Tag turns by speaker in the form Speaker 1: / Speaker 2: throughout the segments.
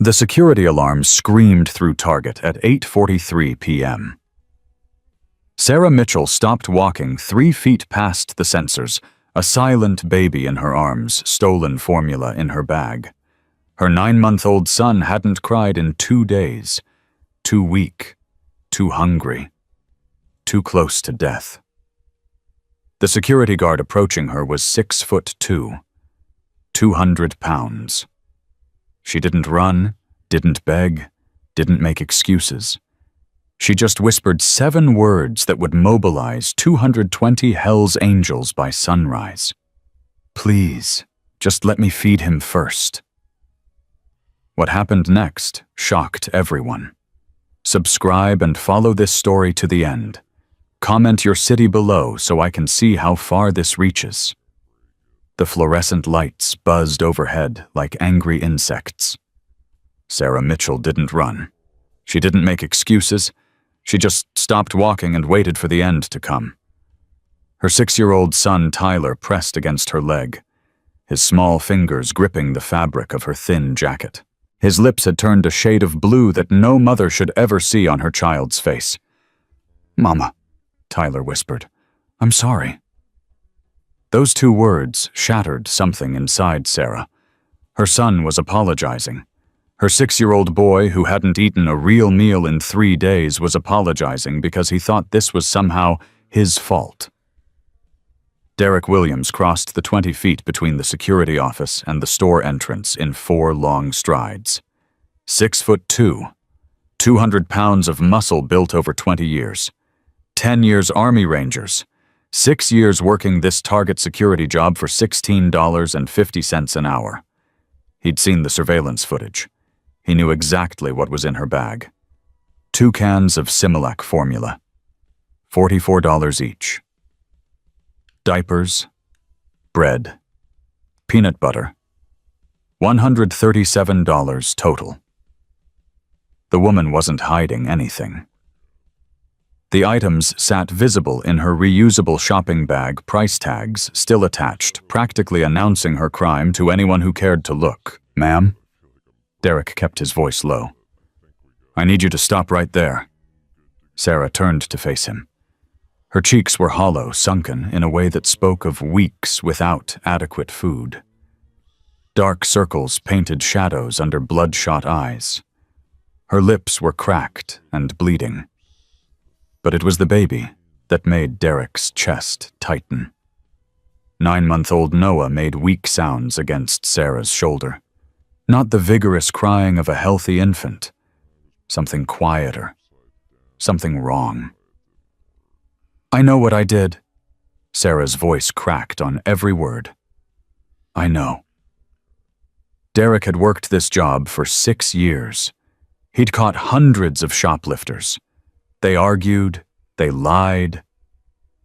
Speaker 1: The security alarm screamed through Target at 8:43 p.m. Sarah Mitchell stopped walking 3 feet past the sensors, a silent baby in her arms, stolen formula in her bag. Her 9-month-old son hadn't cried in 2 days. Too weak, too hungry, too close to death. The security guard approaching her was 6'2", 200 pounds. She didn't run, didn't beg, didn't make excuses. She just whispered 7 words that would mobilize 220 Hell's Angels by sunrise. Please, just let me feed him first. What happened next shocked everyone. Subscribe and follow this story to the end. Comment your city below so I can see how far this reaches. The fluorescent lights buzzed overhead like angry insects. Sarah Mitchell didn't run. She didn't make excuses. She just stopped walking and waited for the end to come. Her 6-year-old son Tyler pressed against her leg, his small fingers gripping the fabric of her thin jacket. His lips had turned a shade of blue that no mother should ever see on her child's face. "Mama," Tyler whispered, "I'm sorry." Those 2 words shattered something inside Sarah. Her son was apologizing. Her 6-year-old boy, who hadn't eaten a real meal in 3 days, was apologizing because he thought this was somehow his fault. Derek Williams crossed the 20 feet between the security office and the store entrance in 4 long strides. 6'2", 200 pounds of muscle built over 20 years. 10 years Army Rangers. 6 years working this Target security job for $16.50 an hour. He'd seen the surveillance footage. He knew exactly what was in her bag. 2 cans of Similac formula. $44 each. Diapers, bread, peanut butter. $137 total. The woman wasn't hiding anything. The items sat visible in her reusable shopping bag, price tags still attached, practically announcing her crime to anyone who cared to look. "Ma'am?" Derek kept his voice low. "I need you to stop right there." Sarah turned to face him. Her cheeks were hollow, sunken in a way that spoke of weeks without adequate food. Dark circles painted shadows under bloodshot eyes. Her lips were cracked and bleeding. But it was the baby that made Derek's chest tighten. 9-month-old Noah made weak sounds against Sarah's shoulder. Not the vigorous crying of a healthy infant. Something quieter. Something wrong. "I know what I did." Sarah's voice cracked on every word. "I know." Derek had worked this job for 6 years. He'd caught hundreds of shoplifters. They argued, they lied,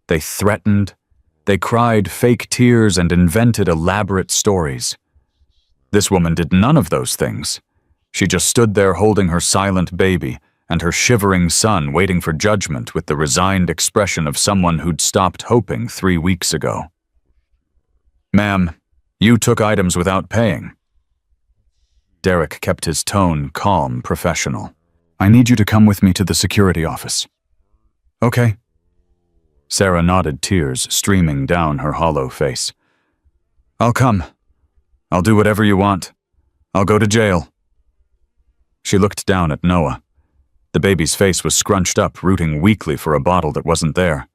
Speaker 1: they threatened, they cried fake tears and invented elaborate stories. This woman did none of those things. She just stood there holding her silent baby and her shivering son waiting for judgment with the resigned expression of someone who'd stopped hoping 3 weeks ago. "Ma'am, you took items without paying." Derek kept his tone calm, professional. "I need you to come with me to the security office." "Okay." Sarah nodded, tears streaming down her hollow face. "I'll come. I'll do whatever you want. I'll go to jail." She looked down at Noah. The baby's face was scrunched up, rooting weakly for a bottle that wasn't there.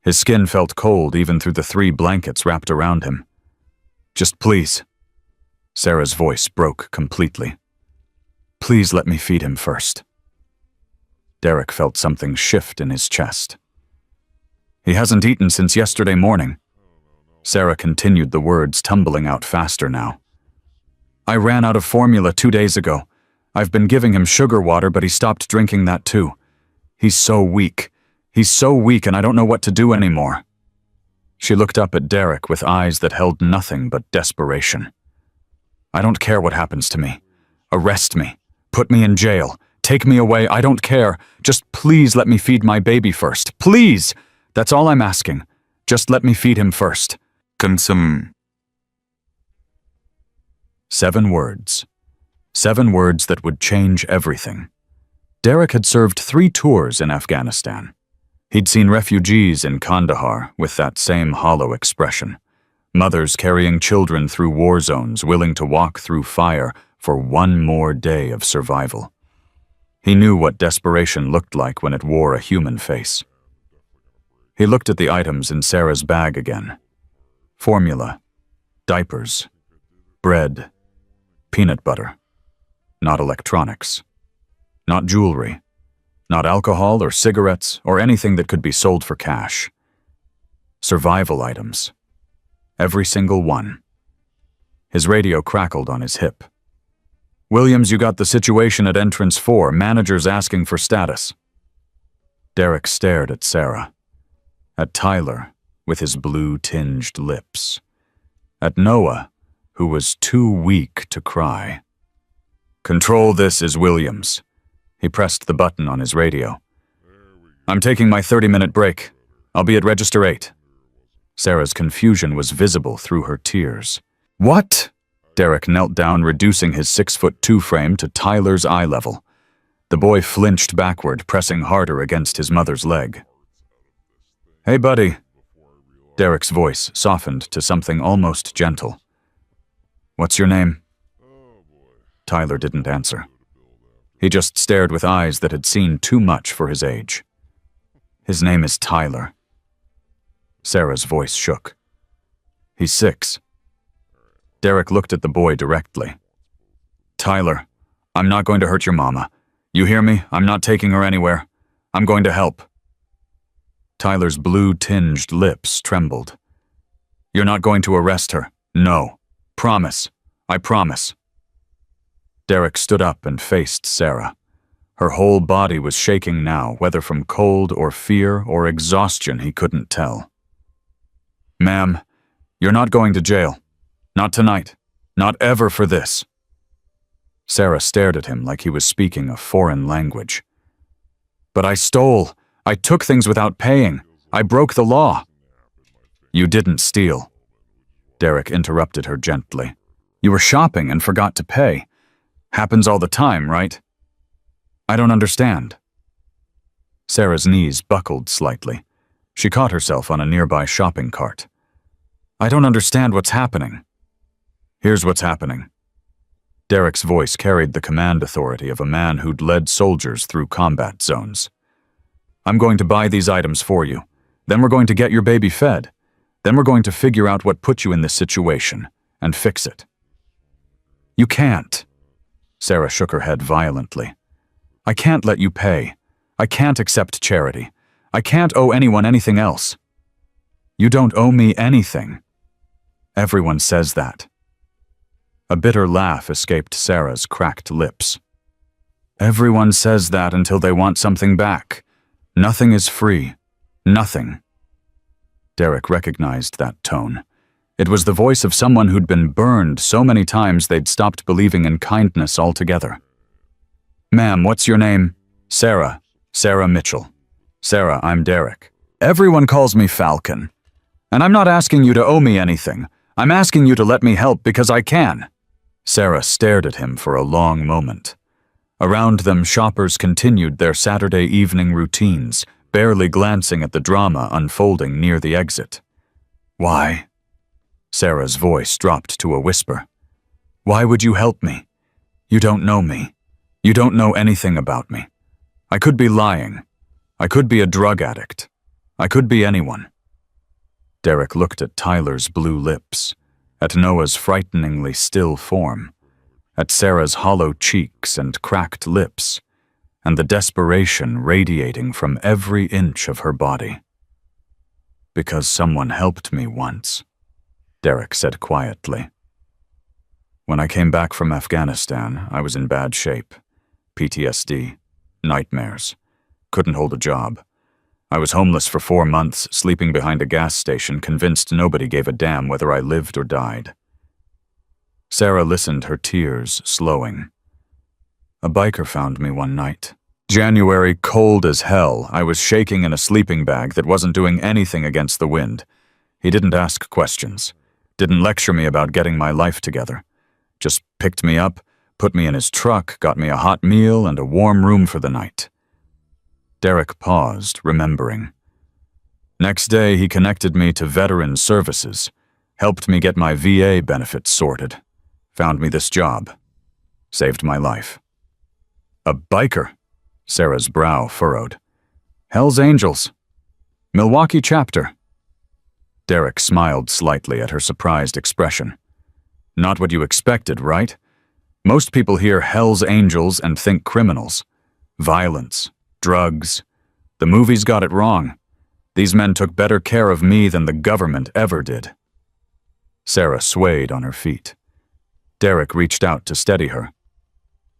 Speaker 1: His skin felt cold even through the 3 blankets wrapped around him. "Just please." Sarah's voice broke completely. "Please let me feed him first." Derek felt something shift in his chest. "He hasn't eaten since yesterday morning." Sarah continued, the words tumbling out faster now. "I ran out of formula 2 days ago. I've been giving him sugar water, but he stopped drinking that too. He's so weak. He's so weak, and I don't know what to do anymore." She looked up at Derek with eyes that held nothing but desperation. "I don't care what happens to me. Arrest me. Put me in jail. Take me away. I don't care. Just please let me feed my baby first. Please! That's all I'm asking. Just let me feed him first." Consume. 7 words. 7 words that would change everything. Derek had served 3 tours in Afghanistan. He'd seen refugees in Kandahar with that same hollow expression. Mothers carrying children through war zones, willing to walk through fire for one more day of survival. He knew what desperation looked like when it wore a human face. He looked at the items in Sarah's bag again. Formula, diapers, bread, peanut butter. Not electronics. Not jewelry. Not alcohol or cigarettes or anything that could be sold for cash. Survival items. Every single one. His radio crackled on his hip. "Williams, you got the situation at entrance 4. Manager's asking for status." Derek stared at Sarah. At Tyler, with his blue-tinged lips. At Noah, who was too weak to cry. "Control, this is Williams." He pressed the button on his radio. "I'm taking my 30-minute break. I'll be at Register 8. Sarah's confusion was visible through her tears. "What?" Derek knelt down, reducing his 6'2" frame to Tyler's eye level. The boy flinched backward, pressing harder against his mother's leg. "Hey, buddy." Derek's voice softened to something almost gentle. "What's your name?" Tyler didn't answer. He just stared with eyes that had seen too much for his age. "His name is Tyler." Sarah's voice shook. "He's 6. Derek looked at the boy directly. "Tyler, I'm not going to hurt your mama. You hear me? I'm not taking her anywhere. I'm going to help." Tyler's blue-tinged lips trembled. "You're not going to arrest her? No. Promise. I promise." Derek stood up and faced Sarah. Her whole body was shaking now, whether from cold or fear or exhaustion he couldn't tell. "Ma'am, you're not going to jail. Not tonight. Not ever for this." Sarah stared at him like he was speaking a foreign language. "But I stole. I took things without paying. I broke the law." "You didn't steal." Derek interrupted her gently. "You were shopping and forgot to pay. Happens all the time, right?" "I don't understand." Sarah's knees buckled slightly. She caught herself on a nearby shopping cart. "I don't understand what's happening." "Here's what's happening." Derek's voice carried the command authority of a man who'd led soldiers through combat zones. "I'm going to buy these items for you. Then we're going to get your baby fed. Then we're going to figure out what put you in this situation and fix it." "You can't." Sarah shook her head violently. "I can't let you pay. I can't accept charity. I can't owe anyone anything else." "You don't owe me anything." "Everyone says that." A bitter laugh escaped Sarah's cracked lips. "Everyone says that until they want something back. Nothing is free. Nothing." Derek recognized that tone. It was the voice of someone who'd been burned so many times they'd stopped believing in kindness altogether. "Ma'am, what's your name?" "Sarah. Sarah Mitchell." "Sarah, I'm Derek." "Everyone calls me Falcon. And I'm not asking you to owe me anything. I'm asking you to let me help because I can." Sarah stared at him for a long moment. Around them, shoppers continued their Saturday evening routines, barely glancing at the drama unfolding near the exit. "Why?" Sarah's voice dropped to a whisper. "Why would you help me? You don't know me. You don't know anything about me. I could be lying. I could be a drug addict. I could be anyone." Derek looked at Tyler's blue lips, at Noah's frighteningly still form, at Sarah's hollow cheeks and cracked lips, and the desperation radiating from every inch of her body. "Because someone helped me once," Derek said quietly. "When I came back from Afghanistan, I was in bad shape. PTSD, nightmares, couldn't hold a job. I was homeless for 4 months, sleeping behind a gas station, convinced nobody gave a damn whether I lived or died." Sarah listened, her tears slowing. "A biker found me one night. January, cold as hell. I was shaking in a sleeping bag that wasn't doing anything against the wind. He didn't ask questions, didn't lecture me about getting my life together. Just picked me up, put me in his truck, got me a hot meal and a warm room for the night. Derek paused, remembering. Next day, he connected me to veteran services, helped me get my VA benefits sorted, found me this job, saved my life. A biker? Sarah's brow furrowed. Hell's Angels. Milwaukee chapter. Derek smiled slightly at her surprised expression. Not what you expected, right? Most people hear Hell's Angels and think criminals. Violence, drugs. The movies got it wrong. These men took better care of me than the government ever did. Sarah swayed on her feet. Derek reached out to steady her.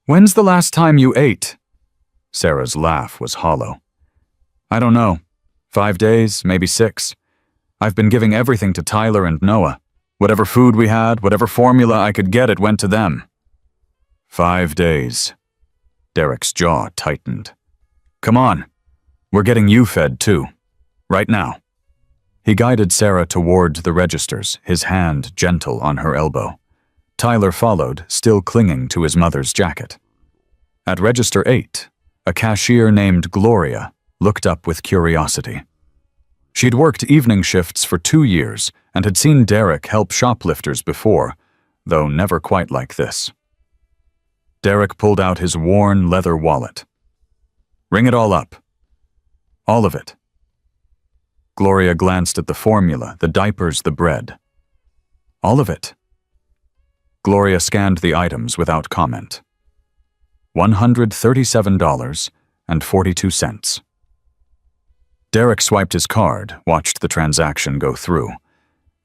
Speaker 1: When's the last time you ate? Sarah's laugh was hollow. I don't know. 5 days, maybe 6. I've been giving everything to Tyler and Noah. Whatever food we had, whatever formula I could get, it went to them. 5 days. Derek's jaw tightened. Come on. We're getting you fed too. Right now. He guided Sarah toward the registers, his hand gentle on her elbow. Tyler followed, still clinging to his mother's jacket. At Register 8, a cashier named Gloria looked up with curiosity. She'd worked evening shifts for 2 years and had seen Derek help shoplifters before, though never quite like this. Derek pulled out his worn leather wallet. Ring it all up. All of it. Gloria glanced at the formula, the diapers, the bread. All of it. Gloria scanned the items without comment. $137.42. Derek swiped his card, watched the transaction go through.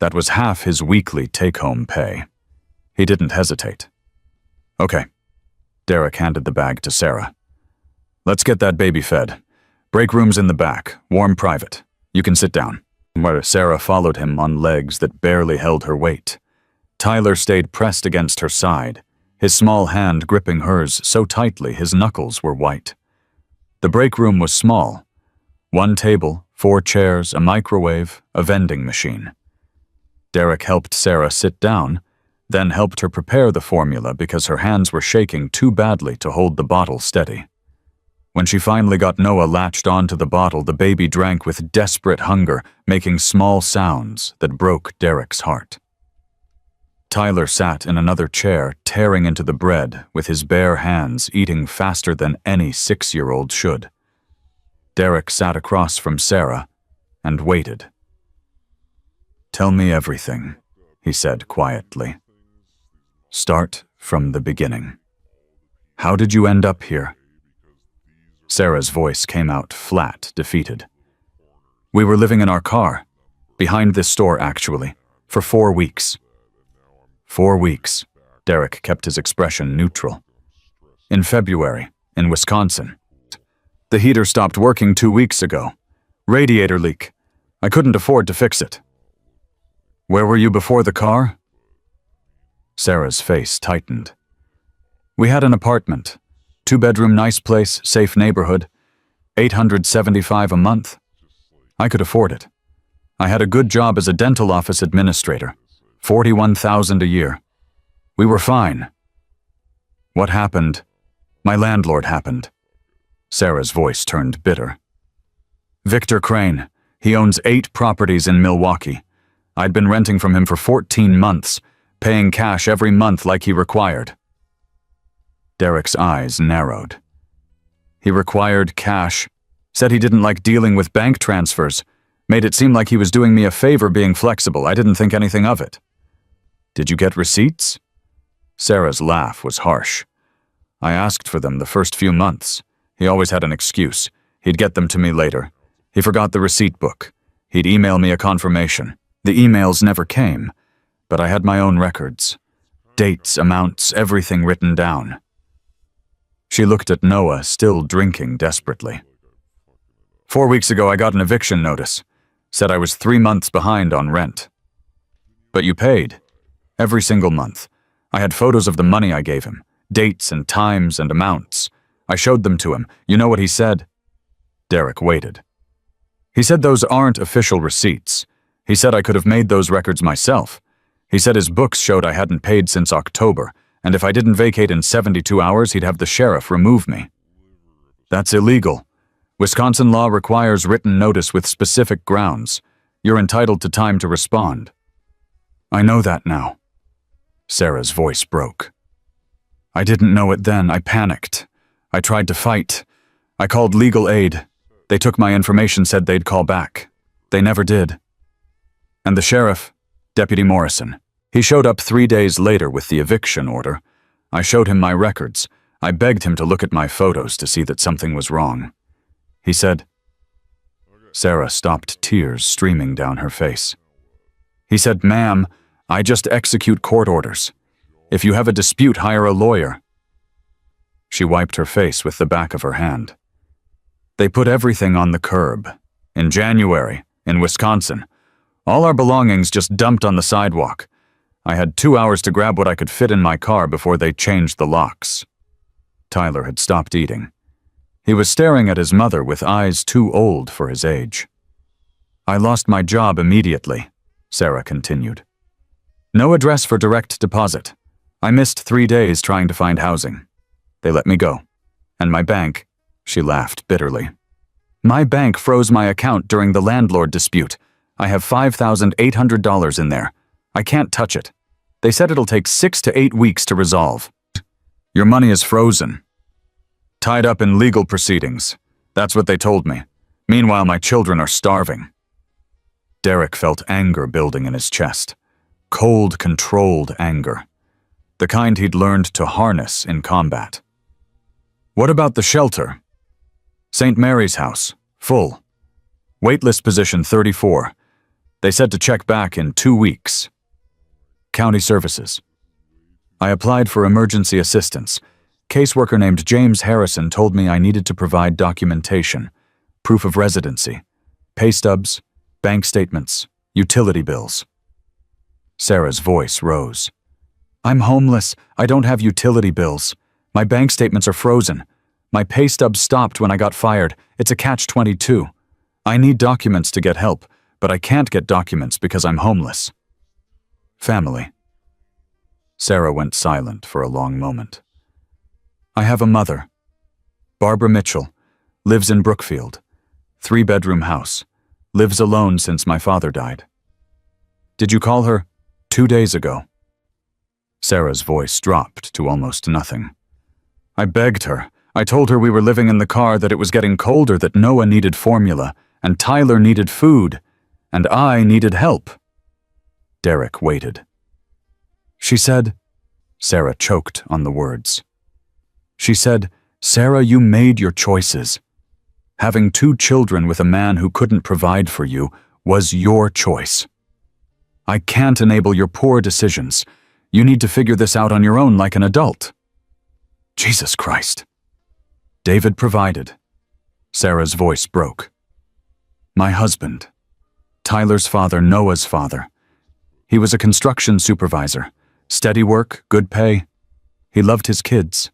Speaker 1: That was half his weekly take-home pay. He didn't hesitate. Okay. Derek handed the bag to Sarah. Let's get that baby fed. Break room's in the back, warm private. You can sit down. Where Sarah followed him on legs that barely held her weight. Tyler stayed pressed against her side, his small hand gripping hers so tightly his knuckles were white. The break room was small. 1 table, 4 chairs, a microwave, a vending machine. Derek helped Sarah sit down, then helped her prepare the formula because her hands were shaking too badly to hold the bottle steady. When she finally got Noah latched onto the bottle, the baby drank with desperate hunger, making small sounds that broke Derek's heart. Tyler sat in another chair, tearing into the bread with his bare hands, eating faster than any 6-year-old should. Derek sat across from Sarah and waited. Tell me everything, he said quietly. Start from the beginning. How did you end up here? Sarah's voice came out flat, defeated. We were living in our car, behind this store actually, for 4 weeks. 4 weeks. Derek kept his expression neutral. In February, in Wisconsin. The heater stopped working 2 weeks ago. Radiator leak. I couldn't afford to fix it. Where were you before the car? Sarah's face tightened. We had an apartment. 2-bedroom, nice place, safe neighborhood. $875 a month. I could afford it. I had a good job as a dental office administrator. $41,000 a year. We were fine. What happened? My landlord happened. Sarah's voice turned bitter. Victor Crane. He owns 8 properties in Milwaukee. I'd been renting from him for 14 months, paying cash every month like he required. Derek's eyes narrowed. He required cash, said he didn't like dealing with bank transfers, made it seem like he was doing me a favor being flexible. I didn't think anything of it. Did you get receipts? Sarah's laugh was harsh. I asked for them the first few months. He always had an excuse. He'd get them to me later. He forgot the receipt book. He'd email me a confirmation. The emails never came, but I had my own records. Dates, amounts, everything written down. She looked at Noah, still drinking desperately. 4 weeks ago, I got an eviction notice. Said I was 3 months behind on rent. But you paid. Every single month. I had photos of the money I gave him. Dates and times and amounts. I showed them to him. You know what he said? Derek waited. He said those aren't official receipts. He said I could have made those records myself. He said his books showed I hadn't paid since October, And if I didn't vacate in 72 hours, he'd have the sheriff remove me. That's illegal. Wisconsin law requires written notice with specific grounds. You're entitled to time to respond. I know that now. Sarah's voice broke. I didn't know it then. I panicked. I tried to fight. I called legal aid. They took my information, said they'd call back. They never did. And the sheriff, Deputy Morrison, he showed up 3 days later with the eviction order. I showed him my records. I begged him to look at my photos to see that something was wrong. He said, Sarah stopped, tears streaming down her face. He said, Ma'am, I just execute court orders. If you have a dispute, hire a lawyer. She wiped her face with the back of her hand. They put everything on the curb. In January, in Wisconsin. All our belongings just dumped on the sidewalk. I had 2 hours to grab what I could fit in my car before they changed the locks. Tyler had stopped eating. He was staring at his mother with eyes too old for his age. I lost my job immediately, Sarah continued. No address for direct deposit. I missed 3 days trying to find housing. They let me go. And my bank, she laughed bitterly. My bank froze my account during the landlord dispute. I have $5,800 in there. I can't touch it. They said it'll take 6 to 8 weeks to resolve. Your money is frozen. Tied up in legal proceedings. That's what they told me. Meanwhile, my children are starving. Derek felt anger building in his chest. Cold, controlled anger. The kind he'd learned to harness in combat. What about the shelter? St. Mary's house. Full. Waitlist position 34. They said to check back in 2 weeks. County services. I applied for emergency assistance. Caseworker named James Harrison told me I needed to provide documentation, proof of residency, pay stubs, bank statements, utility bills. Sarah's voice rose. I'm homeless. I don't have utility bills. My bank statements are frozen. My pay stubs stopped when I got fired. It's a catch-22. I need documents to get help, but I can't get documents because I'm homeless. Family. Sarah went silent for a long moment. I have a mother. Barbara Mitchell. Lives in Brookfield. 3-bedroom house. Lives alone since my father died. Did you call her 2 days ago? Sarah's voice dropped to almost nothing. I begged her. I told her we were living in the car, that it was getting colder, that Noah needed formula, and Tyler needed food, and I needed help. Derek waited. She said, Sarah choked on the words. She said, Sarah, you made your choices. Having 2 children with a man who couldn't provide for you was your choice. I can't enable your poor decisions. You need to figure this out on your own like an adult. Jesus Christ. David provided. Sarah's voice broke. My husband. Tyler's father, Noah's father. He was a construction supervisor. Steady work, good pay. He loved his kids.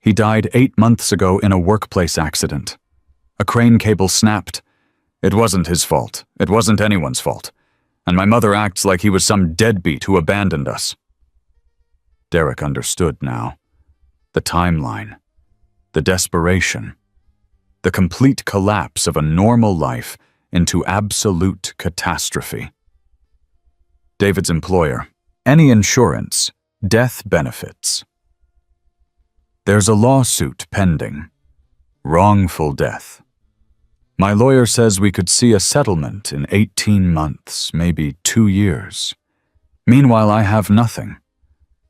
Speaker 1: He died 8 months ago in a workplace accident. A crane cable snapped. It wasn't his fault. It wasn't anyone's fault. And my mother acts like he was some deadbeat who abandoned us. Derek understood now. The timeline. The desperation. The complete collapse of a normal life into absolute catastrophe. David's employer. Any insurance. Death benefits. There's a lawsuit pending. Wrongful death. My lawyer says we could see a settlement in 18 months, maybe 2 years. Meanwhile, I have nothing.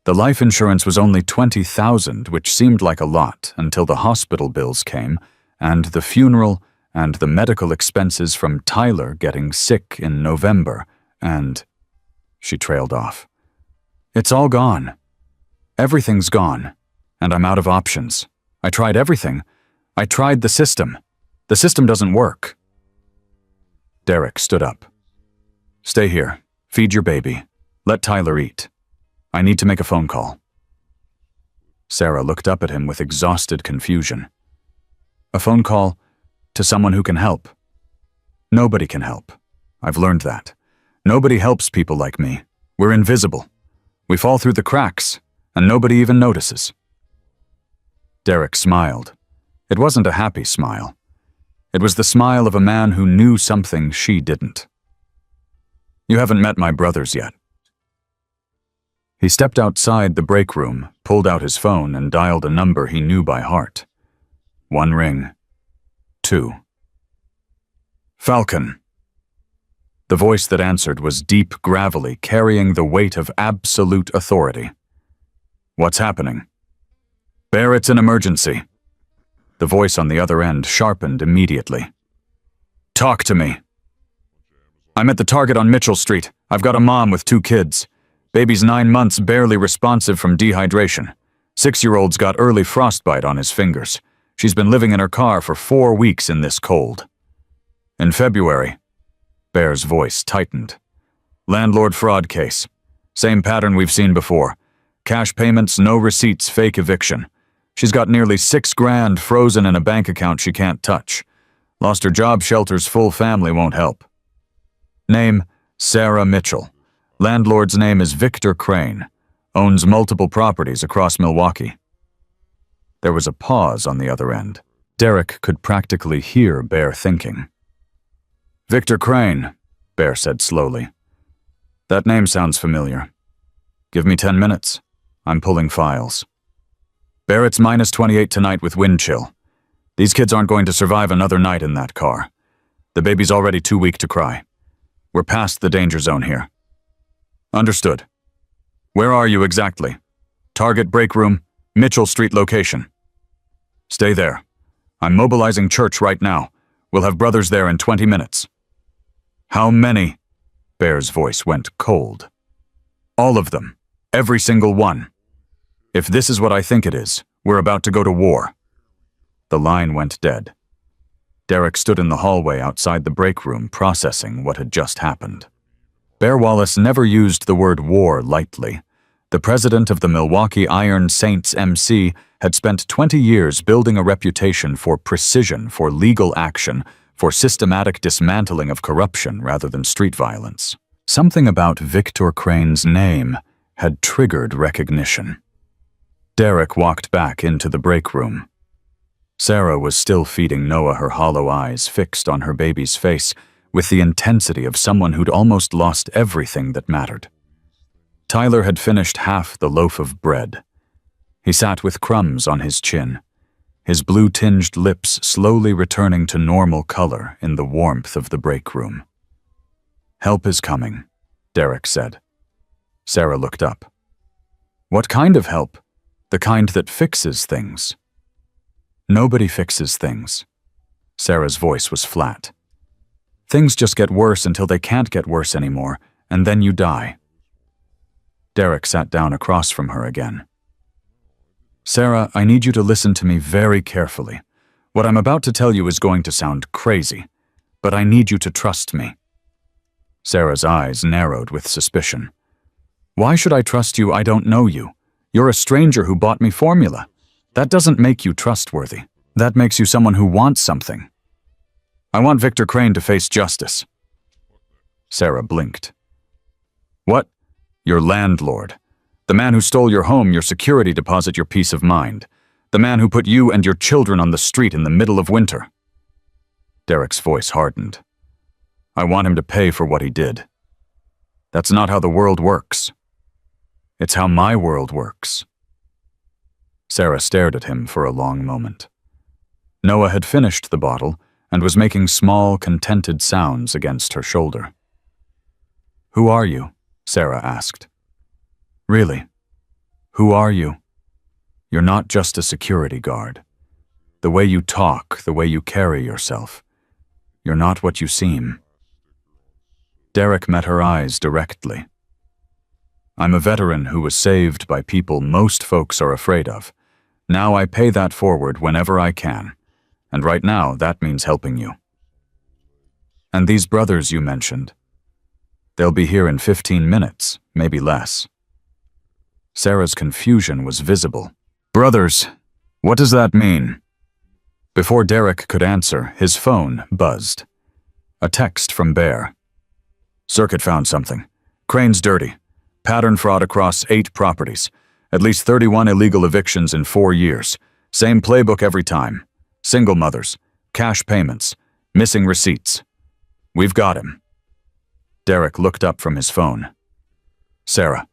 Speaker 1: The life insurance was only $20,000, which seemed like a lot until the hospital bills came, and the funeral, and the medical expenses from Tyler getting sick in November, and... She trailed off. It's all gone. Everything's gone, and I'm out of options. I tried everything. I tried the system. The system doesn't work. Derek stood up. Stay here. Feed your baby. Let Tyler eat. I need to make a phone call. Sarah looked up at him with exhausted confusion. A phone call to someone who can help. Nobody can help. I've learned that. Nobody helps people like me. We're invisible. We fall through the cracks, and nobody even notices. Derek smiled. It wasn't a happy smile. It was the smile of a man who knew something she didn't. You haven't met my brothers yet. He stepped outside the break room, pulled out his phone, and dialed a number he knew by heart. 1 ring. 2. Falcon. The voice that answered was deep, gravelly, carrying the weight of absolute authority. What's happening? Bear, it's an emergency. The voice on the other end sharpened immediately. Talk to me. I'm at the Target on Mitchell Street. I've got a mom with 2 kids. Baby's 9 months, barely responsive from dehydration. 6-year-old's got early frostbite on his fingers. She's been living in her car for 4 weeks in this cold. In February, Bear's voice tightened. Landlord fraud case. Same pattern we've seen before. Cash payments, no receipts, fake eviction. She's got nearly $6 grand frozen in a bank account she can't touch. Lost her job, shelter's full family won't help. Name, Sarah Mitchell. Landlord's name is Victor Crane. Owns multiple properties across Milwaukee. There was a pause on the other end. Derek could practically hear Bear thinking. Victor Crane, Bear said slowly. That name sounds familiar. Give me 10 minutes. I'm pulling files. Bear, it's -28 tonight with wind chill. These kids aren't going to survive another night in that car. The baby's already too weak to cry. We're past the danger zone here. Understood. Where are you exactly? Target break room, Mitchell Street location. Stay there. I'm mobilizing church right now. We'll have brothers there in 20 minutes. How many? Bear's voice went cold. All of them. Every single one. If this is what I think it is, we're about to go to war. The line went dead. Derek stood in the hallway outside the break room, processing what had just happened. Bear Wallace never used the word war lightly. The president of the Milwaukee Iron Saints MC had spent 20 years building a reputation for precision, for legal action, for systematic dismantling of corruption rather than street violence. Something about Victor Crane's name had triggered recognition. Derek walked back into the break room. Sarah was still feeding Noah, her hollow eyes fixed on her baby's face with the intensity of someone who'd almost lost everything that mattered. Tyler had finished half the loaf of bread. He sat with crumbs on his chin, his blue-tinged lips slowly returning to normal color in the warmth of the break room. Help is coming, Derek said. Sarah looked up. What kind of help? The kind that fixes things. Nobody fixes things. Sarah's voice was flat. Things just get worse until they can't get worse anymore, and then you die. Derek sat down across from her again. Sarah, I need you to listen to me very carefully. What I'm about to tell you is going to sound crazy, but I need you to trust me. Sarah's eyes narrowed with suspicion. Why should I trust you? I don't know you. You're a stranger who bought me formula. That doesn't make you trustworthy. That makes you someone who wants something. I want Victor Crane to face justice. Sarah blinked. What? Your landlord. The man who stole your home, your security deposit, your peace of mind. The man who put you and your children on the street in the middle of winter. Derek's voice hardened. I want him to pay for what he did. That's not how the world works. It's how my world works. Sarah stared at him for a long moment. Noah had finished the bottle and was making small, contented sounds against her shoulder. Who are you? Sarah asked. Really? Who are you? You're not just a security guard. The way you talk, the way you carry yourself. You're not what you seem. Derek met her eyes directly. I'm a veteran who was saved by people most folks are afraid of. Now I pay that forward whenever I can. And right now, that means helping you. And these brothers you mentioned, they'll be here in 15 minutes, maybe less. Sarah's confusion was visible. Brothers, what does that mean? Before Derek could answer, his phone buzzed. A text from Bear. Circuit found something. Crane's dirty. Pattern fraud across 8 properties. At least 31 illegal evictions in 4 years. Same playbook every time. Single mothers, cash payments, missing receipts. We've got him. Derek looked up from his phone. Sarah,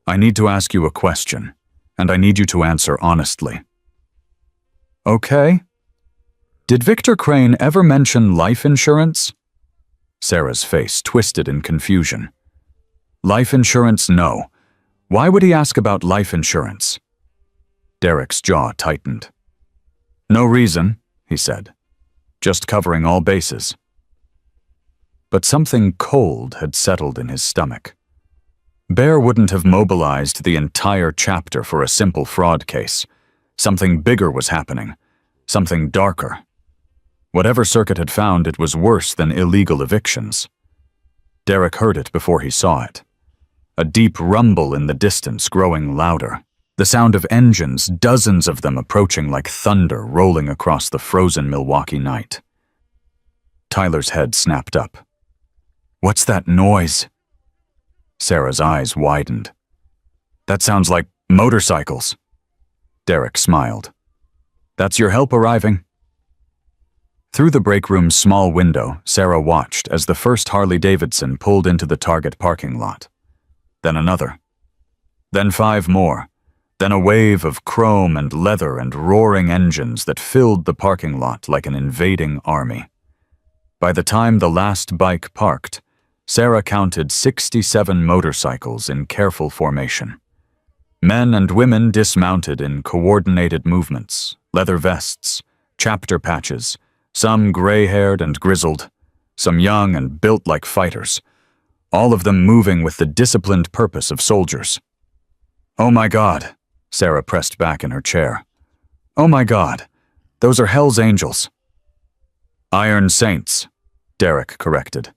Speaker 1: I need to ask you a question, and I need you to answer honestly. Okay. Did Victor Crane ever mention life insurance? Sarah's face twisted in confusion. Life insurance, no. Why would he ask about life insurance? Derek's jaw tightened. No reason, he said. Just covering all bases. But something cold had settled in his stomach. Bear wouldn't have mobilized the entire chapter for a simple fraud case. Something bigger was happening. Something darker. Whatever Circuit had found, it was worse than illegal evictions. Derek heard it before he saw it. A deep rumble in the distance growing louder. The sound of engines, dozens of them approaching like thunder rolling across the frozen Milwaukee night. Tyler's head snapped up. What's that noise? Sarah's eyes widened. That sounds like motorcycles. Derek smiled. That's your help arriving. Through the break room's small window, Sarah watched as the first Harley-Davidson pulled into the Target parking lot. Then another. Then 5 more. Then a wave of chrome and leather and roaring engines that filled the parking lot like an invading army. By the time the last bike parked, Sarah counted 67 motorcycles in careful formation. Men and women dismounted in coordinated movements, leather vests, chapter patches, some gray-haired and grizzled, some young and built like fighters, all of them moving with the disciplined purpose of soldiers. Oh my God, Sarah pressed back in her chair. Oh my God, those are Hell's Angels. Iron Saints, Derek corrected.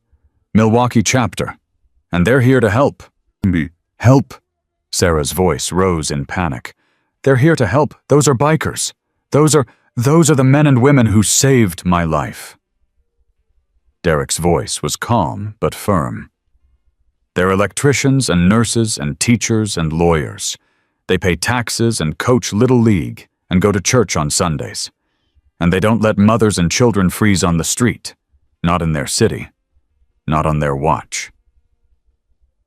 Speaker 1: Milwaukee chapter, and they're here to help. Help? Sarah's voice rose in panic. They're here to help. Those are bikers. Those are the men and women who saved my life. Derek's voice was calm but firm. They're electricians and nurses and teachers and lawyers. They pay taxes and coach Little League and go to church on Sundays. And they don't let mothers and children freeze on the street. Not in their city. Not on their watch.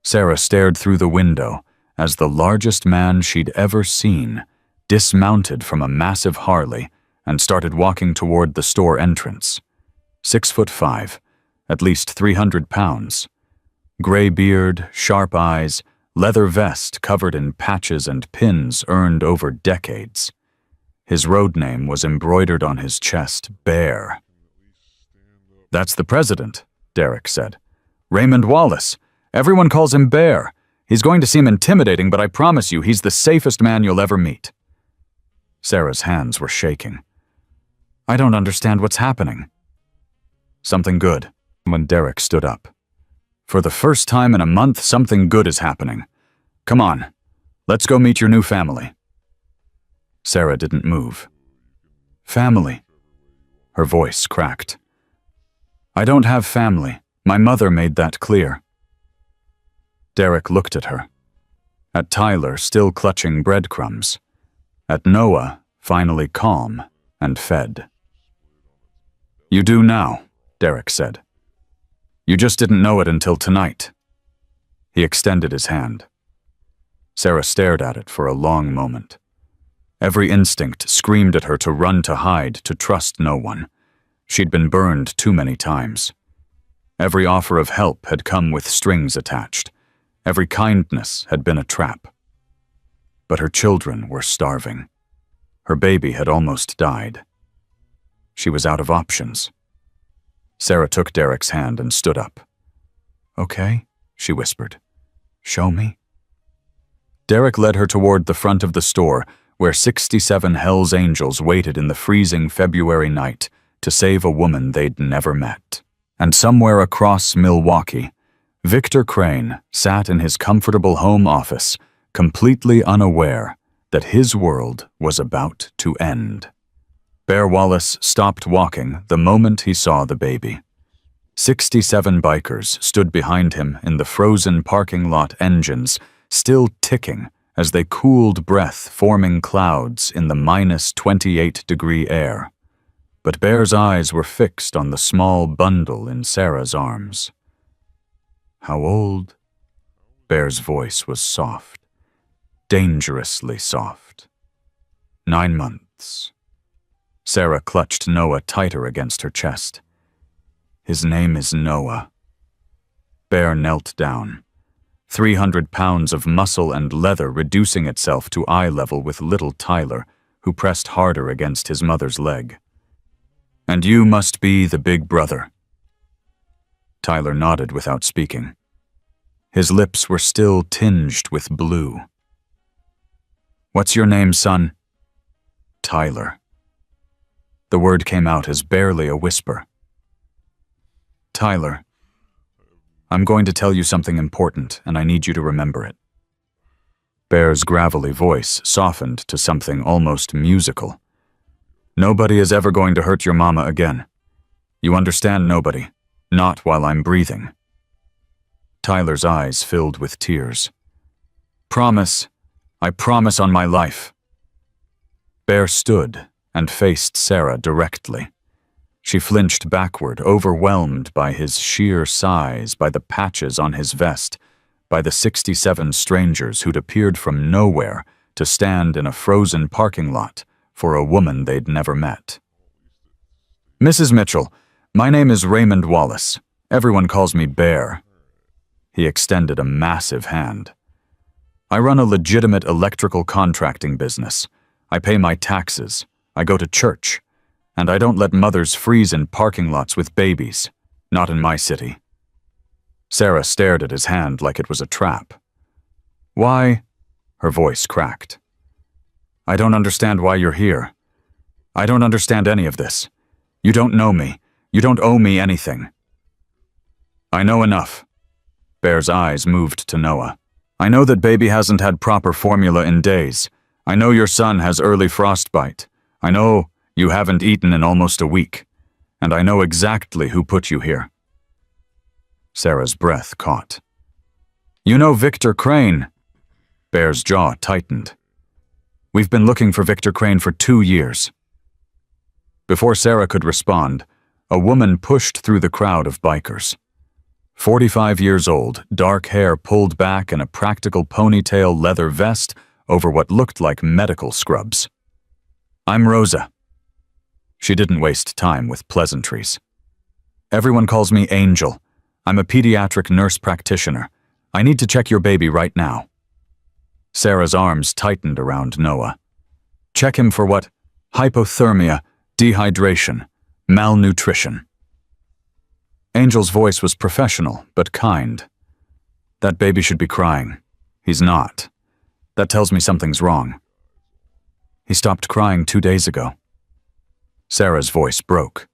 Speaker 1: Sarah stared through the window as the largest man she'd ever seen dismounted from a massive Harley and started walking toward the store entrance. 6'5", at least 300 pounds. Gray beard, sharp eyes, leather vest covered in patches and pins earned over decades. His road name was embroidered on his chest, Bear. That's the president, Derek said. Raymond Wallace. Everyone calls him Bear. He's going to seem intimidating, but I promise you he's the safest man you'll ever meet. Sarah's hands were shaking. I don't understand what's happening. Something good, when Derek stood up. For the first time in a month, something good is happening. Come on, let's go meet your new family. Sarah didn't move. Family. Her voice cracked. I don't have family. My mother made that clear. Derek looked at her. At Tyler, still clutching breadcrumbs. At Noah, finally calm and fed. You do now, Derek said. You just didn't know it until tonight. He extended his hand. Sarah stared at it for a long moment. Every instinct screamed at her to run, to hide, to trust no one. She'd been burned too many times. Every offer of help had come with strings attached. Every kindness had been a trap. But her children were starving. Her baby had almost died. She was out of options. Sarah took Derek's hand and stood up. Okay, she whispered. Show me. Derek led her toward the front of the store, where 67 Hell's Angels waited in the freezing February night to save a woman they'd never met. And somewhere across Milwaukee, Victor Crane sat in his comfortable home office, completely unaware that his world was about to end. Bear Wallace stopped walking the moment he saw the baby. 67 bikers stood behind him in the frozen parking lot engines, still ticking as they cooled breath forming clouds in the -28-degree air. But Bear's eyes were fixed on the small bundle in Sarah's arms. "How old?" Bear's voice was soft, dangerously soft. 9 months. Sarah clutched Noah tighter against her chest. "His name is Noah." Bear knelt down, 300 pounds of muscle and leather reducing itself to eye level with little Tyler, who pressed harder against his mother's leg. "And you must be the big brother." Tyler nodded without speaking. His lips were still tinged with blue. "What's your name, son?" "Tyler." The word came out as barely a whisper. "Tyler, I'm going to tell you something important, and I need you to remember it." Bear's gravelly voice softened to something almost musical. "Nobody is ever going to hurt your mama again. You understand, nobody? Not while I'm breathing." Tyler's eyes filled with tears. "Promise. I promise on my life." Bear stood and faced Sarah directly. She flinched backward, overwhelmed by his sheer size, by the patches on his vest, by the 67 strangers who'd appeared from nowhere to stand in a frozen parking lot for a woman they'd never met. "Mrs. Mitchell, my name is Raymond Wallace. Everyone calls me Bear." He extended a massive hand. "I run a legitimate electrical contracting business. I pay my taxes. I go to church. And I don't let mothers freeze in parking lots with babies. Not in my city." Sarah stared at his hand like it was a trap. "Why?" Her voice cracked. "I don't understand why you're here. I don't understand any of this. You don't know me. You don't owe me anything." "I know enough." Bear's eyes moved to Noah. "I know that baby hasn't had proper formula in days. I know your son has early frostbite. I know you haven't eaten in almost a week. And I know exactly who put you here." Sarah's breath caught. "You know Victor Crane." Bear's jaw tightened. "We've been looking for Victor Crane for 2 years." Before Sarah could respond, a woman pushed through the crowd of bikers. 45 years old, dark hair pulled back in a practical ponytail leather vest over what looked like medical scrubs. "I'm Rosa." She didn't waste time with pleasantries. "Everyone calls me Angel. I'm a pediatric nurse practitioner. I need to check your baby right now." Sarah's arms tightened around Noah. "Check him for what? Hypothermia, dehydration, malnutrition." Angel's voice was professional, but kind. "That baby should be crying. He's not. That tells me something's wrong." "He stopped crying 2 days ago." Sarah's voice broke.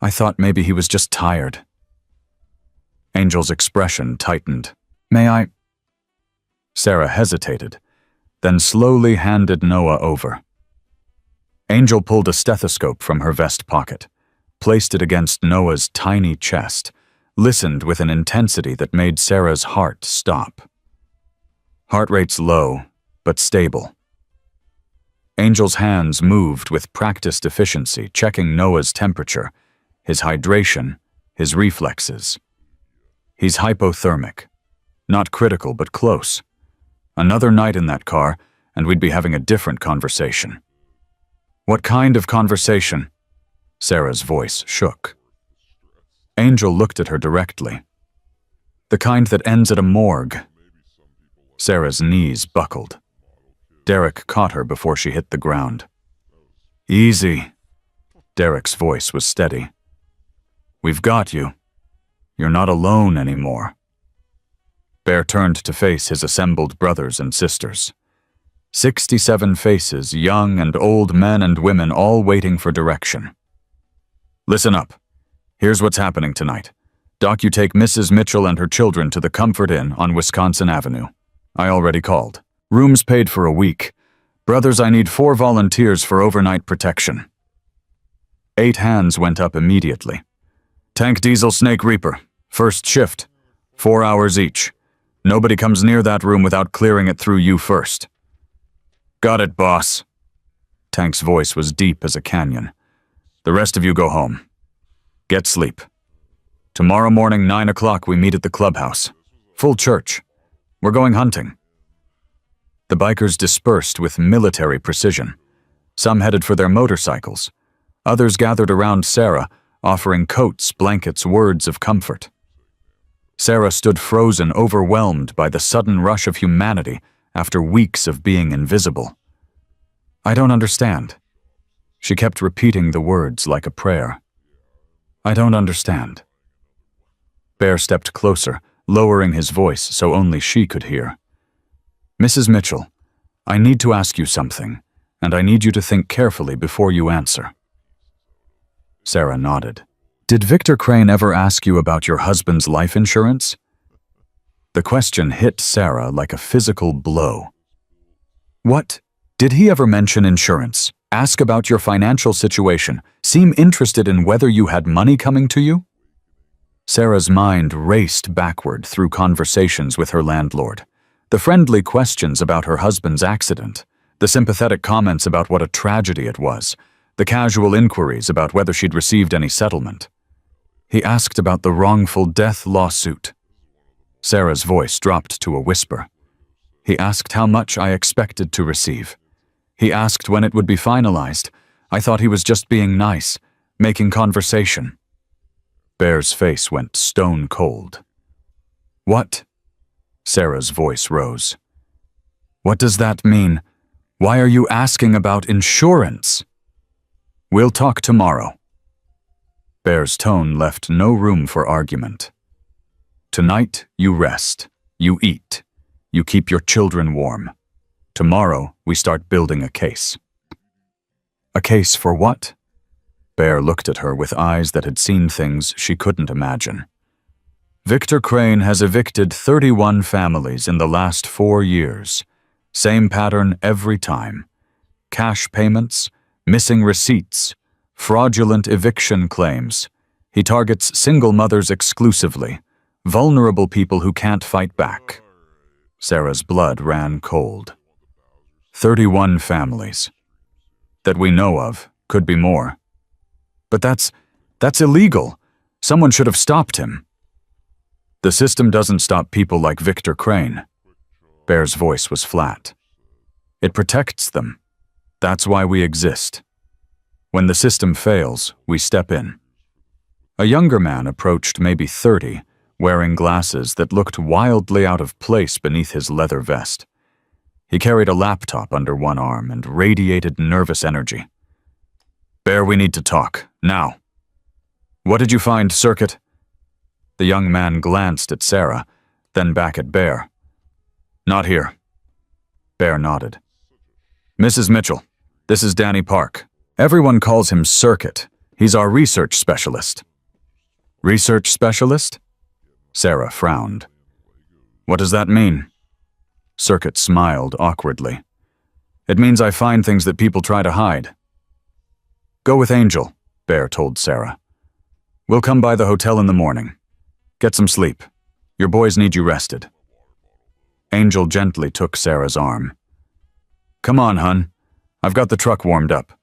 Speaker 1: "I thought maybe he was just tired." Angel's expression tightened. "May I?" Sarah hesitated, then slowly handed Noah over. Angel pulled a stethoscope from her vest pocket, placed it against Noah's tiny chest, listened with an intensity that made Sarah's heart stop. Heart rate's low, but stable. Angel's hands moved with practiced efficiency, checking Noah's temperature, his hydration, his reflexes. "He's hypothermic. Not critical, but close. Another night in that car, and we'd be having a different conversation." "What kind of conversation?" Sarah's voice shook. Angel looked at her directly. "The kind that ends at a morgue." Sarah's knees buckled. Derek caught her before she hit the ground. "Easy." Derek's voice was steady. "We've got you. You're not alone anymore." Bear turned to face his assembled brothers and sisters. 67 faces, young and old men and women, all waiting for direction. "Listen up. Here's what's happening tonight. Doc, you take Mrs. Mitchell and her children to the Comfort Inn on Wisconsin Avenue. I already called. Rooms paid for a week. Brothers, I need 4 volunteers for overnight protection." 8 hands went up immediately. "Tank Diesel Snake Reaper. First shift. 4 hours each. Nobody comes near that room without clearing it through you first. Got it, boss. Tank's voice was deep as a canyon. The rest of you go home. Get sleep. Tomorrow morning, 9 o'clock, we meet at the clubhouse. Full church. We're going hunting. The bikers dispersed with military precision. Some headed for their motorcycles. Others gathered around Sarah, offering coats, blankets, words of comfort. Sarah stood frozen, overwhelmed by the sudden rush of humanity after weeks of being invisible. I don't understand. She kept repeating the words like a prayer. I don't understand. Bear stepped closer, lowering his voice so only she could hear. Mrs. Mitchell, I need to ask you something, and I need you to think carefully before you answer. Sarah nodded. Did Victor Crane ever ask you about your husband's life insurance? The question hit Sarah like a physical blow. What? Did he ever mention insurance? Ask about your financial situation? Seem interested in whether you had money coming to you? Sarah's mind raced backward through conversations with her landlord. The friendly questions about her husband's accident, the sympathetic comments about what a tragedy it was, the casual inquiries about whether she'd received any settlement. He asked about the wrongful death lawsuit. Sarah's voice dropped to a whisper. He asked how much I expected to receive. He asked when it would be finalized. I thought he was just being nice, making conversation. Bear's face went stone cold. What? Sarah's voice rose. What does that mean? Why are you asking about insurance? We'll talk tomorrow. Bear's tone left no room for argument. Tonight, you rest, you eat, you keep your children warm. Tomorrow, we start building a case. A case for what? Bear looked at her with eyes that had seen things she couldn't imagine. Victor Crane has evicted 31 families in the last 4 years. Same pattern every time. Cash payments, missing receipts, fraudulent eviction claims. He targets single mothers exclusively, vulnerable people who can't fight back. Sarah's blood ran cold. 31 families. That we know of, could be more. But that's illegal. Someone should have stopped him. The system doesn't stop people like Victor Crane. Bear's voice was flat. It protects them. That's why we exist. When the system fails, we step in. A younger man approached maybe 30, wearing glasses that looked wildly out of place beneath his leather vest. He carried a laptop under one arm and radiated nervous energy. Bear, we need to talk, now. What did you find, Circuit? The young man glanced at Sarah, then back at Bear. Not here. Bear nodded. Mrs. Mitchell, this is Danny Park. Everyone calls him Circuit. He's our research specialist. Research specialist? Sarah frowned. What does that mean? Circuit smiled awkwardly. It means I find things that people try to hide. Go with Angel, Bear told Sarah. We'll come by the hotel in the morning. Get some sleep. Your boys need you rested. Angel gently took Sarah's arm. Come on, hun. I've got the truck warmed up.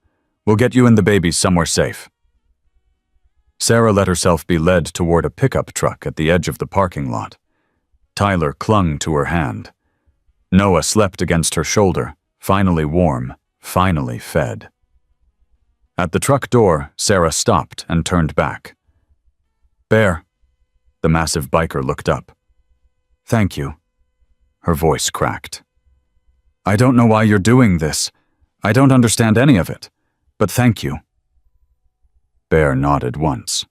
Speaker 1: We'll get you and the babies somewhere safe. Sarah let herself be led toward a pickup truck at the edge of the parking lot. Tyler clung to her hand. Noah slept against her shoulder, finally warm, finally fed. At the truck door, Sarah stopped and turned back. Bear. The massive biker looked up. Thank you. Her voice cracked. I don't know why you're doing this. I don't understand any of it, but thank you. Bear nodded once.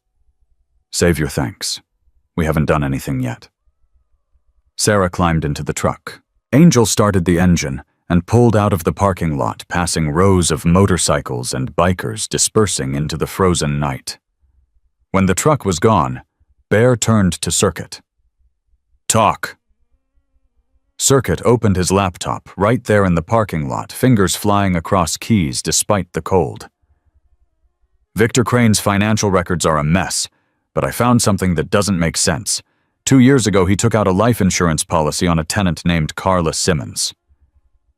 Speaker 1: Save your thanks. We haven't done anything yet. Sarah climbed into the truck. Angel started the engine and pulled out of the parking lot, passing rows of motorcycles and bikers dispersing into the frozen night. When the truck was gone, Bear turned to Circuit. Talk. Circuit opened his laptop right there in the parking lot, fingers flying across keys despite the cold. Victor Crane's financial records are a mess, but I found something that doesn't make sense. 2 years ago, he took out a life insurance policy on a tenant named Carla Simmons.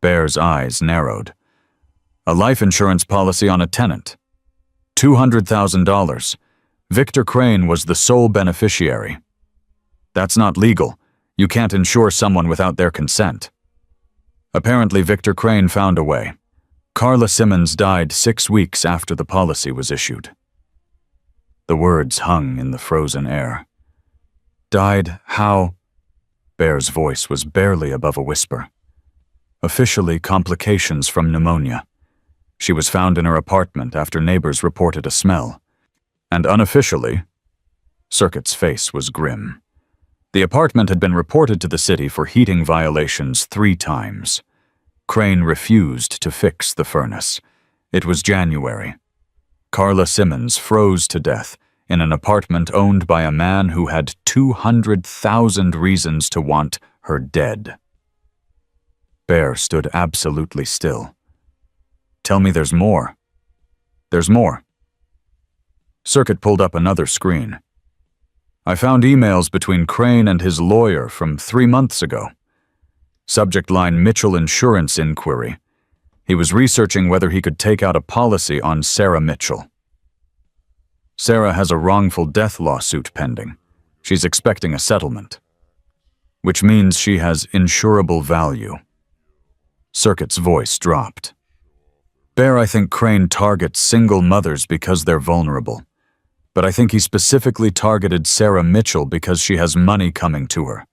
Speaker 1: Bear's eyes narrowed. A life insurance policy on a tenant. $200,000. Victor Crane was the sole beneficiary. That's not legal. You can't insure someone without their consent. Apparently, Victor Crane found a way. Carla Simmons died 6 weeks after the policy was issued. The words hung in the frozen air. Died how? Bear's voice was barely above a whisper. Officially, complications from pneumonia. She was found in her apartment after neighbors reported a smell. And unofficially, Circuit's face was grim. The apartment had been reported to the city for heating violations 3 times. Crane refused to fix the furnace. It was January. Carla Simmons froze to death in an apartment owned by a man who had 200,000 reasons to want her dead. Bear stood absolutely still. Tell me there's more. There's more. Circuit pulled up another screen. I found emails between Crane and his lawyer from 3 months ago. Subject line Mitchell Insurance Inquiry. He was researching whether he could take out a policy on Sarah Mitchell. Sarah has a wrongful death lawsuit pending. She's expecting a settlement, which means she has insurable value. Circuit's voice dropped. Bear, I think Crane targets single mothers because they're vulnerable. But I think he specifically targeted Sarah Mitchell because she has money coming to her.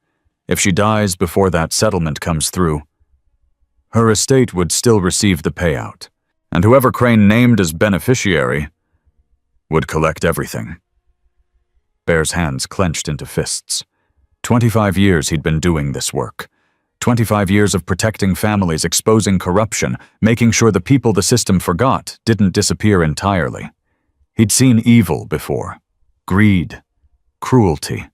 Speaker 1: If she dies before that settlement comes through, her estate would still receive the payout, and whoever Crane named as beneficiary would collect everything. Bear's hands clenched into fists. 25 years he'd been doing this work. 25 years of protecting families, exposing corruption, making sure the people the system forgot didn't disappear entirely. He'd seen evil before. Greed, cruelty,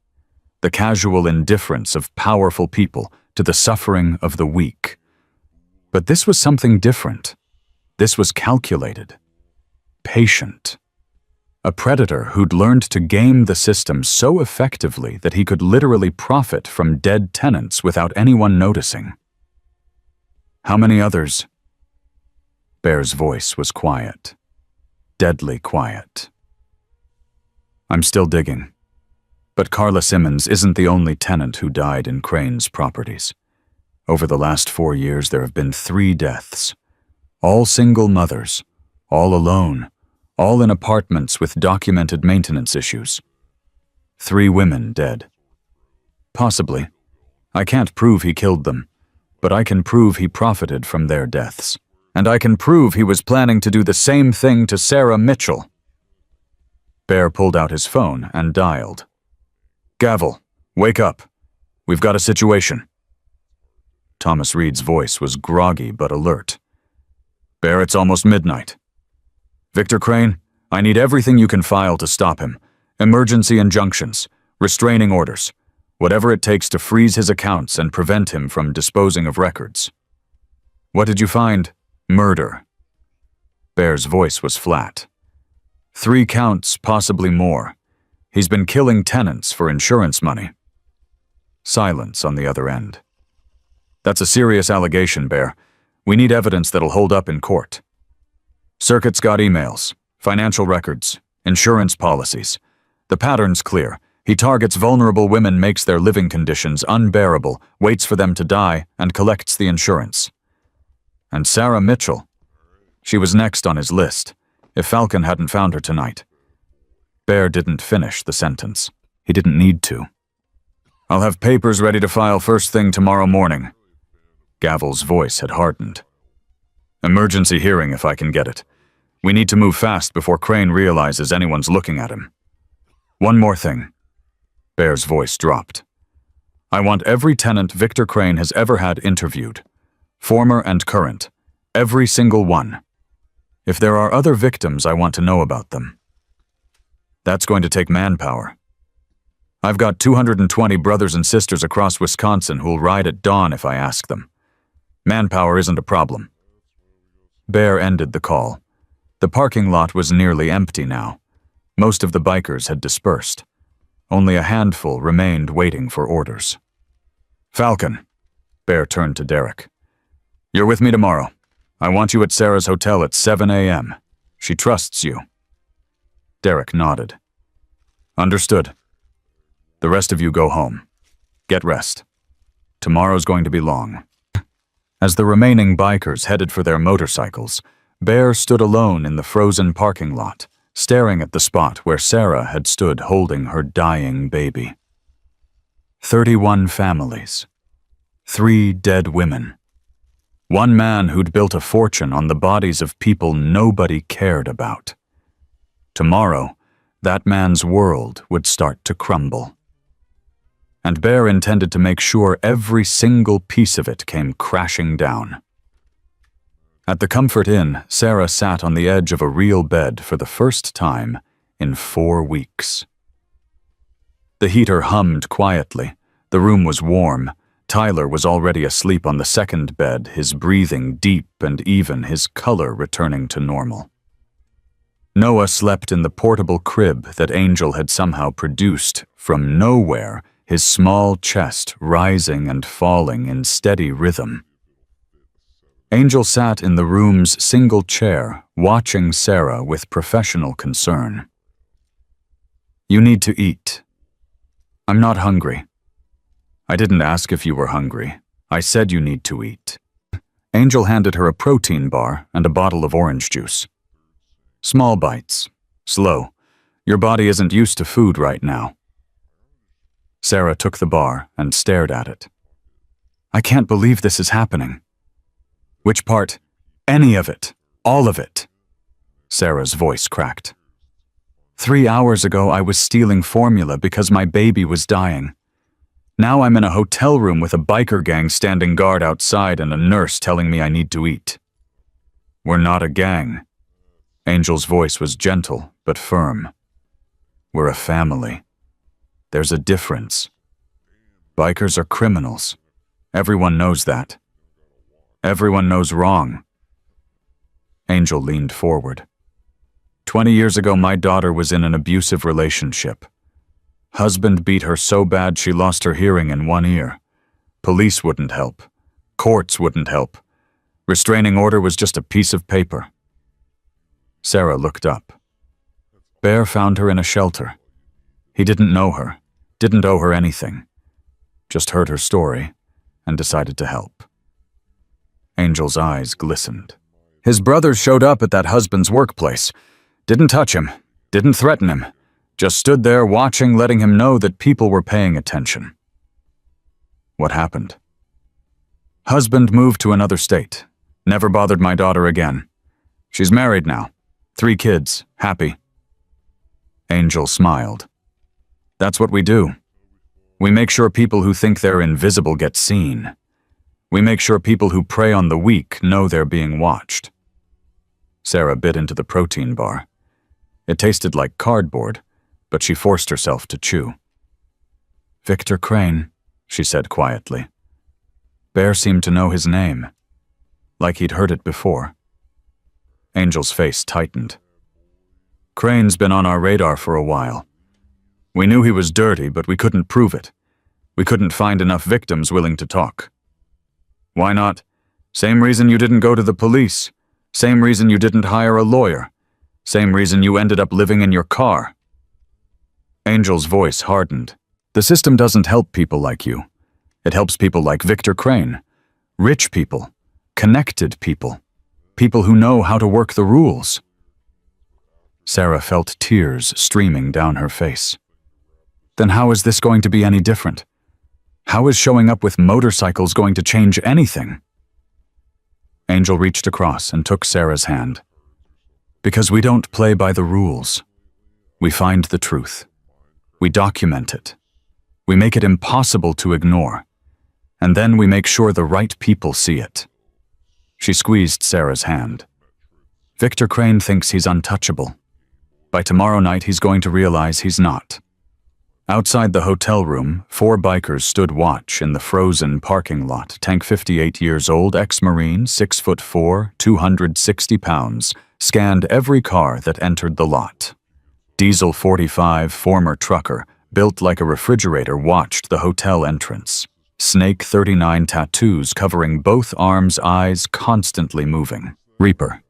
Speaker 1: the casual indifference of powerful people to the suffering of the weak. But this was something different. This was calculated, patient. A predator who'd learned to game the system so effectively that he could literally profit from dead tenants without anyone noticing. How many others? Bear's voice was quiet. Deadly quiet. I'm still digging. But Carla Simmons isn't the only tenant who died in Crane's properties. Over the last 4 years, there have been 3 deaths. All single mothers, all alone, all in apartments with documented maintenance issues. 3 women dead. Possibly. I can't prove he killed them, but I can prove he profited from their deaths. And I can prove he was planning to do the same thing to Sarah Mitchell. Bear pulled out his phone and dialed. Gavel, wake up. We've got a situation. Thomas Reed's voice was groggy but alert. Bear, it's almost midnight. Victor Crane, I need everything you can file to stop him. Emergency injunctions, restraining orders, whatever it takes to freeze his accounts and prevent him from disposing of records. What did you find? Murder. Bear's voice was flat. 3 counts, possibly more. He's been killing tenants for insurance money. Silence on the other end. That's a serious allegation, Bear. We need evidence that'll hold up in court. Circuit's got emails, financial records, insurance policies. The pattern's clear. He targets vulnerable women, makes their living conditions unbearable, waits for them to die, and collects the insurance. And Sarah Mitchell. She was next on his list, if Falcon hadn't found her tonight. Bear didn't finish the sentence. He didn't need to. I'll have papers ready to file first thing tomorrow morning. Gavel's voice had hardened. Emergency hearing if I can get it. We need to move fast before Crane realizes anyone's looking at him. One more thing. Bear's voice dropped. I want every tenant Victor Crane has ever had interviewed. Former and current. Every single one. If there are other victims, I want to know about them. That's going to take manpower. I've got 220 brothers and sisters across Wisconsin who'll ride at dawn if I ask them. Manpower isn't a problem. Bear ended the call. The parking lot was nearly empty now. Most of the bikers had dispersed. Only a handful remained waiting for orders. "Falcon," Bear turned to Derek. "You're with me tomorrow. I want you at Sarah's hotel at 7 a.m. She trusts you." Derek nodded. "Understood. The rest of you go home. Get rest. Tomorrow's going to be long." As the remaining bikers headed for their motorcycles, Bear stood alone in the frozen parking lot, staring at the spot where Sarah had stood holding her dying baby. 31 families. 3 dead women. One man who'd built a fortune on the bodies of people nobody cared about. Tomorrow, that man's world would start to crumble. And Bear intended to make sure every single piece of it came crashing down. At the Comfort Inn, Sarah sat on the edge of a real bed for the first time in 4 weeks. The heater hummed quietly. The room was warm. Tyler was already asleep on the second bed, his breathing deep and even, his color returning to normal. Noah slept in the portable crib that Angel had somehow produced from nowhere, his small chest rising and falling in steady rhythm. Angel sat in the room's single chair, watching Sarah with professional concern. "You need to eat." "I'm not hungry." "I didn't ask if you were hungry. I said you need to eat." Angel handed her a protein bar and a bottle of orange juice. "Small bites. Slow. Your body isn't used to food right now." Sarah took the bar and stared at it. "I can't believe this is happening." "Which part?" "Any of it. All of it." Sarah's voice cracked. 3 hours ago, I was stealing formula because my baby was dying. Now I'm in a hotel room with a biker gang standing guard outside and a nurse telling me I need to eat. "We're not a gang." Angel's voice was gentle but firm. "We're a family. There's a difference. Bikers are criminals. Everyone knows that. Everyone knows wrong." Angel leaned forward. 20 years ago, my daughter was in an abusive relationship. Husband beat her so bad she lost her hearing in one ear. Police wouldn't help. Courts wouldn't help. Restraining order was just a piece of paper. Sarah looked up. Bear found her in a shelter. He didn't know her, didn't owe her anything. Just heard her story and decided to help. Angel's eyes glistened. His brothers showed up at that husband's workplace. Didn't touch him, didn't threaten him. Just stood there watching, letting him know that people were paying attention. What happened? Husband moved to another state. Never bothered my daughter again. She's married now. 3 kids, happy. Angel smiled. That's what we do. We make sure people who think they're invisible get seen. We make sure people who prey on the weak know they're being watched. Sarah bit into the protein bar. It tasted like cardboard, but she forced herself to chew. "Victor Crane," she said quietly. Bear seemed to know his name, like he'd heard it before. Angel's face tightened. "Crane's been on our radar for a while. We knew he was dirty, but we couldn't prove it. We couldn't find enough victims willing to talk." "Why not? Same reason you didn't go to the police. Same reason you didn't hire a lawyer. Same reason you ended up living in your car." Angel's voice hardened. "The system doesn't help people like you. It helps people like Victor Crane. Rich people. Connected people. People who know how to work the rules." Sarah felt tears streaming down her face. "Then how is this going to be any different? How is showing up with motorcycles going to change anything?" Angel reached across and took Sarah's hand. "Because we don't play by the rules. We find the truth. We document it. We make it impossible to ignore. And then we make sure the right people see it." She squeezed Sarah's hand. "Victor Crane thinks he's untouchable. By tomorrow night, he's going to realize he's not." Outside the hotel room, 4 bikers stood watch in the frozen parking lot. Tank 58 years old, ex-Marine, 6'4", 260 pounds, scanned every car that entered the lot. Diesel 45, former trucker, built like a refrigerator, watched the hotel entrance. Snake 39 tattoos covering both arms, eyes constantly moving. Reaper,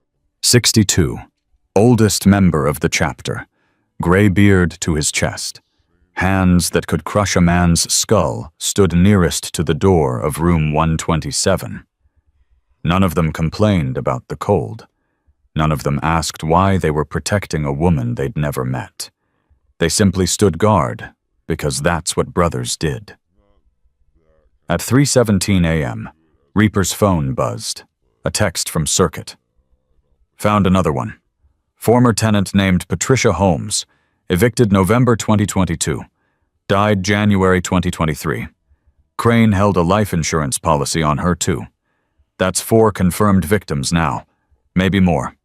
Speaker 1: 62, oldest member of the chapter, gray beard to his chest. Hands that could crush a man's skull stood nearest to the door of room 127. None of them complained about the cold. None of them asked why they were protecting a woman they'd never met. They simply stood guard, because that's what brothers did. At 3:17 a.m., Reaper's phone buzzed. A text from Circuit. Found another one. Former tenant named Patricia Holmes, evicted November 2022. Died January 2023. Crane held a life insurance policy on her too. That's 4 confirmed victims now. Maybe more.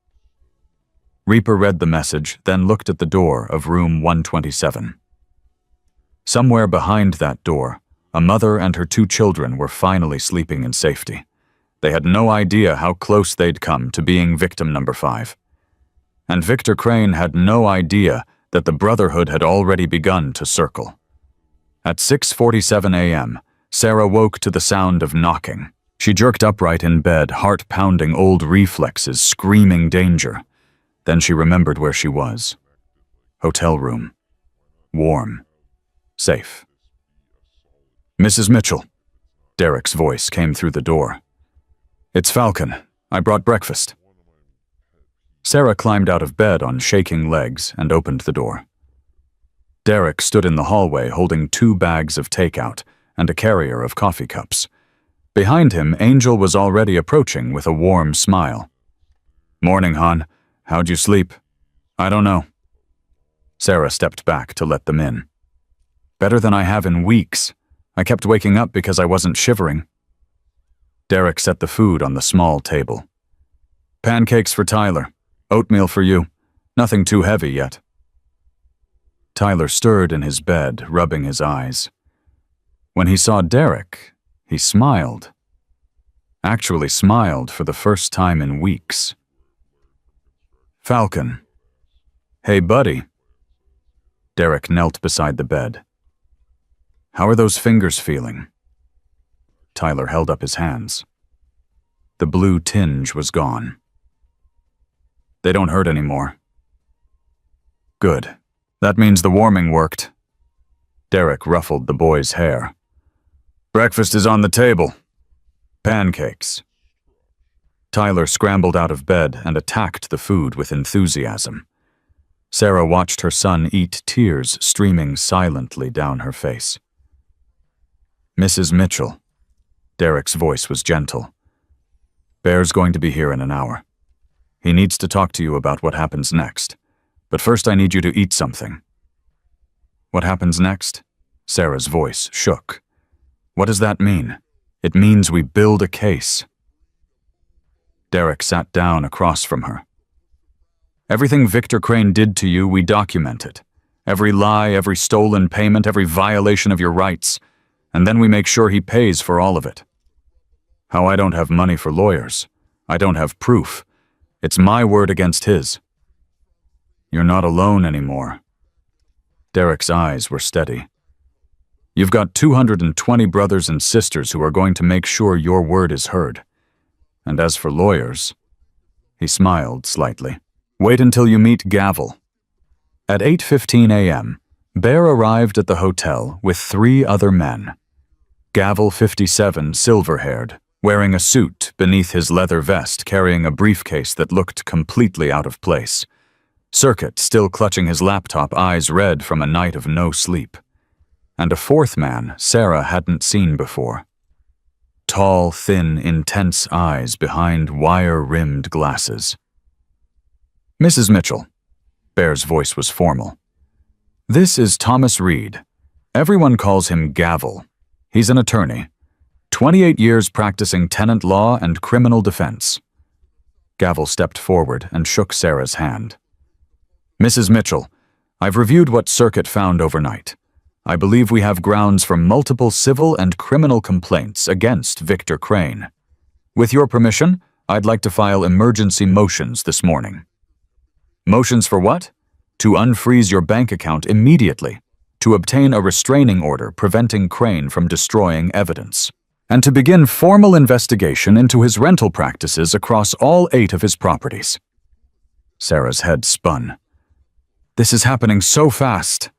Speaker 1: Reaper read the message, then looked at the door of room 127. Somewhere behind that door, a mother and her 2 children were finally sleeping in safety. They had no idea how close they'd come to being victim number 5. And Victor Crane had no idea that the Brotherhood had already begun to circle. At 6:47 a.m., Sarah woke to the sound of knocking. She jerked upright in bed, heart-pounding, old reflexes, screaming danger. Then she remembered where she was. Hotel room. Warm. Safe. Mrs. Mitchell. Derek's voice came through the door. It's Falcon. I brought breakfast. Sarah climbed out of bed on shaking legs and opened the door. Derek stood in the hallway holding 2 bags of takeout and a carrier of coffee cups. Behind him, Angel was already approaching with a warm smile. Morning, hon. How'd you sleep? I don't know. Sarah stepped back to let them in. Better than I have in weeks. I kept waking up because I wasn't shivering. Derek set the food on the small table. Pancakes for Tyler. Oatmeal for you. Nothing too heavy yet. Tyler stirred in his bed, rubbing his eyes. When he saw Derek, he smiled. Actually smiled for the first time in weeks. Falcon. Hey, buddy. Derek knelt beside the bed. How are those fingers feeling? Tyler held up his hands. The blue tinge was gone. They don't hurt anymore. Good. That means the warming worked. Derek ruffled the boy's hair. Breakfast is on the table. Pancakes. Tyler scrambled out of bed and attacked the food with enthusiasm. Sarah watched her son eat, tears streaming silently down her face. Mrs. Mitchell. Derek's voice was gentle. Bear's going to be here in an hour. He needs to talk to you about what happens next. But first I need you to eat something. What happens next? Sarah's voice shook. What does that mean? It means we build a case. Derek sat down across from her. Everything Victor Crane did to you, we document it. Every lie, every stolen payment, every violation of your rights. And then we make sure he pays for all of it. How I don't have money for lawyers. I don't have proof. It's my word against his. You're not alone anymore. Derek's eyes were steady. You've got 220 brothers and sisters who are going to make sure your word is heard. And as for lawyers, he smiled slightly. Wait until you meet Gavel. At 8:15 a.m., Bear arrived at the hotel with 3 other men. Gavel, 57, silver-haired, wearing a suit beneath his leather vest, carrying a briefcase that looked completely out of place. Circuit, still clutching his laptop, eyes red from a night of no sleep. And a 4th man Sarah hadn't seen before. Tall, thin, intense eyes behind wire-rimmed glasses. Mrs. Mitchell. Bear's voice was formal. This is Thomas Reed. Everyone calls him Gavel. He's an attorney. 28 years practicing tenant law and criminal defense. Gavel stepped forward and shook Sarah's hand. Mrs. Mitchell, I've reviewed what Circuit found overnight. I believe we have grounds for multiple civil and criminal complaints against Victor Crane. With your permission, I'd like to file emergency motions this morning. Motions for what? To unfreeze your bank account immediately. to obtain a restraining order preventing Crane from destroying evidence, and to begin formal investigation into his rental practices across all 8 of his properties. Sarah's head spun. This is happening so fast.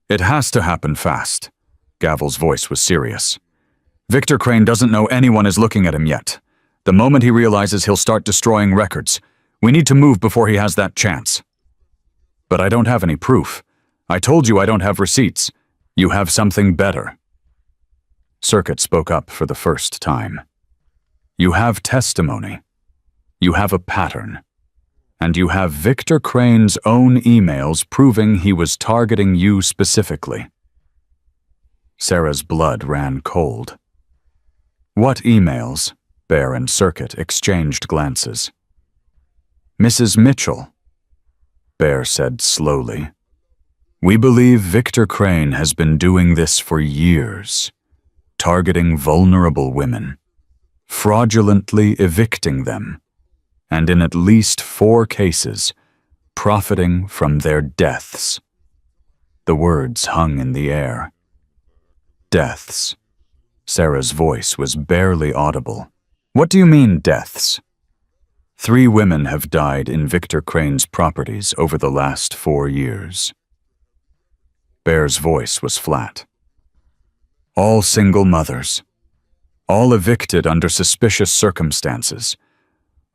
Speaker 1: It has to happen fast. Gavel's voice was serious. Victor Crane doesn't know anyone is looking at him yet. The moment he realizes, he'll start destroying records. We need to move before he has that chance. But I don't have any proof. I told you I don't have receipts. You have something better. Circuit spoke up for the first time. You have testimony. You have a pattern. And you have Victor Crane's own emails proving he was targeting you specifically. Sarah's blood ran cold. What emails? Bear and Circuit exchanged glances. Mrs. Mitchell, Bear said slowly. We believe Victor Crane has been doing this for years, targeting vulnerable women, fraudulently evicting them, and in at least 4 cases, profiting from their deaths. The words hung in the air. Deaths. Sarah's voice was barely audible. What do you mean, deaths? 3 women have died in Victor Crane's properties over the last 4 years. Bear's voice was flat. All single mothers. All evicted under suspicious circumstances.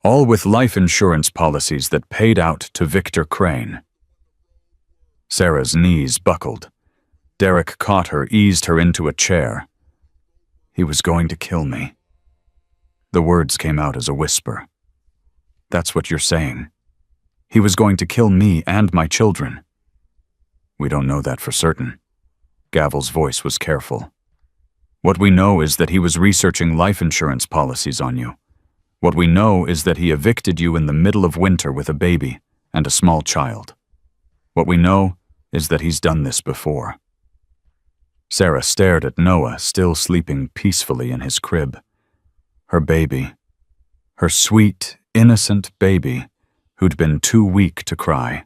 Speaker 1: All with life insurance policies that paid out to Victor Crane. Sarah's knees buckled. Derek caught her, eased her into a chair. He was going to kill me. The words came out as a whisper. That's what you're saying. He was going to kill me and my children. We don't know that for certain. Gavel's voice was careful. What we know is that he was researching life insurance policies on you. What we know is that he evicted you in the middle of winter with a baby and a small child. What we know is that he's done this before. Sarah stared at Noah, still sleeping peacefully in his crib. Her baby. Her sweet, innocent baby, who'd been too weak to cry.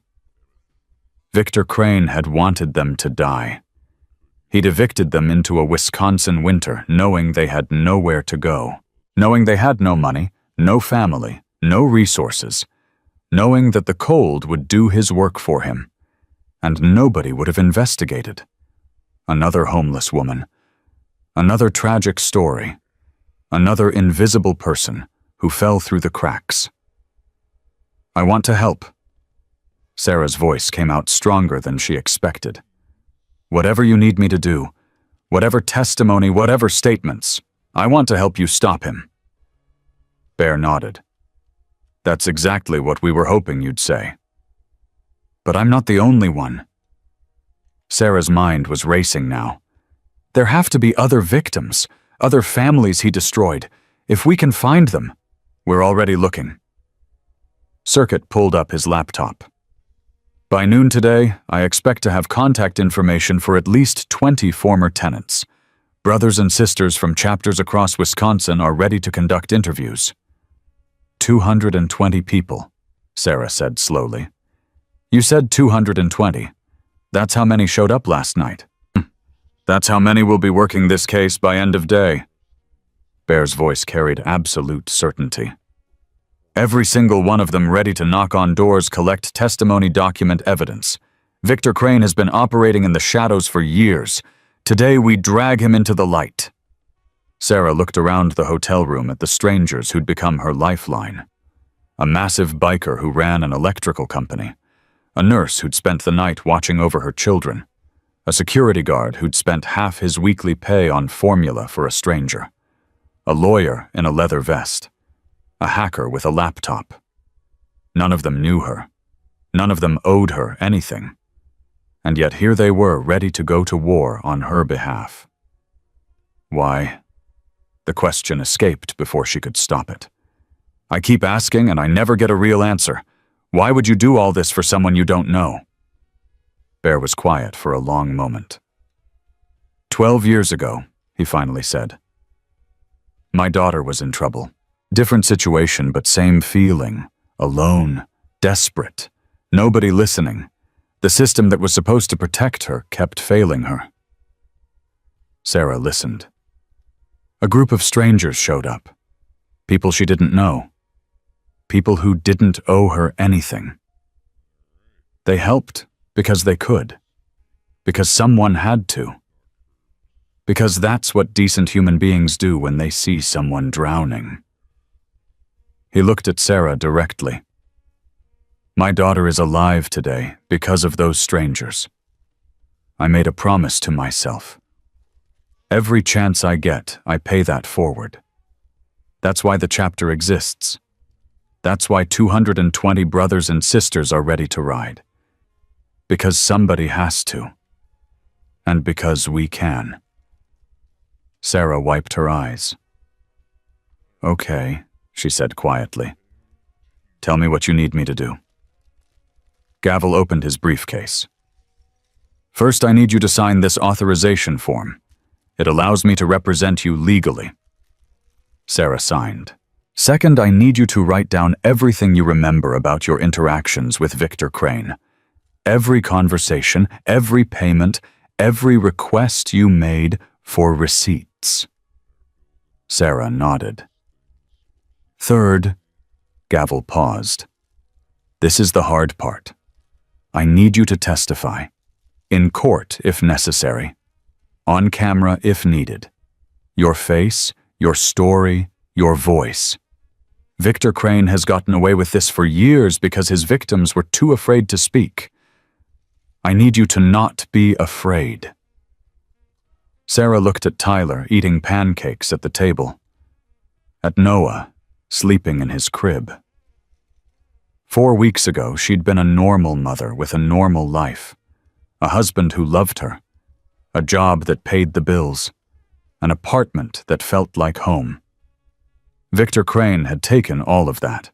Speaker 1: Victor Crane had wanted them to die. He'd evicted them into a Wisconsin winter, knowing they had nowhere to go. Knowing they had no money, no family, no resources. Knowing that the cold would do his work for him. And nobody would have investigated. Another homeless woman. Another tragic story. Another invisible person who fell through the cracks. I want to help. Sarah's voice came out stronger than she expected. Whatever you need me to do, whatever testimony, whatever statements, I want to help you stop him. Bear nodded. That's exactly what we were hoping you'd say. But I'm not the only one. Sarah's mind was racing now. There have to be other victims, other families he destroyed. If we can find them, we're already looking. Circuit pulled up his laptop. By noon today, I expect to have contact information for at least 20 former tenants. Brothers and sisters from chapters across Wisconsin are ready to conduct interviews. 220 people, Sarah said slowly. You said 220. That's how many showed up last night. That's how many will be working this case by end of day. Bear's voice carried absolute certainty. Every single one of them ready to knock on doors, collect testimony, document evidence. Victor Crane has been operating in the shadows for years. Today we drag him into the light. Sarah looked around the hotel room at the strangers who'd become her lifeline. A massive biker who ran an electrical company. A nurse who'd spent the night watching over her children. A security guard who'd spent half his weekly pay on formula for a stranger. A lawyer in a leather vest. A hacker with a laptop. None of them knew her. None of them owed her anything. And yet here they were, ready to go to war on her behalf. Why? The question escaped before she could stop it. I keep asking and I never get a real answer. Why would you do all this for someone you don't know? Bear was quiet for a long moment. 12 years ago, he finally said. My daughter was in trouble. Different situation, but same feeling. Alone. Desperate. Nobody listening. The system that was supposed to protect her kept failing her. Sarah listened. A group of strangers showed up. People she didn't know. People who didn't owe her anything. They helped because they could. Because someone had to. Because that's what decent human beings do when they see someone drowning. He looked at Sarah directly. My daughter is alive today because of those strangers. I made a promise to myself. Every chance I get, I pay that forward. That's why the chapter exists. That's why 220 brothers and sisters are ready to ride. Because somebody has to. And because we can. Sarah wiped her eyes. Okay, she said quietly. Tell me what you need me to do. Gavel opened his briefcase. First, I need you to sign this authorization form. It allows me to represent you legally. Sarah signed. Second, I need you to write down everything you remember about your interactions with Victor Crane. Every conversation, every payment, every request you made for receipts. Sarah nodded. Third, Gavel paused. This is the hard part. I need you to testify. In court, if necessary. On camera, if needed. Your face, your story, your voice. Victor Crane has gotten away with this for years because his victims were too afraid to speak. I need you to not be afraid. Sarah looked at Tyler eating pancakes at the table. At Noah, sleeping in his crib. 4 weeks ago, she'd been a normal mother with a normal life. A husband who loved her. A job that paid the bills. An apartment that felt like home. Victor Crane had taken all of that,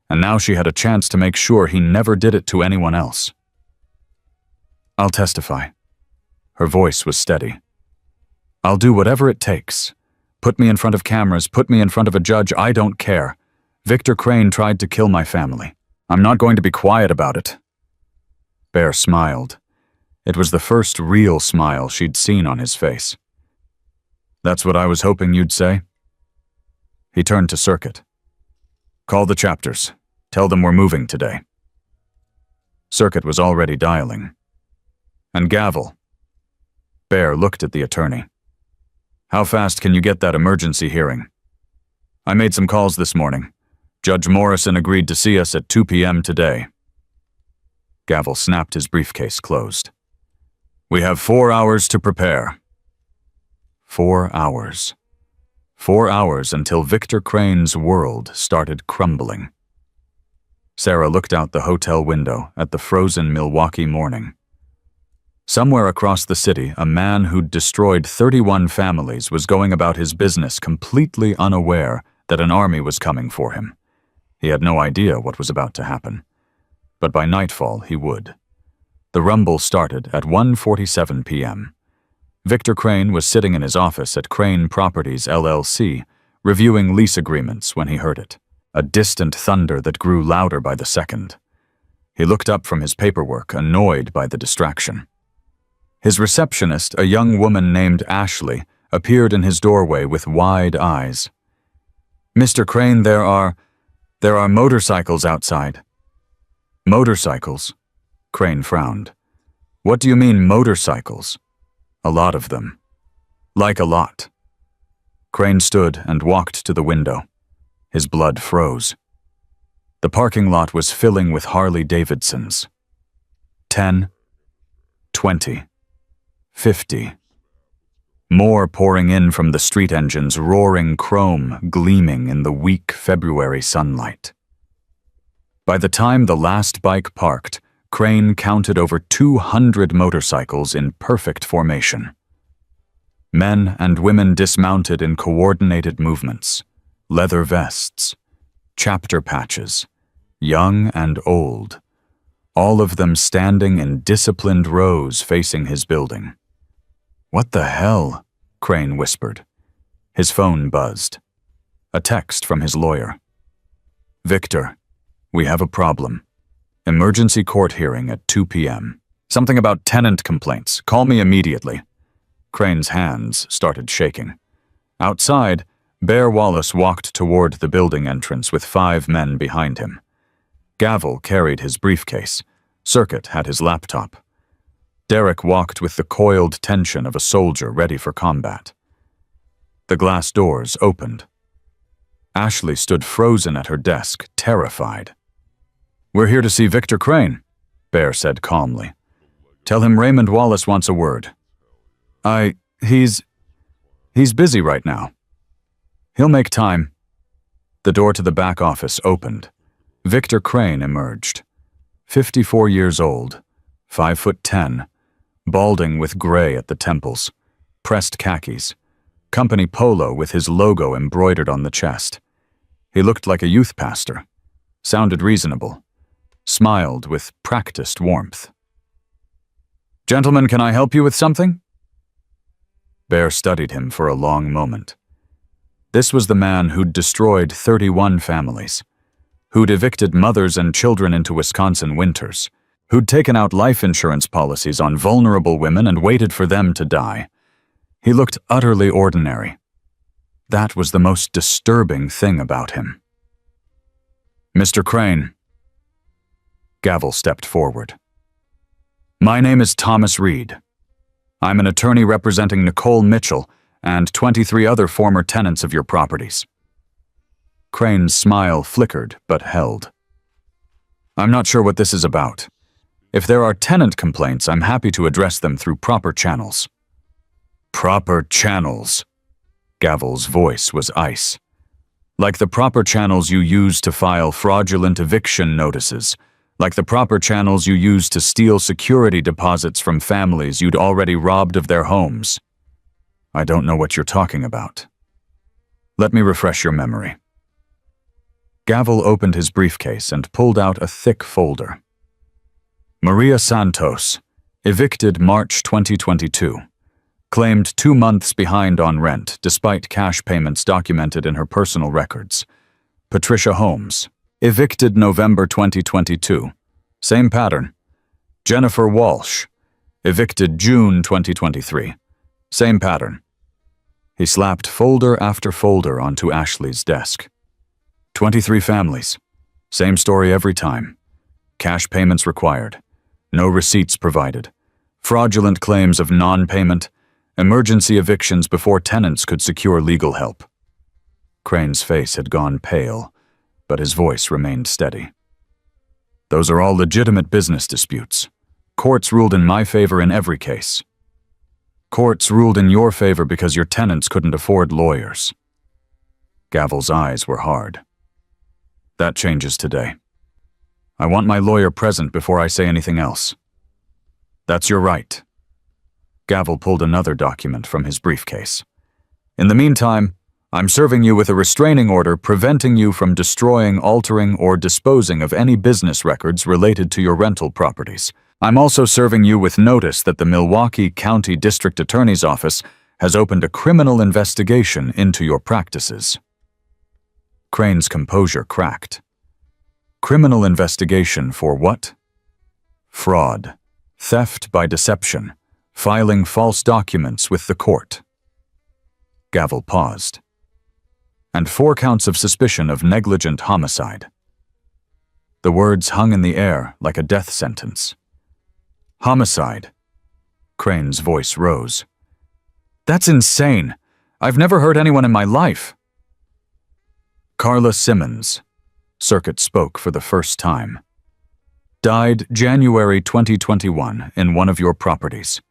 Speaker 1: and now she had a chance to make sure he never did it to anyone else. I'll testify. Her voice was steady. I'll do whatever it takes. Put me in front of cameras, put me in front of a judge, I don't care. Victor Crane tried to kill my family. I'm not going to be quiet about it. Bear smiled. It was the first real smile she'd seen on his face. That's what I was hoping you'd say. He turned to Circuit. Call the chapters. Tell them we're moving today. Circuit was already dialing. And Gavel. Bear looked at the attorney. How fast can you get that emergency hearing? I made some calls this morning. Judge Morrison agreed to see us at 2 p.m. today. Gavel snapped his briefcase closed. We have 4 hours to prepare. 4 hours. 4 hours until Victor Crane's world started crumbling. Sarah looked out the hotel window at the frozen Milwaukee morning. Somewhere across the city, a man who'd destroyed 31 families was going about his business completely unaware that an army was coming for him. He had no idea what was about to happen. But by nightfall, he would. The rumble started at 1:47 p.m. Victor Crane was sitting in his office at Crane Properties, LLC, reviewing lease agreements when he heard it, a distant thunder that grew louder by the second. He looked up from his paperwork, annoyed by the distraction. His receptionist, a young woman named Ashley, appeared in his doorway with wide eyes. Mr. Crane, there are motorcycles outside. Motorcycles? Crane frowned. What do you mean, motorcycles? A lot of them. Like a lot. Crane stood and walked to the window. His blood froze. The parking lot was filling with Harley Davidsons. 10, 20, 50. More pouring in from the street engines, roaring chrome, gleaming in the weak February sunlight. By the time the last bike parked, Crane counted over 200 motorcycles in perfect formation. Men and women dismounted in coordinated movements, leather vests, chapter patches, young and old, all of them standing in disciplined rows facing his building. What the hell? Crane whispered. His phone buzzed. A text from his lawyer. Victor, we have a problem. Emergency court hearing at 2 p.m. Something about tenant complaints. Call me immediately. Crane's hands started shaking. Outside, Bear Wallace walked toward the building entrance with 5 men behind him. Gavel carried his briefcase. Circuit had his laptop. Derek walked with the coiled tension of a soldier ready for combat. The glass doors opened. Ashley stood frozen at her desk, terrified. "We're here to see Victor Crane," Bear said calmly. "Tell him Raymond Wallace wants a word." He's busy right now. He'll make time." The door to the back office opened. Victor Crane emerged. 54 years old, 5'10", balding with gray at the temples, pressed khakis, company polo with his logo embroidered on the chest. He looked like a youth pastor, sounded reasonable, smiled with practiced warmth. "Gentlemen, can I help you with something?" Bear studied him for a long moment. This was the man who'd destroyed 31 families, who'd evicted mothers and children into Wisconsin winters, who'd taken out life insurance policies on vulnerable women and waited for them to die. He looked utterly ordinary. That was the most disturbing thing about him. "Mr. Crane." Gavel stepped forward. "My name is Thomas Reed. I'm an attorney representing Nicole Mitchell and 23 other former tenants of your properties." Crane's smile flickered but held. "I'm not sure what this is about. If there are tenant complaints, I'm happy to address them through proper channels." "Proper channels?" Gavel's voice was ice. "Like the proper channels you use to file fraudulent eviction notices, like the proper channels you use to steal security deposits from families you'd already robbed of their homes." "I don't know what you're talking about. Let me refresh your memory." Gavel opened his briefcase and pulled out a thick folder. "Maria Santos, evicted March 2022. Claimed 2 months behind on rent despite cash payments documented in her personal records. Patricia Holmes, evicted November 2022. Same pattern. Jennifer Walsh, evicted June 2023. Same pattern." He slapped folder after folder onto Ashley's desk. 23 families. Same story every time. Cash payments required. No receipts provided. Fraudulent claims of non-payment. Emergency evictions before tenants could secure legal help. Crane's face had gone pale, but his voice remained steady. "Those are all legitimate business disputes. Courts ruled in my favor in every case. Courts ruled in your favor because your tenants couldn't afford lawyers." Gavel's eyes were hard. "That changes today. I want my lawyer present before I say anything else." "That's your right." Gavel pulled another document from his briefcase. "In the meantime, I'm serving you with a restraining order preventing you from destroying, altering, or disposing of any business records related to your rental properties. I'm also serving you with notice that the Milwaukee County District Attorney's Office has opened a criminal investigation into your practices." Crane's composure cracked. "Criminal investigation for what?" "Fraud, theft by deception, filing false documents with the court." Gavel paused. "And 4 counts of suspicion of negligent homicide." The words hung in the air like a death sentence. "Homicide." Crane's voice rose. "That's insane. I've never heard anyone in my life." "Carla Simmons," Circuit spoke for the first time. "Died January 2021 in one of your properties.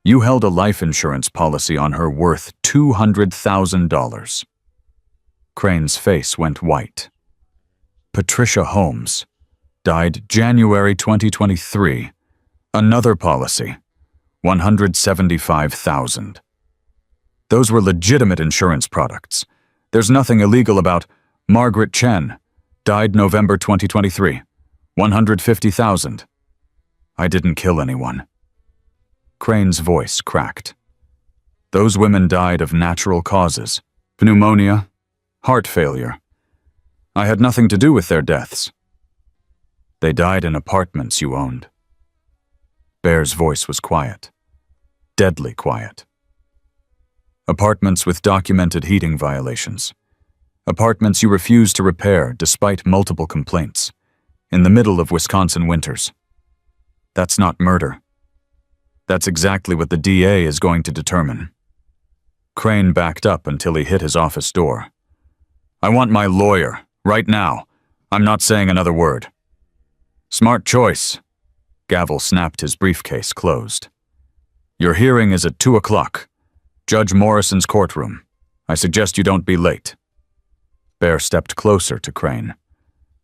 Speaker 1: You held a life insurance policy on her worth $200,000. Crane's face went white. "Patricia Holmes. Died January 2023. Another policy. $175,000. Those were legitimate insurance products. There's nothing illegal about Margaret Chen. Died November 2023. $150,000. I didn't kill anyone." Crane's voice cracked. "Those women died of natural causes. Pneumonia, heart failure. I had nothing to do with their deaths." They died in apartments you owned. Bear's voice was quiet. Deadly quiet. Apartments with documented heating violations. Apartments you refused to repair despite multiple complaints. In the middle of Wisconsin winters. That's not murder. That's exactly what the DA is going to determine. Crane backed up until he hit his office door. I want my lawyer, right now. I'm not saying another word. Smart choice. Gavel snapped his briefcase closed. Your hearing is at 2 o'clock. Judge Morrison's courtroom. I suggest you don't be late. Bear stepped closer to Crane.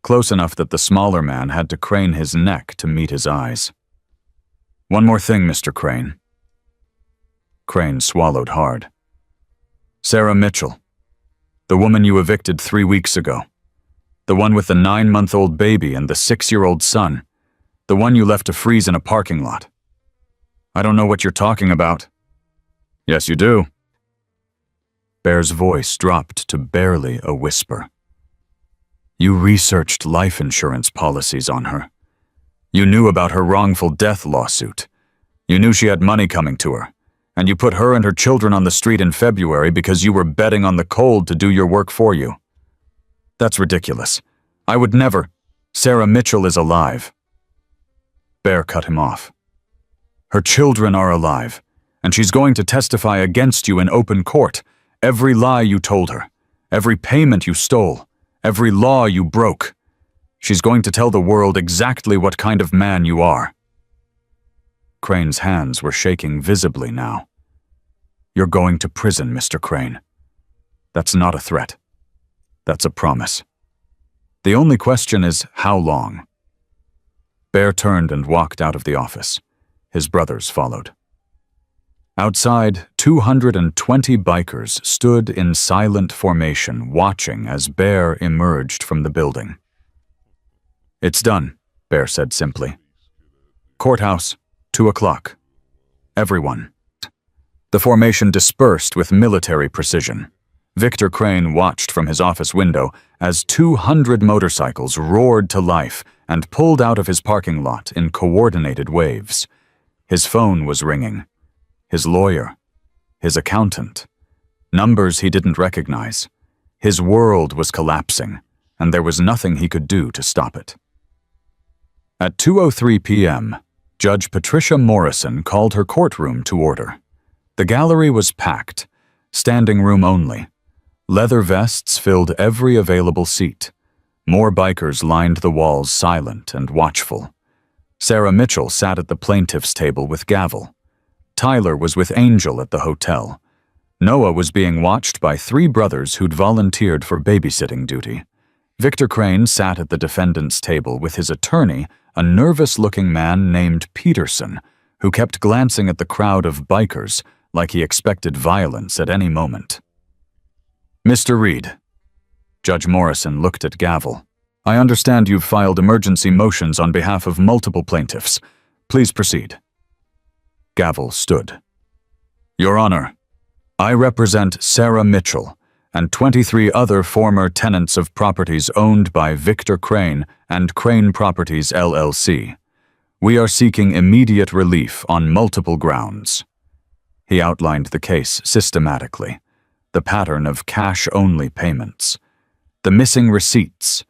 Speaker 1: Close enough that the smaller man had to crane his neck to meet his eyes. One more thing, Mr. Crane. Crane swallowed hard. Sarah Mitchell. The woman you evicted 3 weeks ago. The one with the 9-month-old baby and the 6-year-old son. The one you left to freeze in a parking lot. I don't know what you're talking about. Yes, you do. Bear's voice dropped to barely a whisper. You researched life insurance policies on her. You knew about her wrongful death lawsuit. You knew she had money coming to her, and you put her and her children on the street in February because you were betting on the cold to do your work for you. That's ridiculous. I would never. Sarah Mitchell is alive. Bear cut him off. Her children are alive, and she's going to testify against you in open court. Every lie you told her, every payment you stole, every law you broke. She's going to tell the world exactly what kind of man you are. Crane's hands were shaking visibly now. You're going to prison, Mr. Crane. That's not a threat. That's a promise. The only question is how long. Bear turned and walked out of the office. His brothers followed. Outside, 220 bikers stood in silent formation, watching as Bear emerged from the building. It's done, Bear said simply. Courthouse, 2 o'clock. Everyone. The formation dispersed with military precision. Victor Crane watched from his office window as 200 motorcycles roared to life and pulled out of his parking lot in coordinated waves. His phone was ringing. His lawyer. His accountant. Numbers he didn't recognize. His world was collapsing, and there was nothing he could do to stop it. At 2:03 p.m., Judge Patricia Morrison called her courtroom to order. The gallery was packed, standing room only. Leather vests filled every available seat. More bikers lined the walls, silent and watchful. Sarah Mitchell sat at the plaintiff's table with Gavel. Tyler was with Angel at the hotel. Noah was being watched by 3 brothers who'd volunteered for babysitting duty. Victor Crane sat at the defendant's table with his attorney, a nervous-looking man named Peterson, who kept glancing at the crowd of bikers like he expected violence at any moment. Mr. Reed. Judge Morrison looked at Gavel. I understand you've filed emergency motions on behalf of multiple plaintiffs. Please proceed. Gavel stood. Your Honor, I represent Sarah Mitchell and 23 other former tenants of properties owned by Victor Crane and Crane Properties, LLC. We are seeking immediate relief on multiple grounds. He outlined the case systematically, the pattern of cash-only payments, the missing receipts,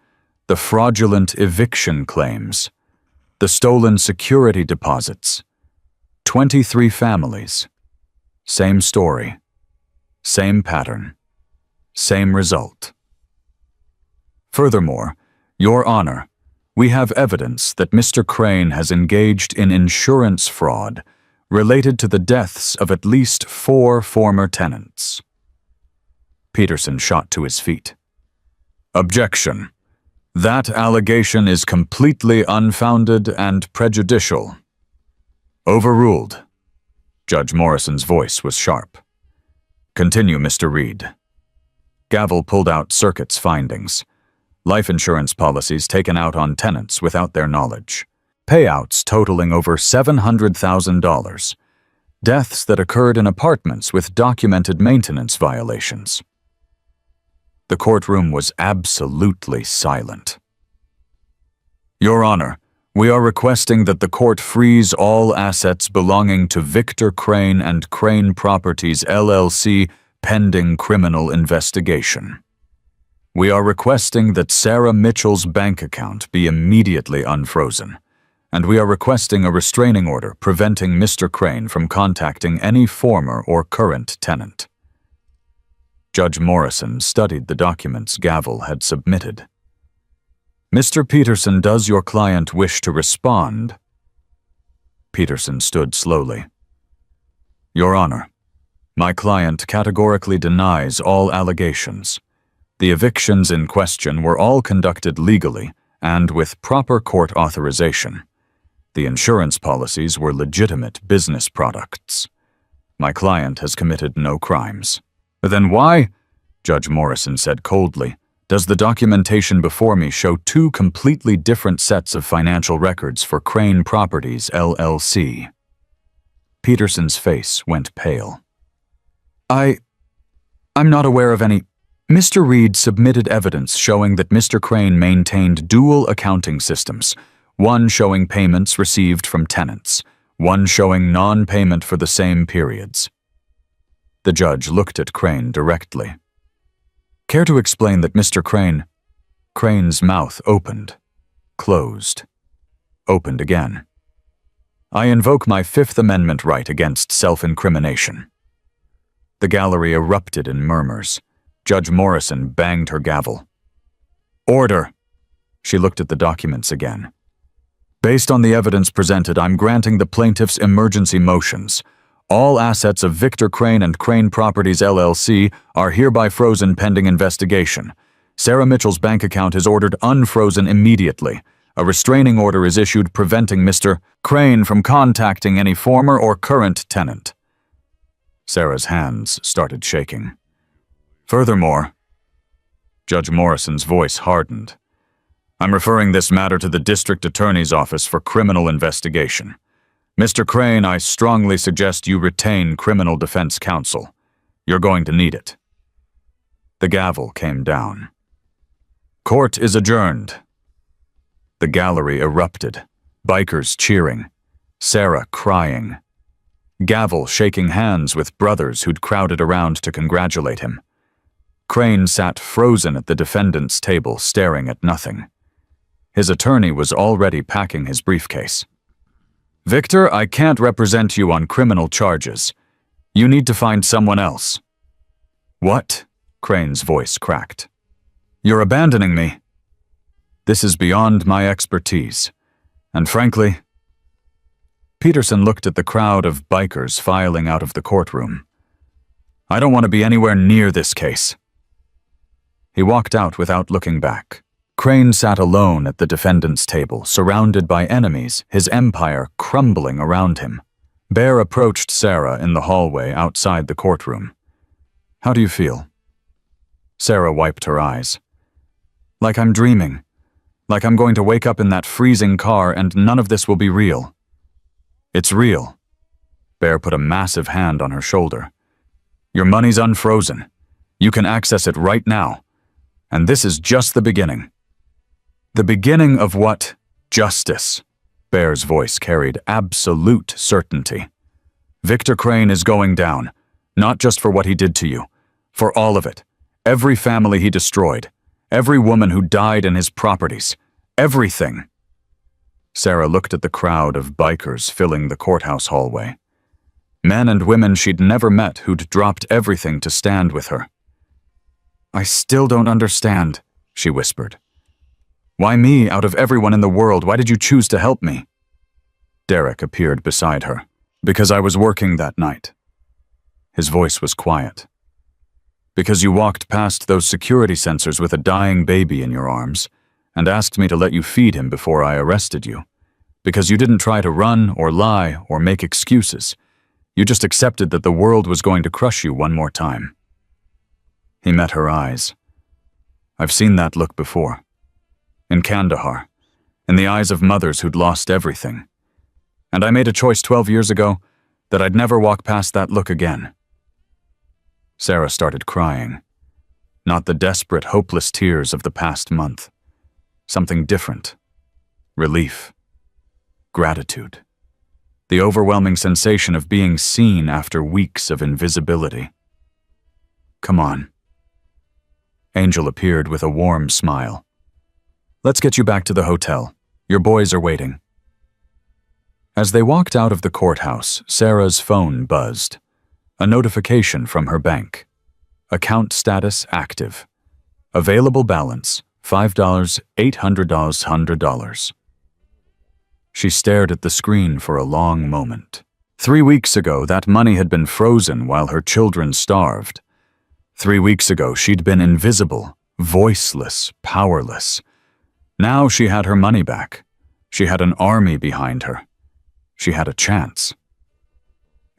Speaker 1: the fraudulent eviction claims, the stolen security deposits. 23 families. Same story. Same pattern. Same result. Furthermore, Your Honor, we have evidence that Mr. Crane has engaged in insurance fraud related to the deaths of at least 4 former tenants. Peterson shot to his feet. Objection. That allegation is completely unfounded and prejudicial. Overruled. Judge Morrison's voice was sharp. Continue, Mr. Reed. Gavel pulled out Circuit's findings. Life insurance policies taken out on tenants without their knowledge. Payouts totaling over $700,000. Deaths that occurred in apartments with documented maintenance violations. The courtroom was absolutely silent. Your Honor, we are requesting that the court freeze all assets belonging to Victor Crane and Crane Properties, LLC, pending criminal investigation. We are requesting that Sarah Mitchell's bank account be immediately unfrozen, and we are requesting a restraining order preventing Mr. Crane from contacting any former or current tenant. Judge Morrison studied the documents Gavel had submitted. Mr. Peterson, does your client wish to respond? Peterson stood slowly. Your Honor, my client categorically denies all allegations. The evictions in question were all conducted legally and with proper court authorization. The insurance policies were legitimate business products. My client has committed no crimes. Then why, Judge Morrison said coldly, does the documentation before me show two completely different sets of financial records for Crane Properties, LLC? Peterson's face went pale. I'm not aware of any. Mr. Reed submitted evidence showing that Mr. Crane maintained dual accounting systems, one showing payments received from tenants, one showing non-payment for the same periods. The judge looked at Crane directly. Care to explain that Mr. Crane's mouth opened, closed, opened again. I invoke my Fifth Amendment right against self-incrimination. The gallery erupted in murmurs. Judge Morrison banged her gavel. Order! She looked at the documents again. Based on the evidence presented, I'm granting the plaintiff's emergency motions. All assets of Victor Crane and Crane Properties, LLC are hereby frozen pending investigation. Sarah Mitchell's bank account is ordered unfrozen immediately. A restraining order is issued preventing Mr. Crane from contacting any former or current tenant. Sarah's hands started shaking. Furthermore, Judge Morrison's voice hardened. I'm referring this matter to the District Attorney's Office for criminal investigation. Mr. Crane, I strongly suggest you retain criminal defense counsel. You're going to need it. The gavel came down. Court is adjourned. The gallery erupted, bikers cheering, Sarah crying, Gavel shaking hands with brothers who'd crowded around to congratulate him. Crane sat frozen at the defendant's table, staring at nothing. His attorney was already packing his briefcase. Victor, I can't represent you on criminal charges. You need to find someone else. What? Crane's voice cracked. You're abandoning me. This is beyond my expertise. And frankly, Peterson looked at the crowd of bikers filing out of the courtroom. I don't want to be anywhere near this case. He walked out without looking back. Crane sat alone at the defendant's table, surrounded by enemies, his empire crumbling around him. Bear approached Sarah in the hallway outside the courtroom. How do you feel? Sarah wiped her eyes. Like I'm dreaming. Like I'm going to wake up in that freezing car and none of this will be real. It's real. Bear put a massive hand on her shoulder. Your money's unfrozen. You can access it right now. And this is just the beginning. The beginning of what? Justice. Bear's voice carried absolute certainty. Victor Crane is going down, not just for what he did to you, for all of it. Every family he destroyed, every woman who died in his properties, everything. Sarah looked at the crowd of bikers filling the courthouse hallway. Men and women she'd never met who'd dropped everything to stand with her. I still don't understand, she whispered. Why me, out of everyone in the world? Why did you choose to help me? Derek appeared beside her. Because I was working that night. His voice was quiet. Because you walked past those security sensors with a dying baby in your arms and asked me to let you feed him before I arrested you. Because you didn't try to run or lie or make excuses. You just accepted that the world was going to crush you one more time. He met her eyes. I've seen that look before. In Kandahar, in the eyes of mothers who'd lost everything. And I made a choice 12 years ago that I'd never walk past that look again. Sarah started crying. Not the desperate, hopeless tears of the past month. Something different. relief, gratitude, the overwhelming sensation of being seen after weeks of invisibility. Come on. Angel appeared with a warm smile. Let's get you back to the hotel. Your boys are waiting. As they walked out of the courthouse, Sarah's phone buzzed. A notification from her bank. Account status active. Available balance, $5, $800. She stared at the screen for a long moment. 3 weeks ago, that money had been frozen while her children starved. 3 weeks ago, she'd been invisible, voiceless, powerless. Now she had her money back. She had an army behind her. She had a chance.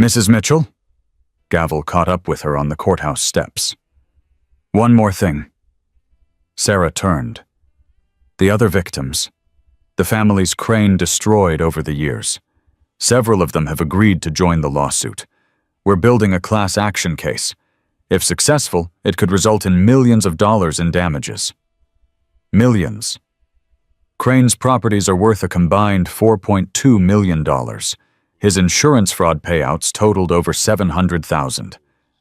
Speaker 1: Mrs. Mitchell? Gavel caught up with her on the courthouse steps. One more thing. Sarah turned. The other victims. The families Crane destroyed over the years. Several of them have agreed to join the lawsuit. We're building a class action case. If successful, it could result in millions of dollars in damages. Millions. Crane's properties are worth a combined $4.2 million. His insurance fraud payouts totaled over $700,000.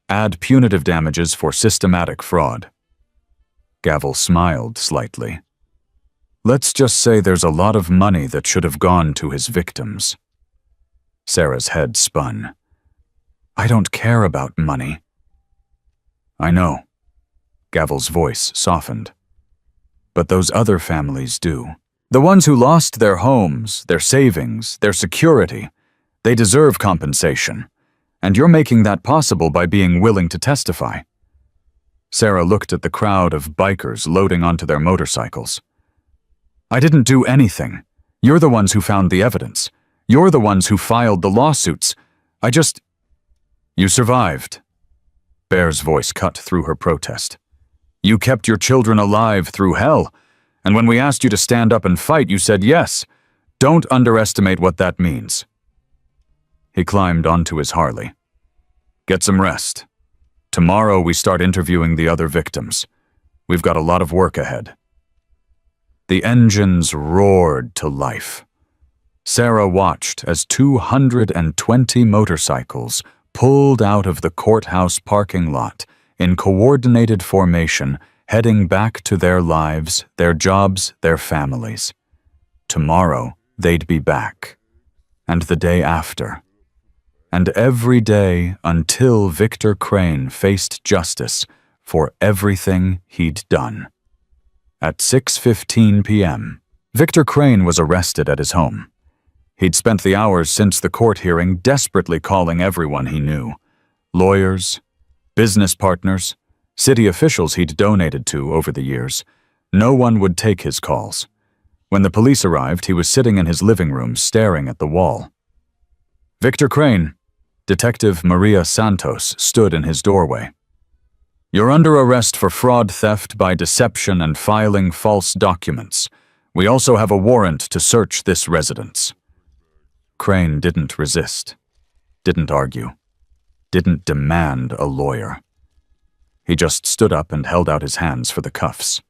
Speaker 1: Add punitive damages for systematic fraud. Gavel smiled slightly. Let's just say there's a lot of money that should have gone to his victims. Sarah's head spun. I don't care about money. I know. Gavel's voice softened. But those other families do. The ones who lost their homes, their savings, their security, they deserve compensation. And you're making that possible by being willing to testify. Sarah looked at the crowd of bikers loading onto their motorcycles. I didn't do anything. You're the ones who found the evidence. You're the ones who filed the lawsuits. You survived. Bear's voice cut through her protest. You kept your children alive through hell. And when we asked you to stand up and fight, you said yes. Don't underestimate what that means. He climbed onto his Harley. Get some rest. Tomorrow we start interviewing the other victims. We've got a lot of work ahead. The engines roared to life. Sarah watched as 220 motorcycles pulled out of the courthouse parking lot in coordinated formation, heading back to their lives, their jobs, their families. Tomorrow, they'd be back. And the day after. And every day until Victor Crane faced justice for everything he'd done. At 6:15 p.m., Victor Crane was arrested at his home. He'd spent the hours since the court hearing desperately calling everyone he knew. Lawyers, business partners, city officials he'd donated to over the years. No one would take his calls. When the police arrived, he was sitting in his living room staring at the wall. Victor Crane, Detective Maria Santos, stood in his doorway. You're under arrest for fraud, theft by deception, and filing false documents. We also have a warrant to search this residence. Crane didn't resist, didn't argue, didn't demand a lawyer. He just stood up and held out his hands for the cuffs.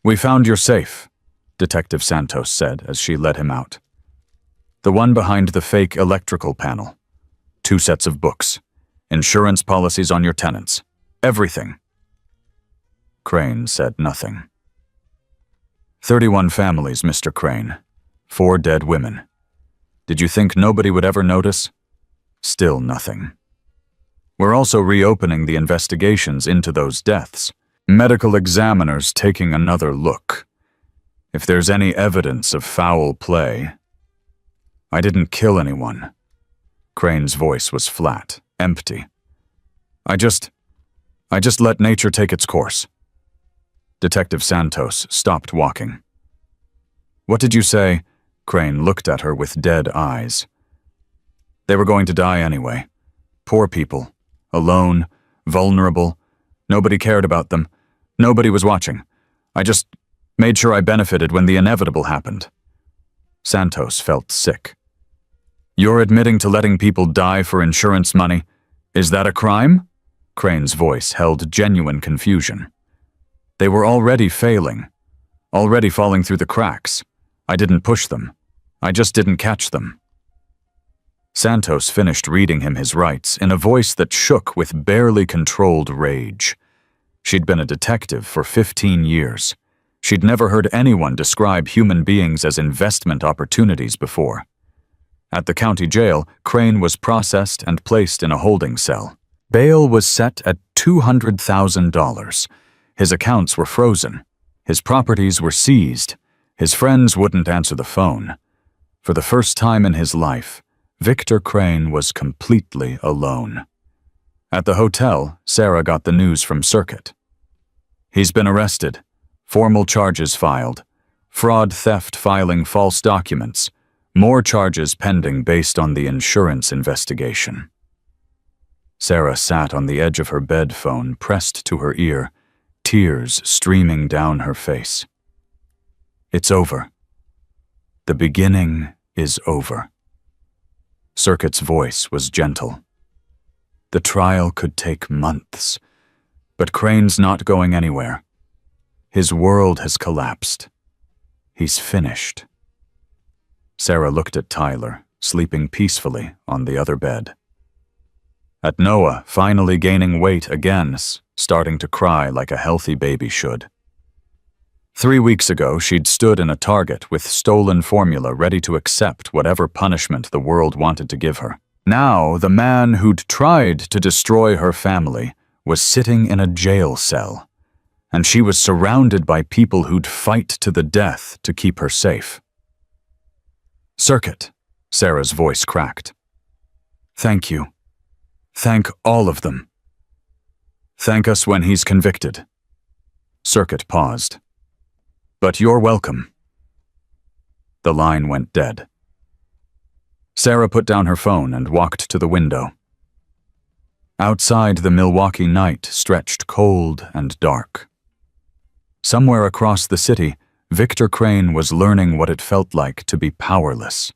Speaker 1: We found your safe, Detective Santos said as she led him out. The one behind the fake electrical panel. 2 sets of books, insurance policies on your tenants, everything. Crane said nothing. 31 families, Mr. Crane. 4 dead women. Did you think nobody would ever notice? Still nothing. We're also reopening the investigations into those deaths. Medical examiners taking another look. If there's any evidence of foul play. I didn't kill anyone. Crane's voice was flat, empty. I just let nature take its course. Detective Santos stopped walking. What did you say? Crane looked at her with dead eyes. They were going to die anyway. Poor people. Alone, vulnerable. Nobody cared about them. Nobody was watching. I just made sure I benefited when the inevitable happened. Santos felt sick. You're admitting to letting people die for insurance money. Is that a crime? Crane's voice held genuine confusion. They were already failing, already falling through the cracks. I didn't push them. I just didn't catch them." Santos finished reading him his rights in a voice that shook with barely controlled rage. She'd been a detective for 15 years. She'd never heard anyone describe human beings as investment opportunities before. At the county jail, Crane was processed and placed in a holding cell. Bail was set at $200,000. His accounts were frozen. His properties were seized. His friends wouldn't answer the phone. For the first time in his life, Victor Crane was completely alone. At the hotel, Sarah got the news from Circuit. "He's been arrested. Formal charges filed. Fraud, theft, filing false documents. More charges pending based on the insurance investigation." Sarah sat on the edge of her bed, phone pressed to her ear, tears streaming down her face. It's over. The beginning is over. Circuit's voice was gentle. The trial could take months, but Crane's not going anywhere. His world has collapsed. He's finished. Sarah looked at Tyler, sleeping peacefully on the other bed. At Noah, finally gaining weight again, starting to cry like a healthy baby should. 3 weeks ago, she'd stood in a Target with stolen formula ready to accept whatever punishment the world wanted to give her. Now, the man who'd tried to destroy her family was sitting in a jail cell, and she was surrounded by people who'd fight to the death to keep her safe. "Circuit," Sarah's voice cracked. "Thank you. Thank all of them. Thank us when he's convicted." Circuit paused. "But you're welcome." The line went dead. Sarah put down her phone and walked to the window. Outside, the Milwaukee night stretched cold and dark. Somewhere across the city, Victor Crane was learning what it felt like to be powerless,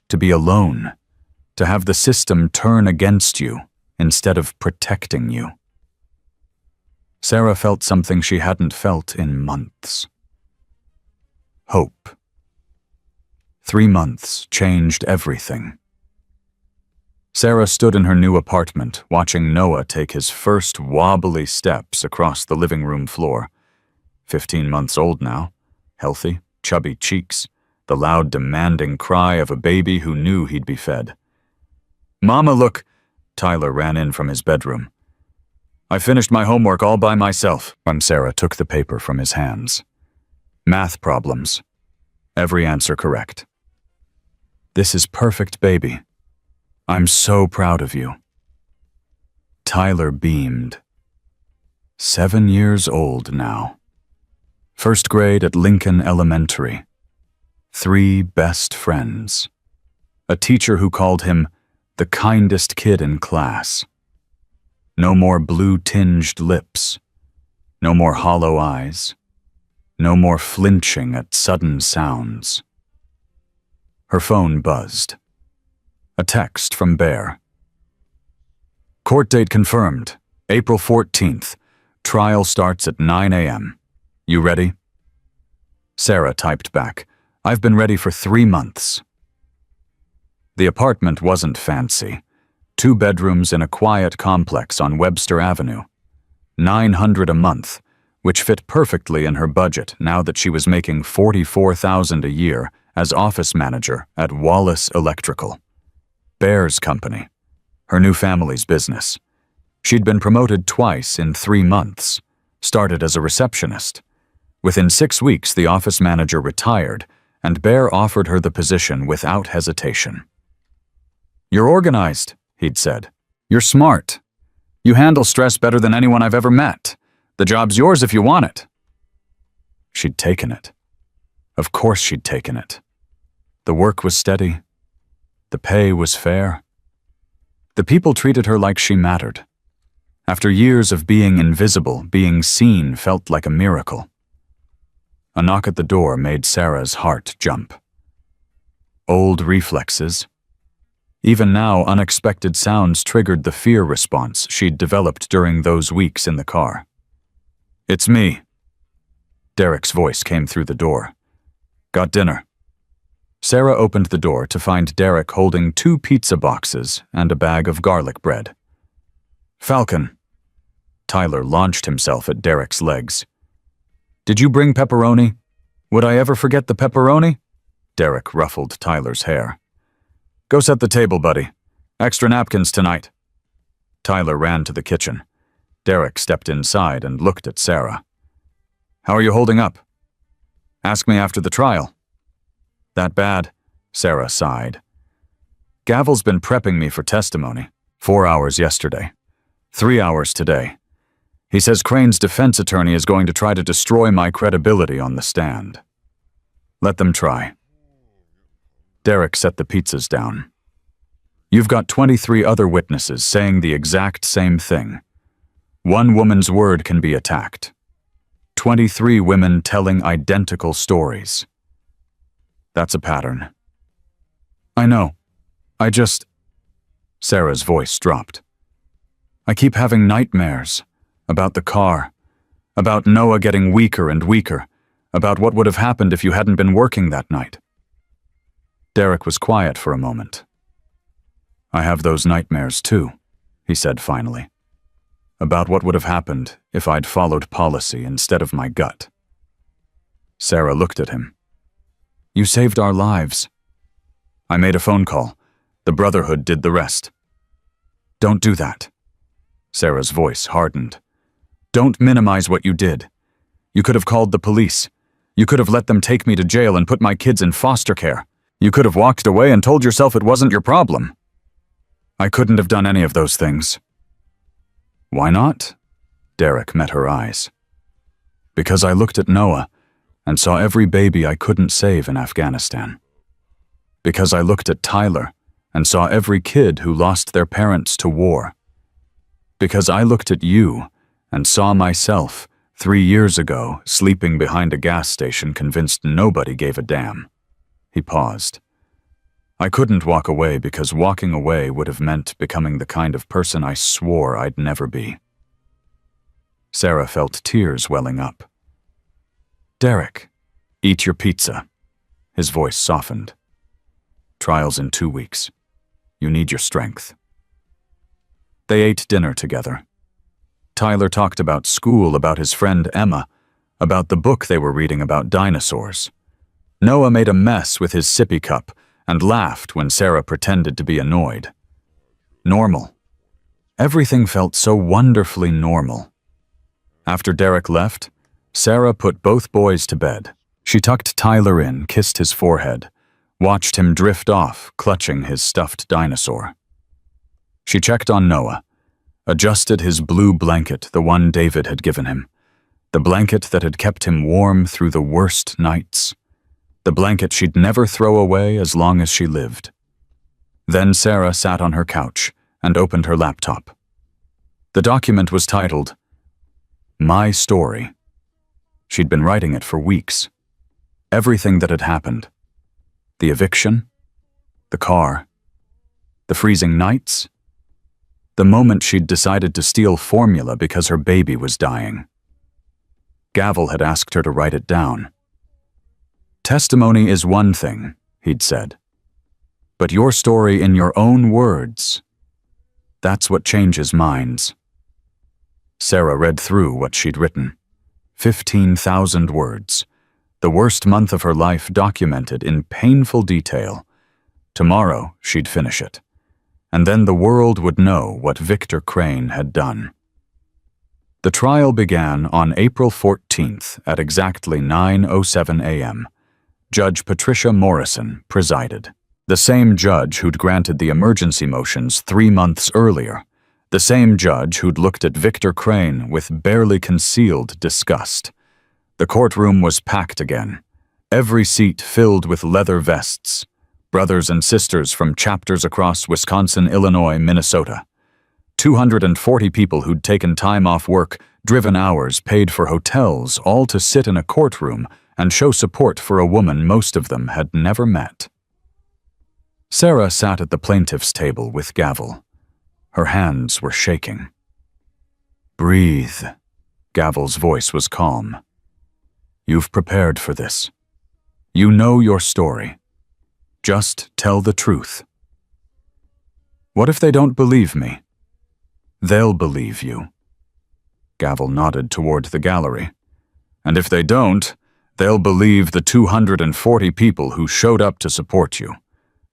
Speaker 1: to be alone, to have the system turn against you instead of protecting you. Sarah felt something she hadn't felt in months. Hope. 3 months changed everything. Sarah stood in her new apartment, watching Noah take his first wobbly steps across the living room floor. 15 months old now, healthy, chubby cheeks, the loud demanding cry of a baby who knew he'd be fed. "Mama, look!" Tyler ran in from his bedroom. "I finished my homework all by myself," when Sarah took the paper from his hands. Math problems. Every answer correct. "This is perfect, baby. I'm so proud of you." Tyler beamed. 7 years old now. First grade at Lincoln Elementary. 3 best friends. A teacher who called him the kindest kid in class. No more blue-tinged lips. No more hollow eyes. No more flinching at sudden sounds. Her phone buzzed. A text from Bear. "Court date confirmed. April 14th. Trial starts at 9 a.m. You ready?" Sarah typed back, "I've been ready for 3 months." The apartment wasn't fancy. 2 bedrooms in a quiet complex on Webster Avenue. $900 a month, which fit perfectly in her budget now that she was making $44,000 a year as office manager at Wallace Electrical. Bear's company. Her new family's business. She'd been promoted twice in 3 months. Started as a receptionist. Within 6 weeks, the office manager retired, and Bear offered her the position without hesitation. "You're organized," he'd said. "You're smart. You handle stress better than anyone I've ever met. The job's yours if you want it." She'd taken it. Of course she'd taken it. The work was steady. The pay was fair. The people treated her like she mattered. After years of being invisible, being seen felt like a miracle. A knock at the door made Sarah's heart jump. Old reflexes. Even now, unexpected sounds triggered the fear response she'd developed during those weeks in the car. "It's me." Derek's voice came through the door. "Got dinner?" Sarah opened the door to find Derek holding 2 pizza boxes and a bag of garlic bread. "Falcon." Tyler launched himself at Derek's legs. "Did you bring pepperoni? Would I ever forget the pepperoni?" Derek ruffled Tyler's hair. "Go set the table, buddy. Extra napkins tonight." Tyler ran to the kitchen. Derek stepped inside and looked at Sarah. "How are you holding up? Ask me after the trial." "That bad?" Sarah sighed. "Gavel's been prepping me for testimony. 4 hours yesterday. 3 hours today. He says Crane's defense attorney is going to try to destroy my credibility on the stand. Let them try." Derek set the pizzas down. "You've got 23 other witnesses saying the exact same thing. One woman's word can be attacked. 23 women telling identical stories. That's a pattern." "I know. I just..." Sarah's voice dropped. "I keep having nightmares. About the car. About Noah getting weaker and weaker. About what would have happened if you hadn't been working that night." Derek was quiet for a moment. "I have those nightmares too," he said finally. "About what would have happened if I'd followed policy instead of my gut." Sarah looked at him. "You saved our lives." "I made a phone call. The Brotherhood did the rest." "Don't do that." Sarah's voice hardened. "Don't minimize what you did. You could have called the police. You could have let them take me to jail and put my kids in foster care. You could have walked away and told yourself it wasn't your problem." "I couldn't have done any of those things." "Why not?" Derek met her eyes. "Because I looked at Noah and saw every baby I couldn't save in Afghanistan. Because I looked at Tyler and saw every kid who lost their parents to war. Because I looked at you and saw myself 3 years ago sleeping behind a gas station convinced nobody gave a damn." He paused. "I couldn't walk away because walking away would have meant becoming the kind of person I swore I'd never be." Sarah felt tears welling up. "Derek, eat your pizza." His voice softened. "Trial's in 2 weeks. You need your strength." They ate dinner together. Tyler talked about school, about his friend Emma, about the book they were reading about dinosaurs. Noah made a mess with his sippy cup and laughed when Sarah pretended to be annoyed. Normal. Everything felt so wonderfully normal. After Derek left, Sarah put both boys to bed. She tucked Tyler in, kissed his forehead, watched him drift off, clutching his stuffed dinosaur. She checked on Noah, adjusted his blue blanket, the one David had given him, the blanket that had kept him warm through the worst nights, the blanket she'd never throw away as long as she lived. Then Sarah sat on her couch and opened her laptop. The document was titled, "My Story." She'd been writing it for weeks. Everything that had happened. The eviction, the car, the freezing nights, the moment she'd decided to steal formula because her baby was dying. Gavel had asked her to write it down. "Testimony is one thing," he'd said, "but your story in your own words, that's what changes minds." Sarah read through what she'd written. 15,000 words. The worst month of her life documented in painful detail. Tomorrow she'd finish it. And then the world would know what Victor Crane had done. The trial began on April 14th at exactly 9:07 a.m. Judge Patricia Morrison presided. The same judge who'd granted the emergency motions 3 months earlier. The same judge who'd looked at Victor Crane with barely concealed disgust. The courtroom was packed again. Every seat filled with leather vests. Brothers and sisters from chapters across Wisconsin, Illinois, Minnesota. 240 people who'd taken time off work, driven hours, paid for hotels, all to sit in a courtroom and show support for a woman most of them had never met. Sarah sat at the plaintiff's table with Gavel. Her hands were shaking. "Breathe." Gavel's voice was calm. "You've prepared for this. You know your story. Just tell the truth. What if they don't believe me? They'll believe you. Gavel nodded toward the gallery. And if they don't, they'll believe the 240 people who showed up to support you.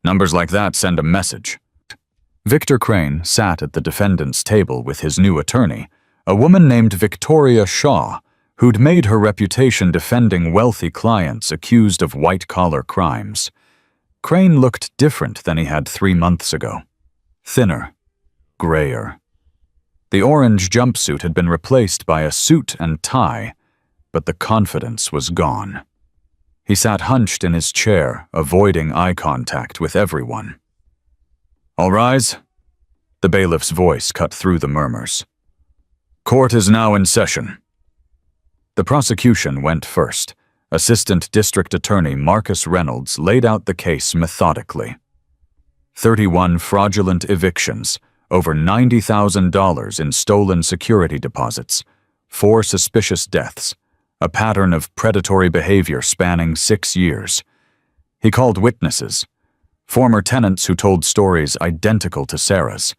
Speaker 1: Numbers like that send a message. Victor Crane sat at the defendant's table with his new attorney, a woman named Victoria Shaw, who'd made her reputation defending wealthy clients accused of white-collar crimes. Crane looked different than he had 3 months ago. Thinner, grayer. The orange jumpsuit had been replaced by a suit and tie, but the confidence was gone. He sat hunched in his chair, avoiding eye contact with everyone. All rise. The bailiff's voice cut through the murmurs. Court is now in session. The prosecution went first. Assistant District Attorney Marcus Reynolds laid out the case methodically. 31 fraudulent evictions, over $90,000 in stolen security deposits, 4 suspicious deaths, a pattern of predatory behavior spanning 6 years. He called witnesses, former tenants who told stories identical to Sarah's,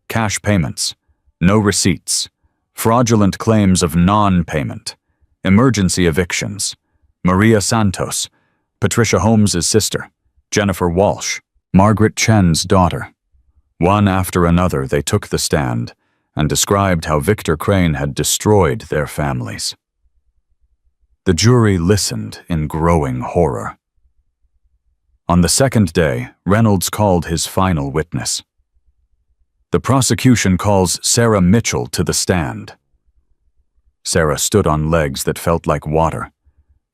Speaker 1: cash payments, no receipts, fraudulent claims of non-payment, emergency evictions, Maria Santos, Patricia Holmes's sister, Jennifer Walsh, Margaret Chen's daughter. One after another they took the stand and described how Victor Crane had destroyed their families. The jury listened in growing horror. On the second day, Reynolds called his final witness. The prosecution calls Sarah Mitchell to the stand. Sarah stood on legs that felt like water.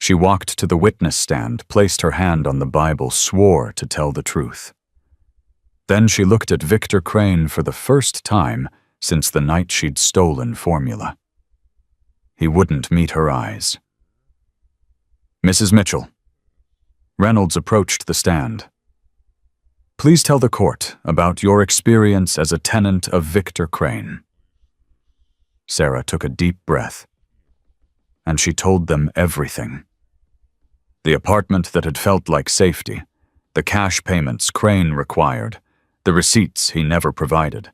Speaker 1: She walked to the witness stand, placed her hand on the Bible, swore to tell the truth. Then she looked at Victor Crane for the first time since the night she'd stolen formula. He wouldn't meet her eyes. Mrs. Mitchell. Reynolds approached the stand. Please tell the court about your experience as a tenant of Victor Crane. Sarah took a deep breath, and she told them everything. The apartment that had felt like safety, the cash payments Crane required, the receipts he never provided,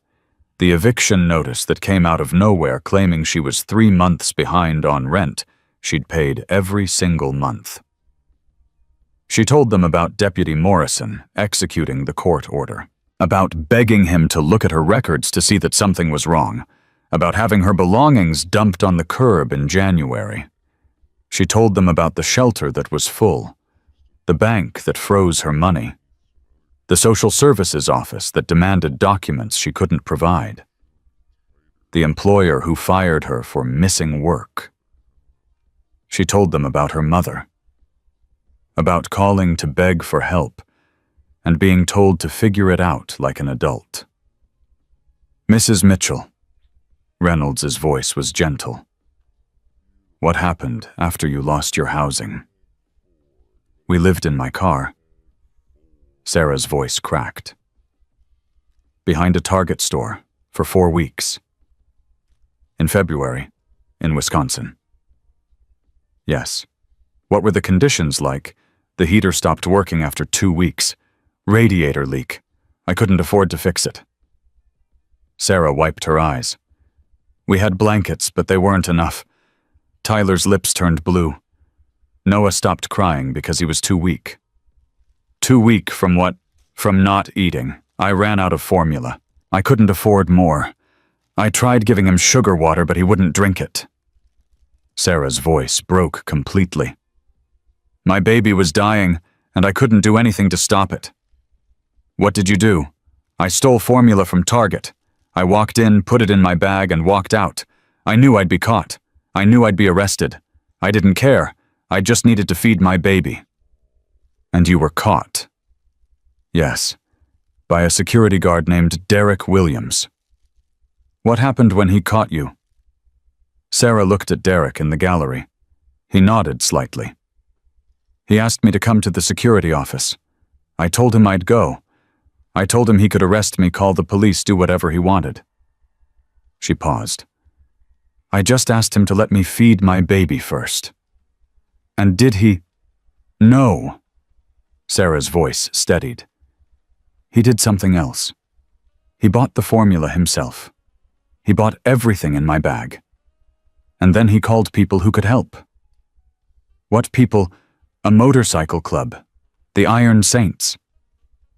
Speaker 1: the eviction notice that came out of nowhere claiming she was 3 months behind on rent she'd paid every single month. She told them about Deputy Morrison executing the court order, about begging him to look at her records to see that something was wrong, about having her belongings dumped on the curb in January. She told them about the shelter that was full, the bank that froze her money, the social services office that demanded documents she couldn't provide, the employer who fired her for missing work. She told them about her mother, about calling to beg for help and being told to figure it out like an adult. Mrs. Mitchell. Reynolds's voice was gentle. What happened after you lost your housing? We lived in my car. Sarah's voice cracked. Behind a Target store for 4 weeks. In February, in Wisconsin. Yes. What were the conditions like? The heater stopped working after 2 weeks. Radiator leak. I couldn't afford to fix it. Sarah wiped her eyes. We had blankets, but they weren't enough. Tyler's lips turned blue. Noah stopped crying because he was too weak. Too weak from what? From not eating. I ran out of formula. I couldn't afford more. I tried giving him sugar water, but he wouldn't drink it. Sarah's voice broke completely. My baby was dying, and I couldn't do anything to stop it. What did you do? I stole formula from Target. I walked in, put it in my bag, and walked out. I knew I'd be caught. I knew I'd be arrested. I didn't care. I just needed to feed my baby. And you were caught. Yes, by a security guard named Derek Williams. What happened when he caught you? Sarah looked at Derek in the gallery. He nodded slightly. He asked me to come to the security office. I told him I'd go. I told him he could arrest me, call the police, do whatever he wanted. She paused. I just asked him to let me feed my baby first. And did he? No. Sarah's voice steadied. He did something else. He bought the formula himself. He bought everything in my bag. And then he called people who could help. What people? A motorcycle club. The Iron Saints.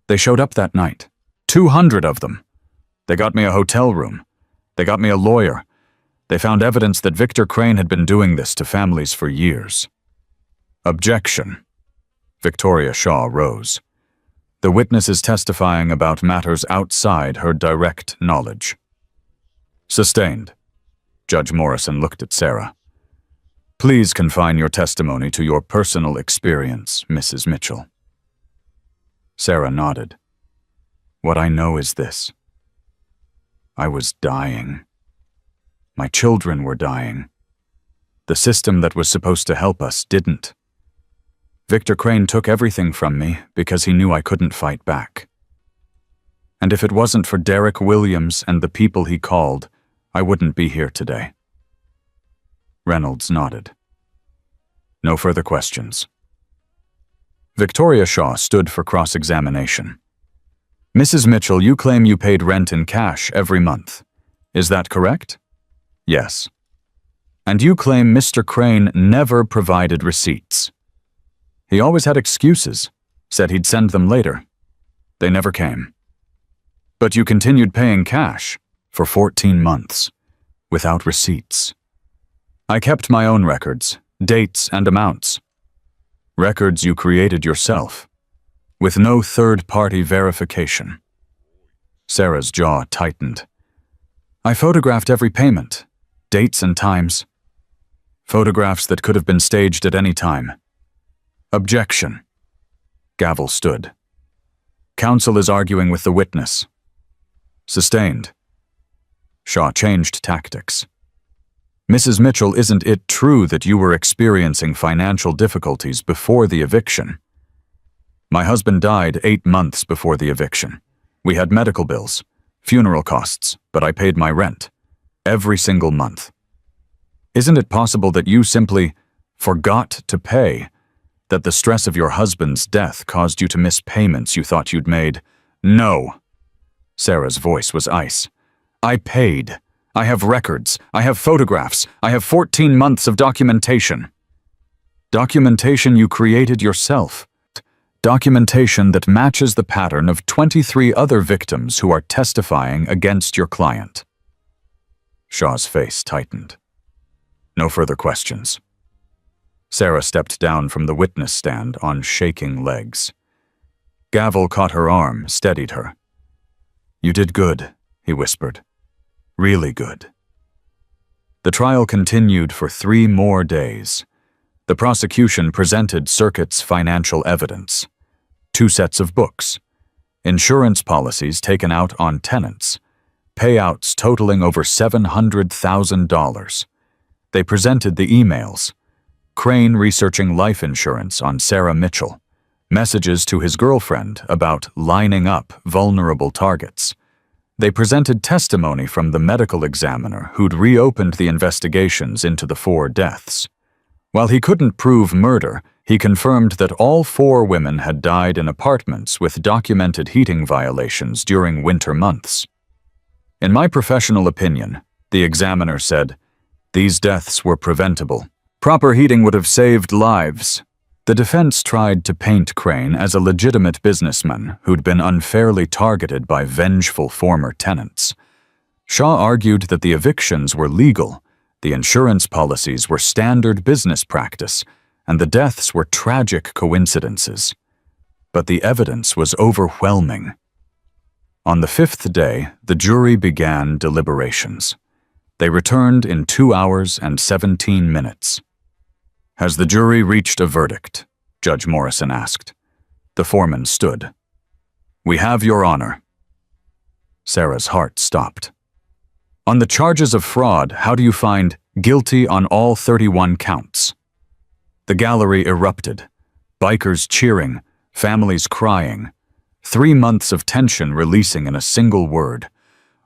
Speaker 1: They showed up that night. 200 of them. They got me a hotel room. They got me a lawyer. They found evidence that Victor Crane had been doing this to families for years. Objection. Victoria Shaw rose. The witness is testifying about matters outside her direct knowledge. Sustained. Judge Morrison looked at Sarah. Please confine your testimony to your personal experience, Mrs. Mitchell. Sarah nodded. What I know is this. I was dying. My children were dying. The system that was supposed to help us didn't. Victor Crane took everything from me because he knew I couldn't fight back. And if it wasn't for Derek Williams and the people he called, I wouldn't be here today. Reynolds nodded. No further questions. Victoria Shaw stood for cross-examination. Mrs. Mitchell, you claim you paid rent in cash every month. Is that correct? Yes. And you claim Mr. Crane never provided receipts. He always had excuses, said he'd send them later. They never came. But you continued paying cash for 14 months, without receipts. I kept my own records, dates and amounts. Records you created yourself, with no third-party verification. Sarah's jaw tightened. I photographed every payment, dates and times. Photographs that could have been staged at any time. Objection. Gavel stood. Counsel is arguing with the witness. Sustained. Shaw changed tactics. Mrs. Mitchell, isn't it true that you were experiencing financial difficulties before the eviction? My husband died 8 months before the eviction. We had medical bills, funeral costs, but I paid my rent. Every single month. Isn't it possible that you simply forgot to pay? That the stress of your husband's death caused you to miss payments you thought you'd made? No. Sarah's voice was ice. I paid. I have records. I have photographs. I have 14 months of documentation. Documentation you created yourself. Documentation that matches the pattern of 23 other victims who are testifying against your client. Shaw's face tightened. No further questions. Sarah stepped down from the witness stand on shaking legs. Gavel caught her arm, steadied her. You did good, he whispered. Really good. The trial continued for 3 more days. The prosecution presented Circuit's financial evidence. 2 sets of books. Insurance policies taken out on tenants. Payouts totaling over $700,000. They presented the emails. Crane researching life insurance on Sarah Mitchell. Messages to his girlfriend about lining up vulnerable targets. They presented testimony from the medical examiner who'd reopened the investigations into the 4 deaths. While he couldn't prove murder, he confirmed that all 4 women had died in apartments with documented heating violations during winter months. In my professional opinion, the examiner said, these deaths were preventable. Proper heating would have saved lives. The defense tried to paint Crane as a legitimate businessman who'd been unfairly targeted by vengeful former tenants. Shaw argued that the evictions were legal, the insurance policies were standard business practice, and the deaths were tragic coincidences. But the evidence was overwhelming. On the 5th day, the jury began deliberations. They returned in 2 hours and 17 minutes. Has the jury reached a verdict? Judge Morrison asked. The foreman stood. We have, Your Honor. Sarah's heart stopped. On the charges of fraud, how do you find guilty on all 31 counts? The gallery erupted. Bikers cheering, families crying. 3 months of tension releasing in a single word.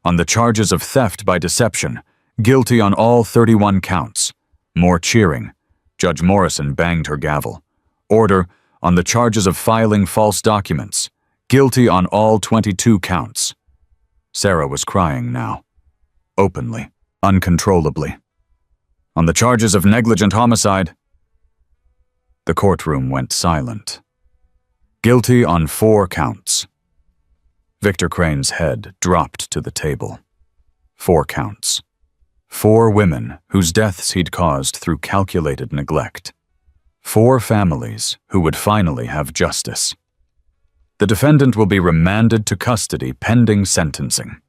Speaker 1: On the charges of theft by deception, guilty on all 31 counts. More cheering. Judge Morrison banged her gavel. Order on the charges of filing false documents, guilty on all 22 counts. Sarah was crying now, openly, uncontrollably. On the charges of negligent homicide. The courtroom went silent. Guilty on 4 counts. Victor Crane's head dropped to the table. 4 counts. 4 women whose deaths he'd caused through calculated neglect. 4 families who would finally have justice. The defendant will be remanded to custody pending sentencing.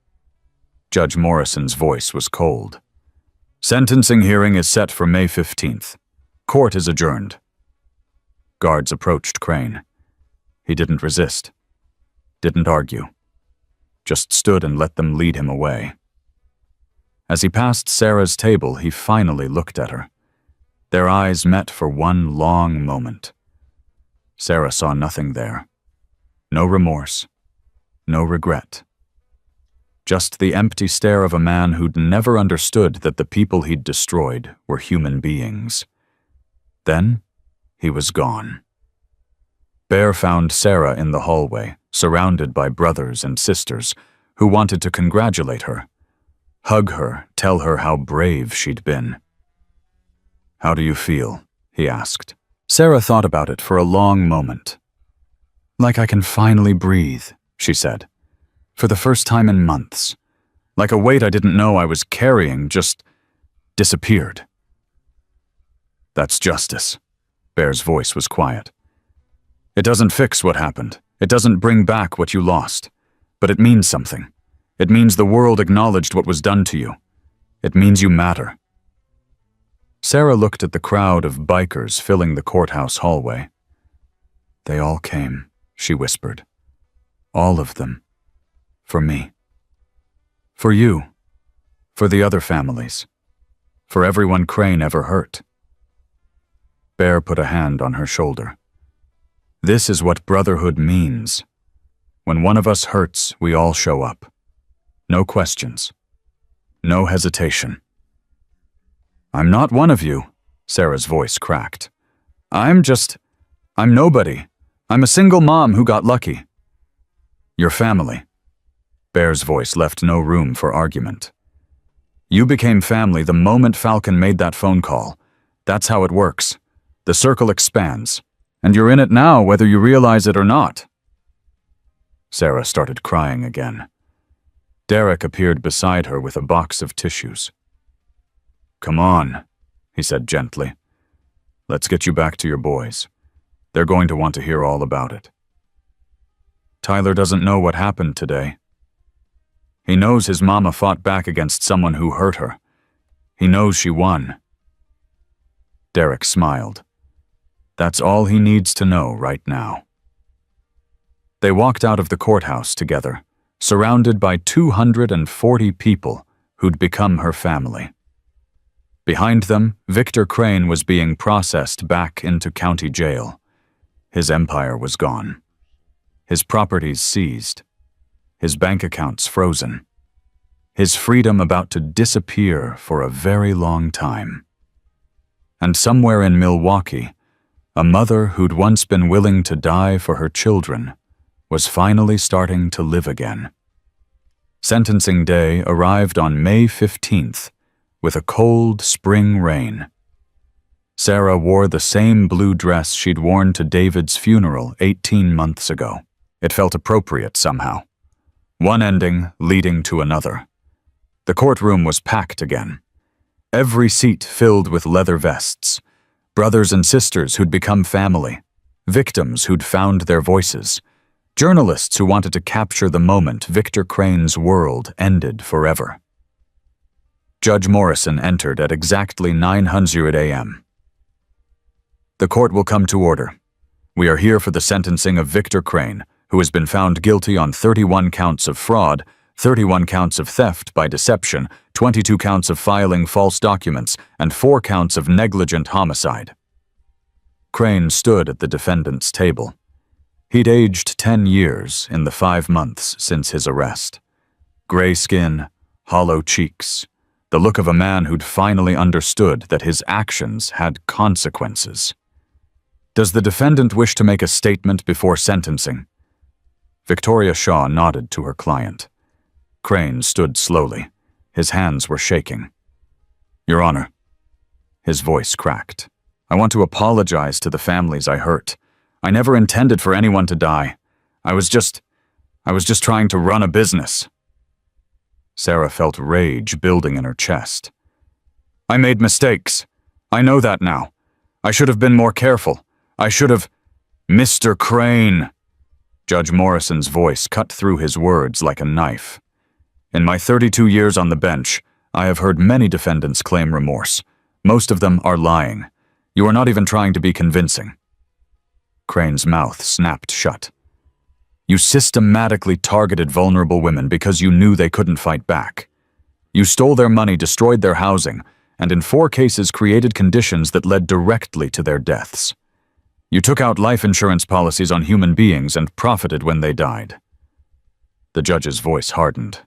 Speaker 1: Judge Morrison's voice was cold. Sentencing hearing is set for May 15th. Court is adjourned. Guards approached Crane. He didn't resist. Didn't argue. Just stood and let them lead him away. As he passed Sarah's table, he finally looked at her. Their eyes met for one long moment. Sarah saw nothing there. No remorse. No regret. Just the empty stare of a man who'd never understood that the people he'd destroyed were human beings. Then, he was gone. Bear found Sarah in the hallway, surrounded by brothers and sisters who wanted to congratulate her, hug her, tell her how brave she'd been. "How do you feel?" he asked. Sarah thought about it for a long moment. "Like I can finally breathe," she said. "For the first time in months. Like a weight I didn't know I was carrying just disappeared." "That's justice." Bear's voice was quiet. "It doesn't fix what happened. It doesn't bring back what you lost. But it means something. It means the world acknowledged what was done to you. It means you matter." Sarah looked at the crowd of bikers filling the courthouse hallway. "They all came," she whispered. "All of them. For me. For you. For the other families. For everyone Crane ever hurt." Bear put a hand on her shoulder. "This is what brotherhood means. When one of us hurts, we all show up. No questions. No hesitation." "I'm not one of you," Sarah's voice cracked. I'm nobody. I'm a single mom who got lucky." "Your family." Bear's voice left no room for argument. "You became family the moment Falcon made that phone call. That's how it works. The circle expands, and you're in it now whether you realize it or not." Sarah started crying again. Derek appeared beside her with a box of tissues. "Come on," he said gently. "Let's get you back to your boys. They're going to want to hear all about it." "Tyler doesn't know what happened today. He knows his mama fought back against someone who hurt her. He knows she won." Derek smiled. That's all he needs to know right now. They walked out of the courthouse together, surrounded by 240 people who'd become her family. Behind them, Victor Crane was being processed back into county jail. His empire was gone. His properties seized. His bank accounts frozen. His freedom about to disappear for a very long time. And somewhere in Milwaukee, a mother who'd once been willing to die for her children was finally starting to live again. Sentencing day arrived on May 15th with a cold spring rain. Sarah wore the same blue dress she'd worn to David's funeral 18 months ago. It felt appropriate somehow. One ending leading to another. The courtroom was packed again. Every seat filled with leather vests. Brothers and sisters who'd become family. Victims who'd found their voices. Journalists who wanted to capture the moment Victor Crane's world ended forever. Judge Morrison entered at exactly 900 a.m. "The court will come to order. We are here for the sentencing of Victor Crane, who has been found guilty on 31 counts of fraud, 31 counts of theft by deception, 22 counts of filing false documents, and 4 counts of negligent homicide." Crane stood at the defendant's table. He'd aged 10 years in the 5 months since his arrest. Gray skin, hollow cheeks, the look of a man who'd finally understood that his actions had consequences. Does the defendant wish to make a statement before sentencing? Victoria Shaw nodded to her client. Crane stood slowly. His hands were shaking. Your Honor. His voice cracked. I want to apologize to the families I hurt. I never intended for anyone to die. I was just trying to run a business. Sarah felt rage building in her chest. I made mistakes. I know that now. I should have been more careful. I should have... Mr. Crane! Judge Morrison's voice cut through his words like a knife. In my 32 years on the bench, I have heard many defendants claim remorse. Most of them are lying. You are not even trying to be convincing. Crane's mouth snapped shut. You systematically targeted vulnerable women because you knew they couldn't fight back. You stole their money, destroyed their housing, and in 4 cases created conditions that led directly to their deaths. You took out life insurance policies on human beings and profited when they died. The judge's voice hardened.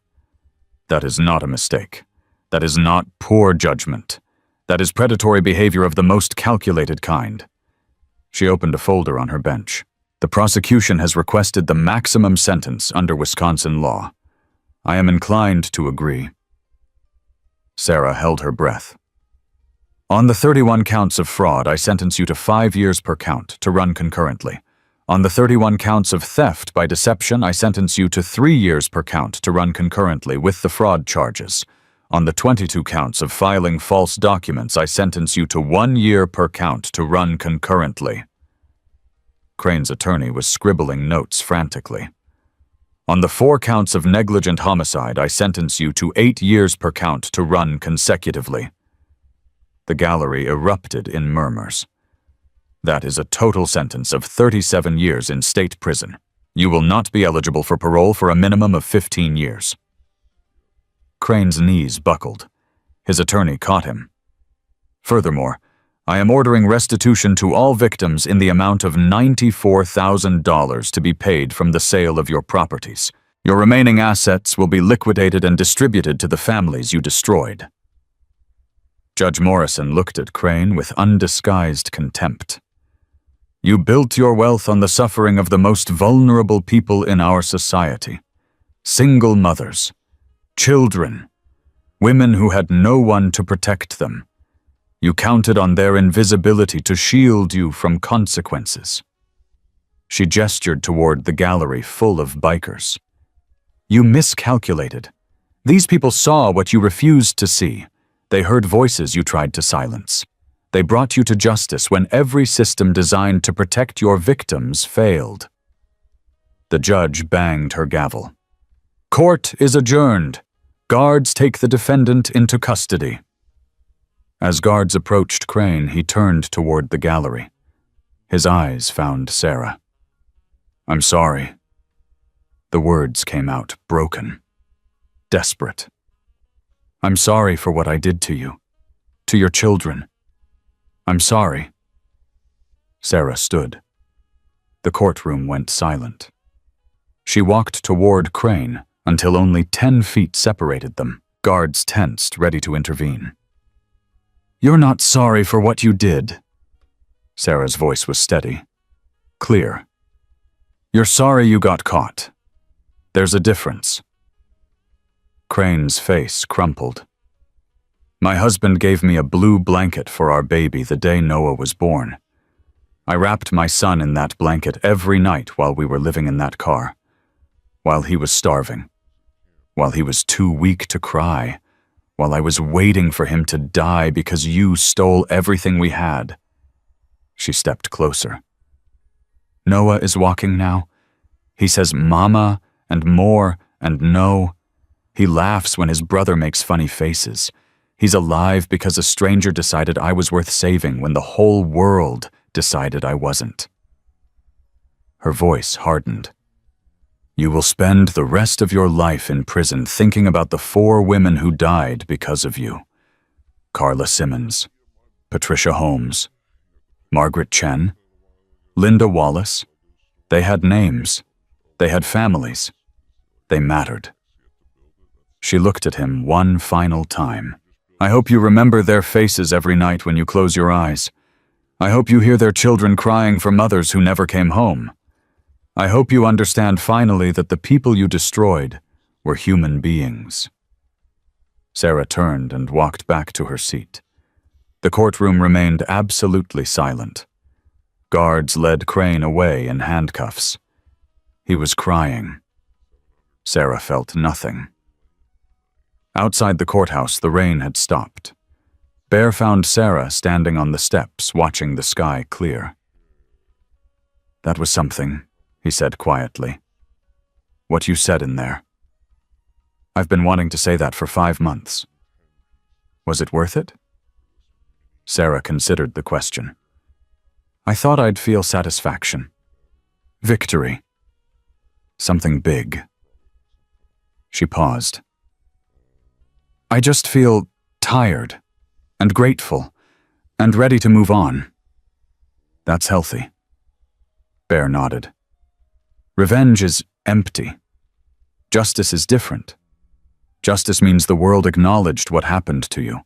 Speaker 1: That is not a mistake. That is not poor judgment. That is predatory behavior of the most calculated kind. She opened a folder on her bench. The prosecution has requested the maximum sentence under Wisconsin law. I am inclined to agree. Sarah held her breath. On the 31 counts of fraud, I sentence you to 5 years per count to run concurrently. On the 31 counts of theft by deception, I sentence you to 3 years per count to run concurrently with the fraud charges. On the 22 counts of filing false documents, I sentence you to 1 year per count to run concurrently. Crane's attorney was scribbling notes frantically. On the 4 counts of negligent homicide, I sentence you to 8 years per count to run consecutively. The gallery erupted in murmurs. That is a total sentence of 37 years in state prison. You will not be eligible for parole for a minimum of 15 years. Crane's knees buckled. His attorney caught him. Furthermore, I am ordering restitution to all victims in the amount of $94,000 to be paid from the sale of your properties. Your remaining assets will be liquidated and distributed to the families you destroyed. Judge Morrison looked at Crane with undisguised contempt. You built your wealth on the suffering of the most vulnerable people in our society. Single mothers, children, women who had no one to protect them. You counted on their invisibility to shield you from consequences. She gestured toward the gallery full of bikers. You miscalculated. These people saw what you refused to see. They heard voices you tried to silence. They brought you to justice when every system designed to protect your victims failed. The judge banged her gavel. Court is adjourned. Guards take the defendant into custody. As guards approached Crane, he turned toward the gallery. His eyes found Sarah. I'm sorry. The words came out broken, desperate. I'm sorry for what I did to you, to your children. I'm sorry. Sarah stood. The courtroom went silent. She walked toward Crane until only 10 feet separated them. Guards tensed, ready to intervene. You're not sorry for what you did. Sarah's voice was steady, clear. You're sorry you got caught. There's a difference. Crane's face crumpled. My husband gave me a blue blanket for our baby the day Noah was born. I wrapped my son in that blanket every night while we were living in that car, while he was starving, while he was too weak to cry, while I was waiting for him to die because you stole everything we had. She stepped closer. Noah is walking now. He says mama and more and no. He laughs when his brother makes funny faces. He's alive because a stranger decided I was worth saving when the whole world decided I wasn't. Her voice hardened. You will spend the rest of your life in prison thinking about the 4 women who died because of you. Carla Simmons, Patricia Holmes, Margaret Chen, Linda Wallace. They had names. They had families. They mattered. She looked at him one final time. I hope you remember their faces every night when you close your eyes. I hope you hear their children crying for mothers who never came home. I hope you understand finally that the people you destroyed were human beings." Sarah turned and walked back to her seat. The courtroom remained absolutely silent. Guards led Crane away in handcuffs. He was crying. Sarah felt nothing. Outside the courthouse, the rain had stopped. Bear found Sarah standing on the steps, watching the sky clear. "That was something," he said quietly. "What you said in there. I've been wanting to say that for 5 months. Was it worth it?" Sarah considered the question. "I thought I'd feel satisfaction. Victory. Something big." She paused. "I just feel tired and grateful and ready to move on." "That's healthy." Bear nodded. "Revenge is empty. Justice is different. Justice means the world acknowledged what happened to you.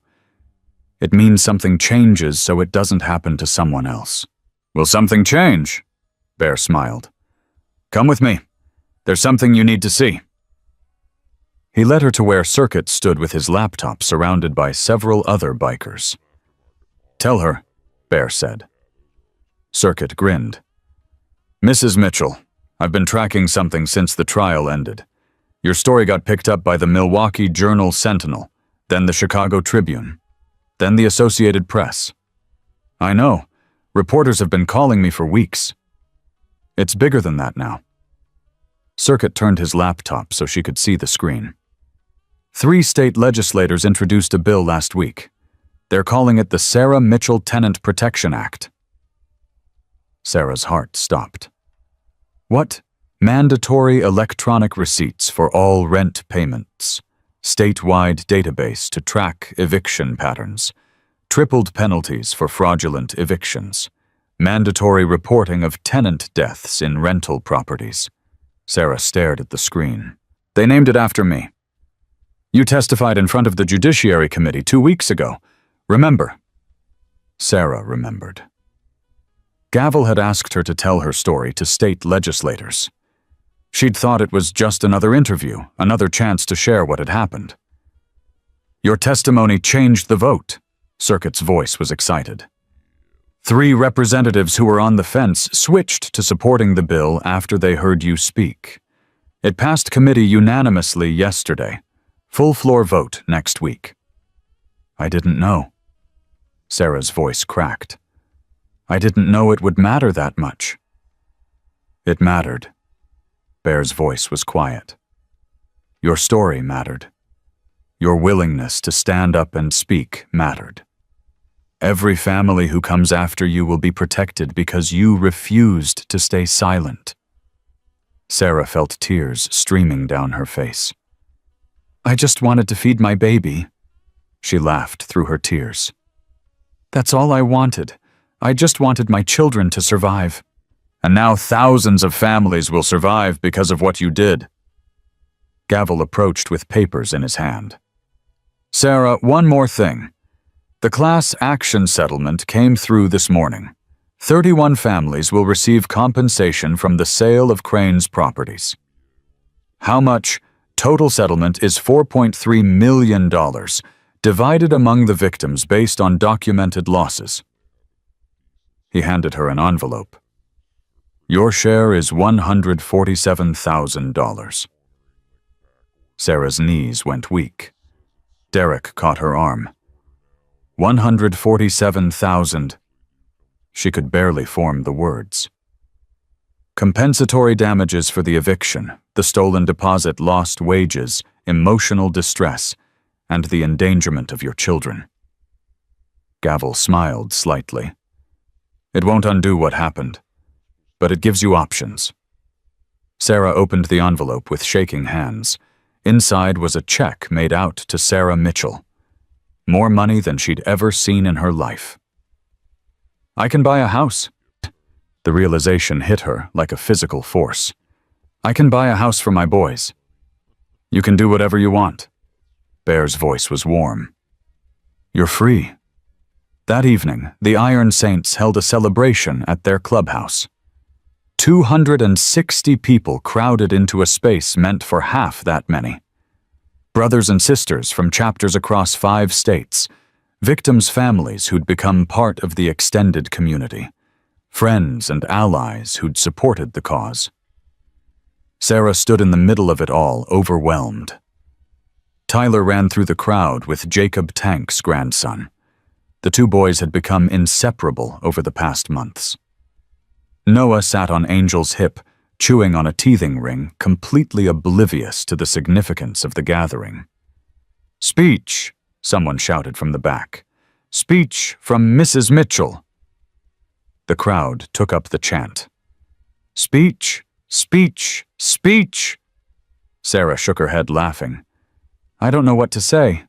Speaker 1: It means something changes so it doesn't happen to someone else." "Will something change?" Bear smiled. "Come with me. There's something you need to see." He led her to where Circuit stood with his laptop surrounded by several other bikers. "Tell her," Bear said. Circuit grinned. "Mrs. Mitchell, I've been tracking something since the trial ended. Your story got picked up by the Milwaukee Journal-Sentinel, then the Chicago Tribune, then the Associated Press. I know. Reporters have been calling me for weeks. It's bigger than that now." Circuit turned his laptop so she could see the screen. 3 state legislators introduced a bill last week. They're calling it the Sarah Mitchell Tenant Protection Act. Sarah's heart stopped. "What? Mandatory electronic receipts for all rent payments, statewide database to track eviction patterns, tripled penalties for fraudulent evictions, mandatory reporting of tenant deaths in rental properties." Sarah stared at the screen. "They named it after me. You testified in front of the Judiciary Committee 2 weeks ago. Remember?" Sarah remembered. Gavel had asked her to tell her story to state legislators. She'd thought it was just another interview, another chance to share what had happened. "Your testimony changed the vote." Circuit's voice was excited. 3 representatives who were on the fence switched to supporting the bill after they heard you speak. It passed committee unanimously yesterday. Full floor vote next week. "I didn't know." Sarah's voice cracked. "I didn't know it would matter that much." "It mattered." Bear's voice was quiet. "Your story mattered. Your willingness to stand up and speak mattered. Every family who comes after you will be protected because you refused to stay silent." Sarah felt tears streaming down her face. "I just wanted to feed my baby." She laughed through her tears. "That's all I wanted. I just wanted my children to survive. And now thousands of families will survive because of what you did." Gavel approached with papers in his hand. "Sarah, one more thing. The class action settlement came through this morning. 31 families will receive compensation from the sale of Crane's properties. How much? Total settlement is $4.3 million, divided among the victims based on documented losses." He handed her an envelope. "Your share is $147,000. Sarah's knees went weak. Derek caught her arm. 147,000. She could barely form the words. "Compensatory damages for the eviction, the stolen deposit, lost wages, emotional distress, and the endangerment of your children." Gavel smiled slightly. "It won't undo what happened, but it gives you options." Sarah opened the envelope with shaking hands. Inside was a check made out to Sarah Mitchell. More money than she'd ever seen in her life. "I can buy a house." The realization hit her like a physical force. "I can buy a house for my boys." "You can do whatever you want." Bear's voice was warm. "You're free." That evening, the Iron Saints held a celebration at their clubhouse. 260 people crowded into a space meant for half that many. Brothers and sisters from chapters across 5 states, victims' families who'd become part of the extended community, friends and allies who'd supported the cause. Sarah stood in the middle of it all, overwhelmed. Tyler ran through the crowd with Jacob Tank's grandson. The 2 boys had become inseparable over the past months. Noah sat on Angel's hip, chewing on a teething ring, completely oblivious to the significance of the gathering. "Speech!" someone shouted from the back. "Speech from Mrs. Mitchell!" The crowd took up the chant. "Speech! Speech! Speech!" Sarah shook her head, laughing. "I don't know what to say."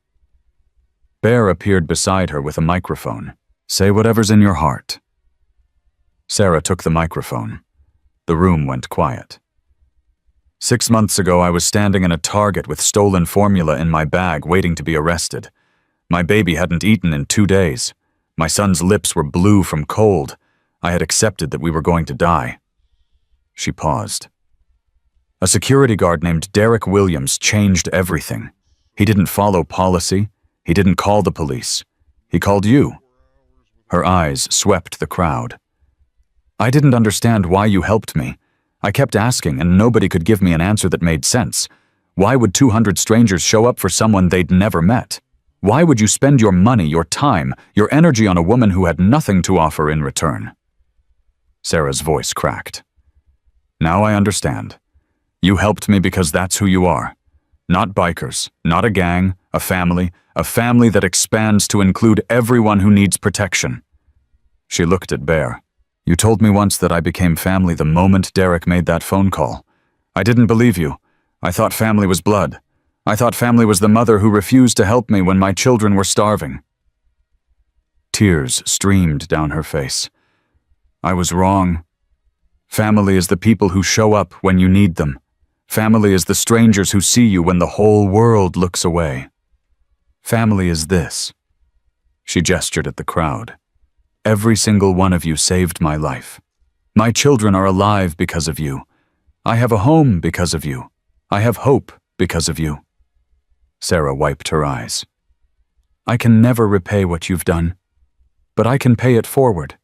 Speaker 1: Bear appeared beside her with a microphone. "Say whatever's in your heart." Sarah took the microphone. The room went quiet. 6 months ago, I was standing in a Target with stolen formula in my bag, waiting to be arrested. My baby hadn't eaten in 2 days. My son's lips were blue from cold. I had accepted that we were going to die. She paused. A security guard named Derek Williams changed everything. He didn't follow policy. He didn't call the police. He called you. Her eyes swept the crowd. "I didn't understand why you helped me. I kept asking, and nobody could give me an answer that made sense. Why would 200 strangers show up for someone they'd never met? Why would you spend your money, your time, your energy on a woman who had nothing to offer in return?" Sarah's voice cracked. "Now I understand. You helped me because that's who you are. Not bikers, not a gang, a family that expands to include everyone who needs protection." She looked at Bear. "You told me once that I became family the moment Derek made that phone call. I didn't believe you. I thought family was blood. I thought family was the mother who refused to help me when my children were starving." Tears streamed down her face. "I was wrong. Family is the people who show up when you need them. Family is the strangers who see you when the whole world looks away. Family is this." She gestured at the crowd. "Every single one of you saved my life. My children are alive because of you. I have a home because of you. I have hope because of you." Sarah wiped her eyes. "I can never repay what you've done, but I can pay it forward.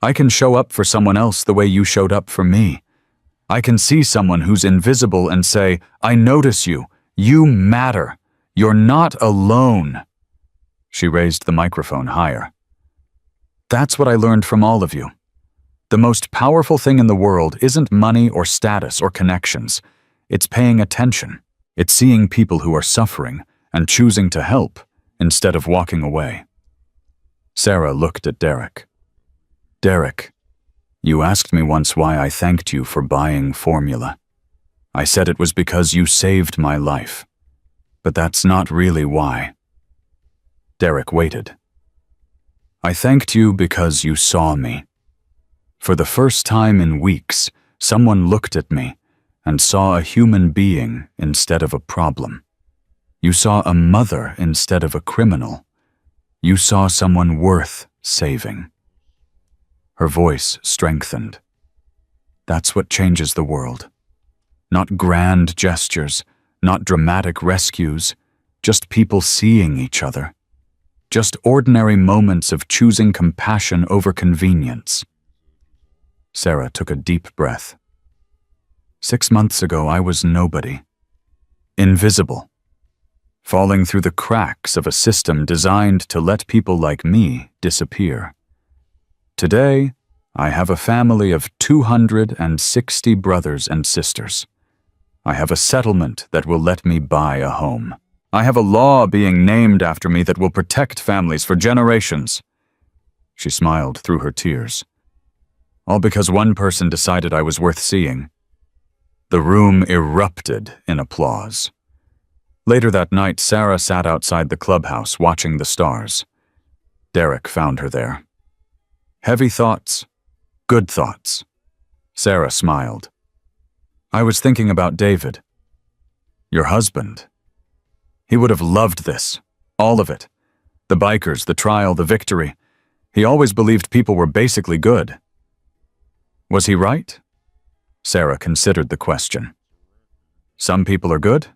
Speaker 1: I can show up for someone else the way you showed up for me. I can see someone who's invisible and say, 'I notice you. You matter. You're not alone.'" She raised the microphone higher. "That's what I learned from all of you. The most powerful thing in the world isn't money or status or connections. It's paying attention. It's seeing people who are suffering and choosing to help instead of walking away." Sarah looked at Derek. "Derek, you asked me once why I thanked you for buying formula. I said it was because you saved my life. But that's not really why." Derek waited. "I thanked you because you saw me. For the first time in weeks, someone looked at me and saw a human being instead of a problem. You saw a mother instead of a criminal. You saw someone worth saving." Her voice strengthened. "That's what changes the world. Not grand gestures, not dramatic rescues, just people seeing each other. Just ordinary moments of choosing compassion over convenience." Sarah took a deep breath. 6 months ago, I was nobody. Invisible. Falling through the cracks of a system designed to let people like me disappear. Today, I have a family of 260 brothers and sisters. I have a settlement that will let me buy a home. I have a law being named after me that will protect families for generations." She smiled through her tears. "All because one person decided I was worth seeing." The room erupted in applause. Later that night, Sarah sat outside the clubhouse watching the stars. Derek found her there. "Heavy thoughts, good thoughts." Sarah smiled. "I was thinking about David. Your husband. He would have loved this, all of it. The bikers, the trial, the victory. He always believed people were basically good. Was he right? Sarah considered the question. Some people are good.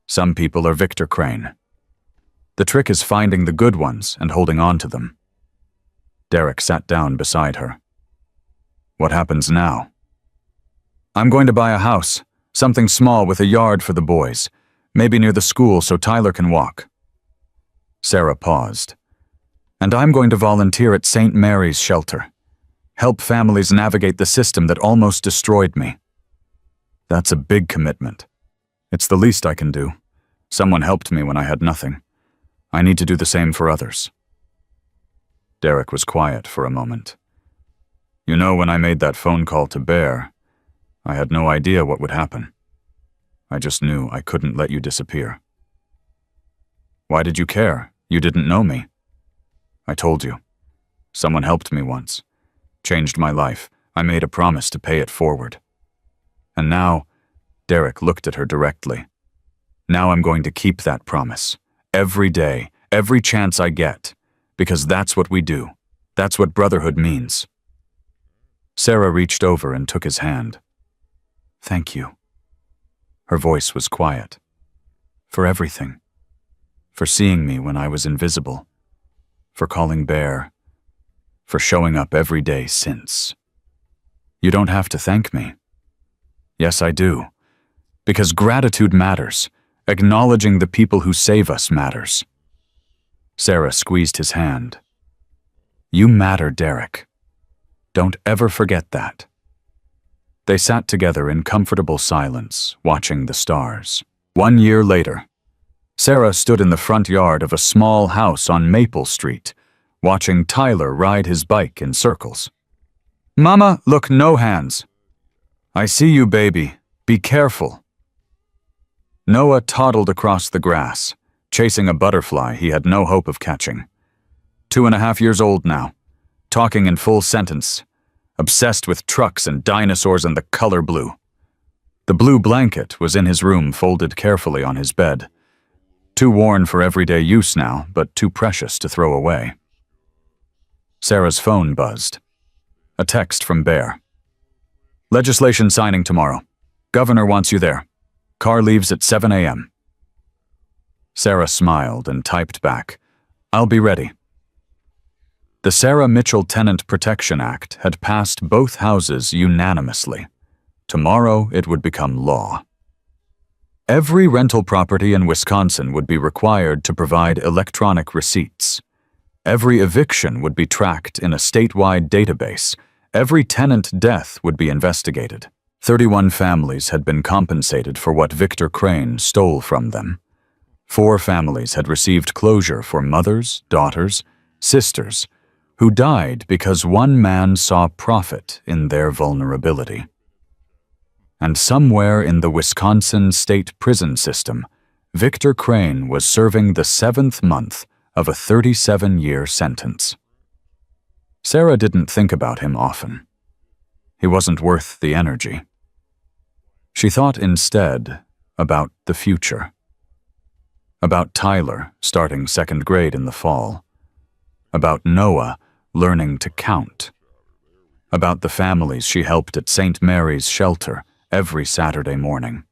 Speaker 1: Some people are Victor Crane. The trick is finding the good ones and holding on to them. Derek sat down beside her. What happens now? I'm going to buy a house, something small with a yard for the boys, maybe near the school so Tyler can walk. Sarah paused. And I'm going to volunteer at St. Mary's shelter, help families navigate the system that almost destroyed me. That's a big commitment. It's the least I can do. Someone helped me when I had nothing. I need to do the same for others. Derek was quiet for a moment. You know, when I made that phone call to Bear, I had no idea what would happen. I just knew I couldn't let you disappear. Why did you care? You didn't know me. I told you. Someone helped me once. Changed my life. I made a promise to pay it forward. And now, Derek looked at her directly. Now I'm going to keep that promise. Every day, every chance I get. Because that's what we do. That's what brotherhood means. Sarah reached over and took his hand. Thank you. Her voice was quiet. For everything. For seeing me when I was invisible. For calling Bear. For showing up every day since. You don't have to thank me. Yes, I do. Because gratitude matters. Acknowledging the people who save us matters. Sarah squeezed his hand. You matter, Derek. Don't ever forget that. They sat together in comfortable silence, watching the stars. 1 year later, Sarah stood in the front yard of a small house on Maple Street, watching Tyler ride his bike in circles. Mama, look, no hands. I see you, baby. Be careful. Noah toddled across the grass, chasing a butterfly he had no hope of catching. 2.5 years old now, talking in full sentence, obsessed with trucks and dinosaurs and the color blue. The blue blanket was in his room, folded carefully on his bed. Too worn for everyday use now, but too precious to throw away. Sarah's phone buzzed. A text from Bear. Legislation signing tomorrow. Governor wants you there. Car leaves at 7 a.m. Sarah smiled and typed back, I'll be ready. The Sarah Mitchell Tenant Protection Act had passed both houses unanimously. Tomorrow it would become law. Every rental property in Wisconsin would be required to provide electronic receipts. Every eviction would be tracked in a statewide database. Every tenant death would be investigated. 31 families had been compensated for what Victor Crane stole from them. 4 families had received closure for mothers, daughters, sisters, who died because one man saw profit in their vulnerability. And somewhere in the Wisconsin state prison system, Victor Crane was serving the 7th month of a 37-year sentence. Sarah didn't think about him often. He wasn't worth the energy. She thought instead about the future. About Tyler starting 2nd grade in the fall. About Noah learning to count. About the families she helped at St. Mary's shelter every Saturday morning.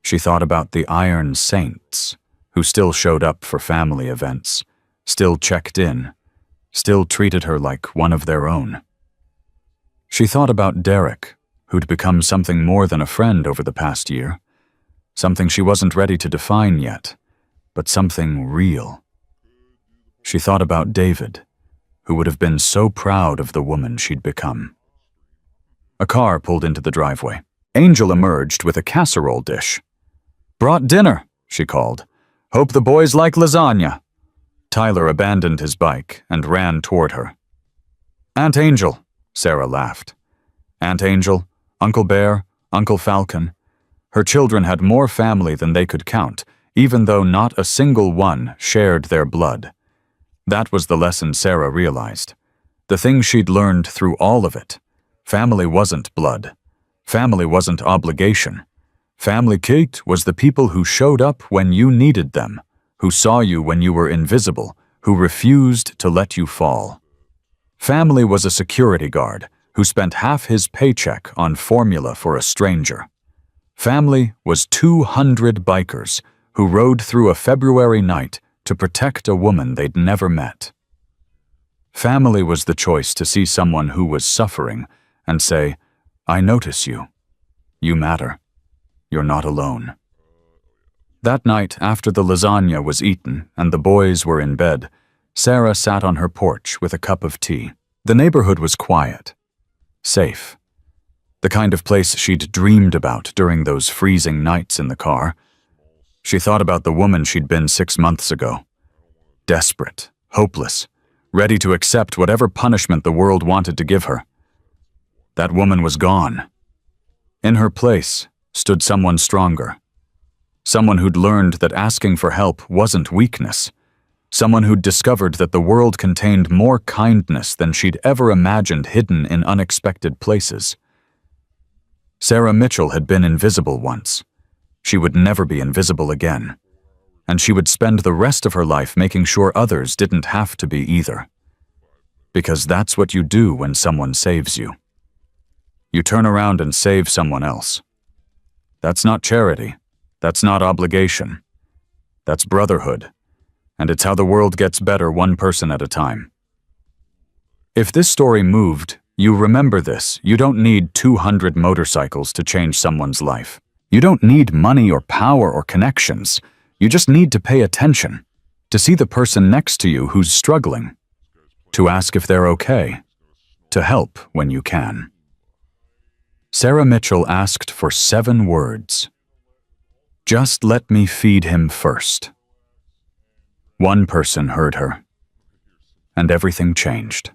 Speaker 1: She thought about the Iron Saints, who still showed up for family events, still checked in, still treated her like one of their own. She thought about Derek, who'd become something more than a friend over the past year, something she wasn't ready to define yet, but something real. She thought about David, who would have been so proud of the woman she'd become. A car pulled into the driveway. Angel emerged with a casserole dish. Brought dinner, she called. Hope the boys like lasagna. Tyler abandoned his bike and ran toward her. Aunt Angel, Sarah laughed. Aunt Angel, Uncle Bear, Uncle Falcon. Her children had more family than they could count, even though not a single one shared their blood. That was the lesson Sarah realized. The thing she'd learned through all of it. Family wasn't blood. Family wasn't obligation. Family, Kate, was the people who showed up when you needed them, who saw you when you were invisible, who refused to let you fall. Family was a security guard who spent half his paycheck on formula for a stranger. Family was 200 bikers who rode through a February night to protect a woman they'd never met. Family was the choice to see someone who was suffering and say, "I notice you. You matter. You're not alone." That night, after the lasagna was eaten and the boys were in bed, Sarah sat on her porch with a cup of tea. The neighborhood was quiet, safe, the kind of place she'd dreamed about during those freezing nights in the car. She thought about the woman she'd been 6 months ago, desperate, hopeless, ready to accept whatever punishment the world wanted to give her. That woman was gone. In her place stood someone stronger, someone who'd learned that asking for help wasn't weakness, someone who'd discovered that the world contained more kindness than she'd ever imagined hidden in unexpected places. Sarah Mitchell had been invisible once. She would never be invisible again. And she would spend the rest of her life making sure others didn't have to be either. Because that's what you do when someone saves you. You turn around and save someone else. That's not charity. That's not obligation. That's brotherhood. And it's how the world gets better one person at a time. If this story moved, you remember this: you don't need 200 motorcycles to change someone's life. You don't need money or power or connections. You just need to pay attention, to see the person next to you who's struggling, to ask if they're okay, to help when you can. Sarah Mitchell asked for 7 words. Just let me feed him first. One person heard her, and everything changed.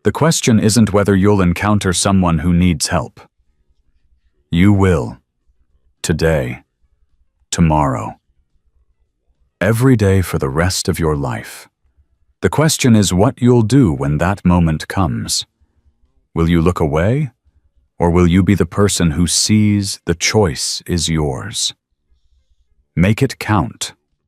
Speaker 1: The question isn't whether you'll encounter someone who needs help. You will. Today. Tomorrow. Every day for the rest of your life. The question is what you'll do when that moment comes. Will you look away, or will you be the person who sees the choice is yours? Make it count.